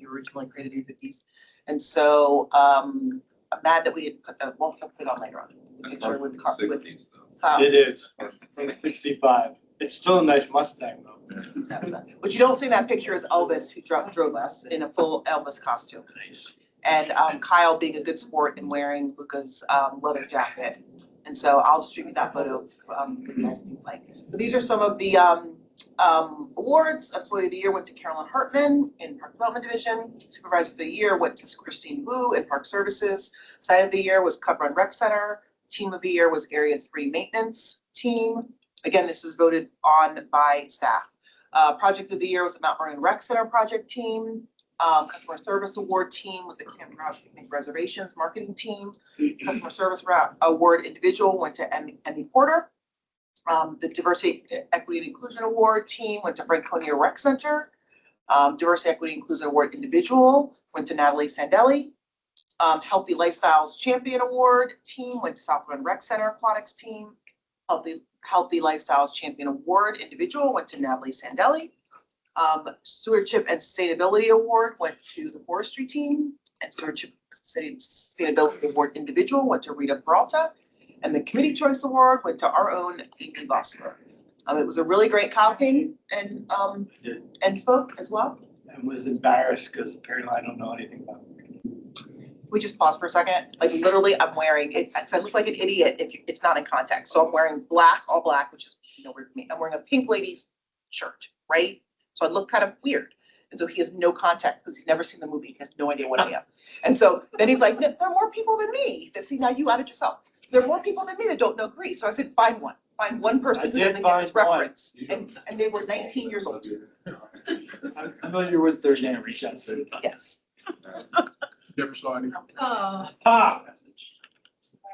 originally created in the 50s. And so I'm mad that we didn't put the, we'll put it on later on. The picture with the car. It is, from 65. It's still a nice Mustang though. What you don't see in that picture is Elvis who drove us in a full Elvis costume. Nice. And Kyle being a good sport and wearing Luca's leather jacket. And so I'll distribute that photo for you guys if you'd like. But these are some of the awards. Employee of the Year went to Carolyn Hartman in Park Development Division. Supervisor of the Year went to Christine Wu in Park Services. Site of the Year was Cub Run Rec Center. Team of the Year was Area 3 Maintenance Team. Again, this is voted on by staff. Project of the Year was the Mount Vernon Rec Center project team. Customer Service Award team was the Campground Picnic Reservations Marketing Team. Customer Service Award individual went to Emmy Porter. The Diversity, Equity, and Inclusion Award team went to Franconia Rec Center. Diversity, Equity, and Inclusion Award individual went to Natalie Sandelli. Healthy Lifestyles Champion Award team went to Southland Rec Center Aquatics team. Healthy Lifestyles Champion Award individual went to Natalie Sandelli. Stewardship and Sustainability Award went to the Forestry team, and Stewardship Sustainability Award individual went to Rita Peralta, and the Committee Choice Award went to our own Amy Vosper. It was a really great copying and spoke as well. And was embarrassed because apparently I don't know anything about it. We just pause for a second. Like literally, I'm wearing it. I look like an idiot if it's not in context. So I'm wearing black, all black, which is weird for me. I'm wearing a pink ladies shirt, right? So I look kind of weird. And so he has no context because he's never seen the movie. He has no idea what I am. And so then he's like, there are more people than me that see, now you outed yourself. There are more people than me that don't know Grease. So I said, find one. Find one person who doesn't get this reference. And they were 19 years old. I'm familiar with their generations. Yes. Never saw any.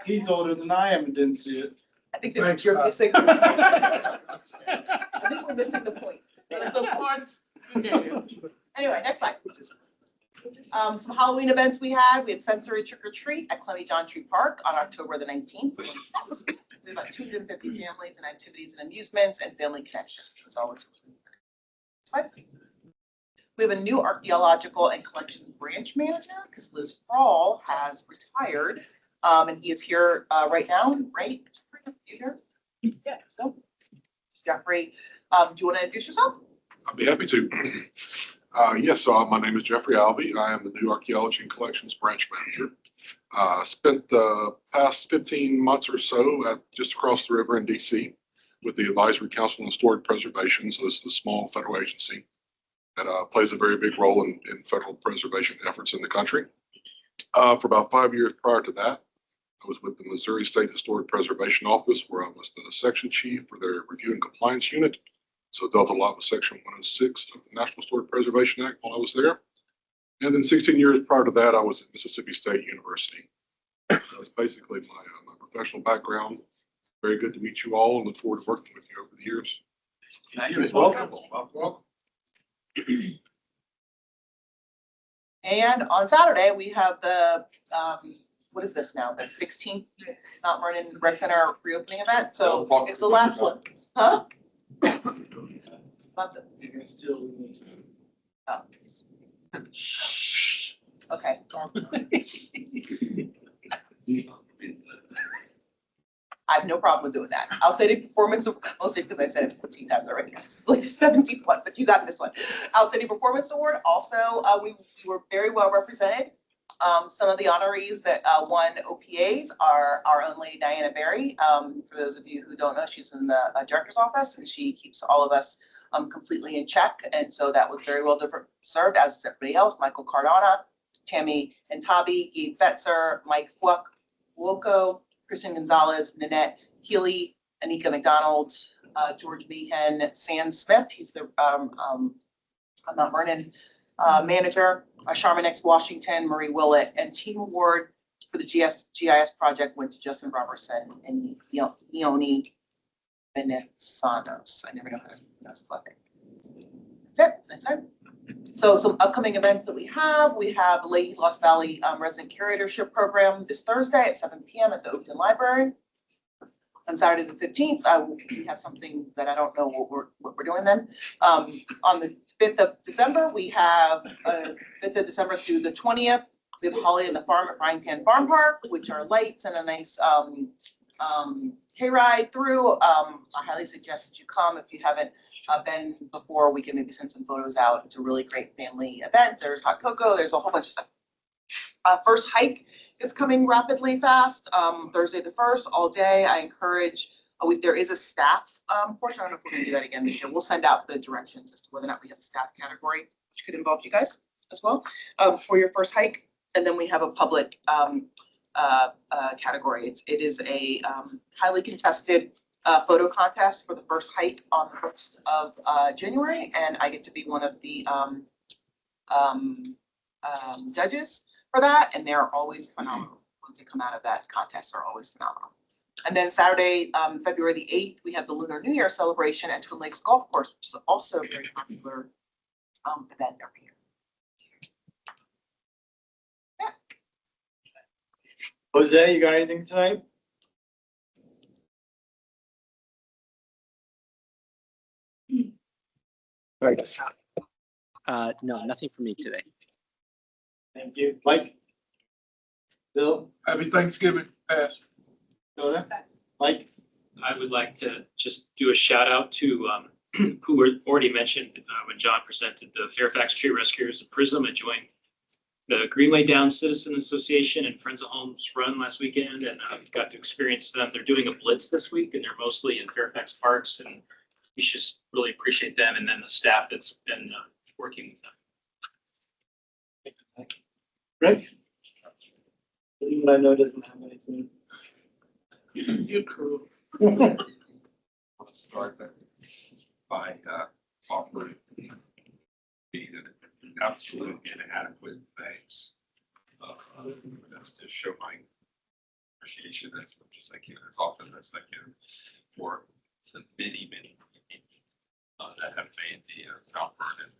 He's older than I am and didn't see it. I think you're missing. I think we're missing the point. Anyway, next slide. Some Halloween events we had. We had sensory trick or treat at Clemmy John Tree Park on October the 19th. We had about 250 families and activities and amusements and family connections. That's all it's. Slide. We have a new archaeological and collection branch manager because Liz Prawl has retired. And he is here right now, right? You here? Yeah. So, Jeffrey, do you want to introduce yourself? I'd be happy to. Yes, my name is Jeffrey Alvey. I am the new Archaeology and Collections Branch Manager. Spent the past 15 months or so just across the river in DC with the Advisory Council on Historic Preservation. So this is a small federal agency that plays a very big role in federal preservation efforts in the country. For about 5 years prior to that, I was with the Missouri State Historic Preservation Office, where I was the section chief for their review and compliance unit. So dealt a lot with Section 106 of the National Historic Preservation Act while I was there. And then 16 years prior to that, I was at Mississippi State University. That's basically my professional background. Very good to meet you all and look forward to working with you over the years. Welcome. And on Saturday, we have the, what is this now? The 16th Mount Vernon Rec Center reopening event. So it's the last one. Huh? Not the, You're gonna still. oh. Shh. Okay. I have no problem with doing that. I'll say the performance of, mostly because I've said it 15 times already. It's like the 17th one, but you got this one. Outstanding Performance Award. Also, we were very well represented. Some of the honorees that won OPAs are our own lady Diana Berry. For those of you who don't know, she's in the director's office and she keeps all of us completely in check. And so that was very well served, as is everybody else. Michael Cardona, Tammy and Tabi, Gabe Fetzer, Mike Fuoco, Kristen Gonzalez, Nanette Healy, Anika McDonald, George Meehan, Sam Smith. He's the Mount Vernon manager. Sharman X Washington, Marie Willett, and team award for the GIS project went to Justin Robertson and Ione Venezanos. I never know how to pronounce the last name. That's it. So some upcoming events that we have Lady Lost Valley Resident Curatorship Program this Thursday at 7 p.m. at the Oakton Library. On Saturday the 15th, we have something that I don't know what we're doing then. On the 5th of December, we have 5th of December through the 20th. We have a holiday in the farm at Frying Pan Farm Park, which are lights and a nice hayride through. I highly suggest that you come if you haven't been before. We can maybe send some photos out. It's a really great family event. There's hot cocoa. There's a whole bunch of stuff. First hike is coming rapidly fast. Thursday the 1st, all day. I encourage, there is a staff portion. I don't know if we're gonna do that again this year. We'll send out the directions as to whether or not we have a staff category, which could involve you guys as well, for your first hike. And then we have a public category. It is a highly contested photo contest for the first hike on the 1st of January. And I get to be one of the judges for that, and they're always phenomenal. Once they come out of that contest, they're always phenomenal. And then Saturday, February the 8th, we have the Lunar New Year celebration at Twin Lakes Golf Course, which is also a very popular event every year. Yeah. Jose, you got anything tonight? No, nothing for me today. Thank you. Mike? Bill? Happy Thanksgiving, pass. Donna? Mike? I would like to just do a shout out to who were already mentioned when John presented the Fairfax Tree Rescuers and Prism. I joined the Greenway Downs Citizen Association and Friends of Homes Run last weekend and got to experience them. They're doing a blitz this week and they're mostly in Fairfax parks, and we just really appreciate them and then the staff that's been working with them. Rick? Anyone I know doesn't have anything. You crew. Let's start there by offering being an absolute inadequate thanks. That's to show my appreciation as much as I can, as often as I can, for the many people that have made the Mount Vernon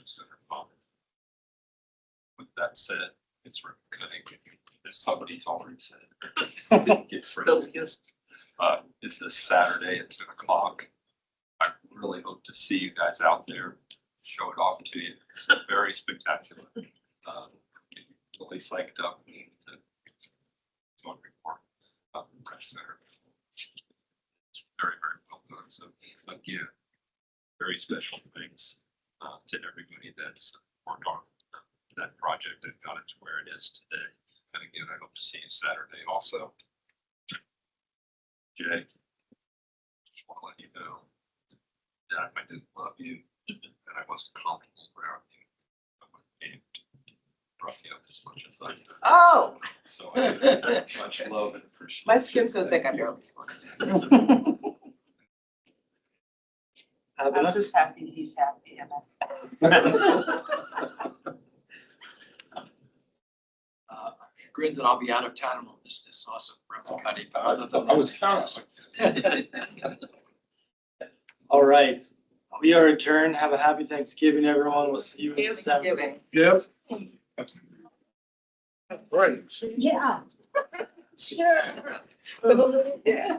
Center fun. With that said, it's recurring. There's somebody's already said. Didn't get friendly. It's this Saturday at 10 o'clock. I really hope to see you guys out there, show it off to you. It's very spectacular. Really psyched up. It's on report about the press center. It's very, very well done. So again, very special thanks to everybody that's worked on that project and got it to where it is today. And again, I hope to see you Saturday also. Jay, just want to let you know that if I didn't love you and I wasn't comfortable around you, I wouldn't brought you up as much as I did. Oh, So I much love and appreciation. my skin's so thick, I barely. I'm just happy he's happy. Grid that I'll be out of town and we'll miss this awesome ribbon cutting. Other than I was that, All right, we are adjourned. Have a happy Thanksgiving, everyone. We'll see you in December. Yep. Right. Yeah. Sure. Yeah.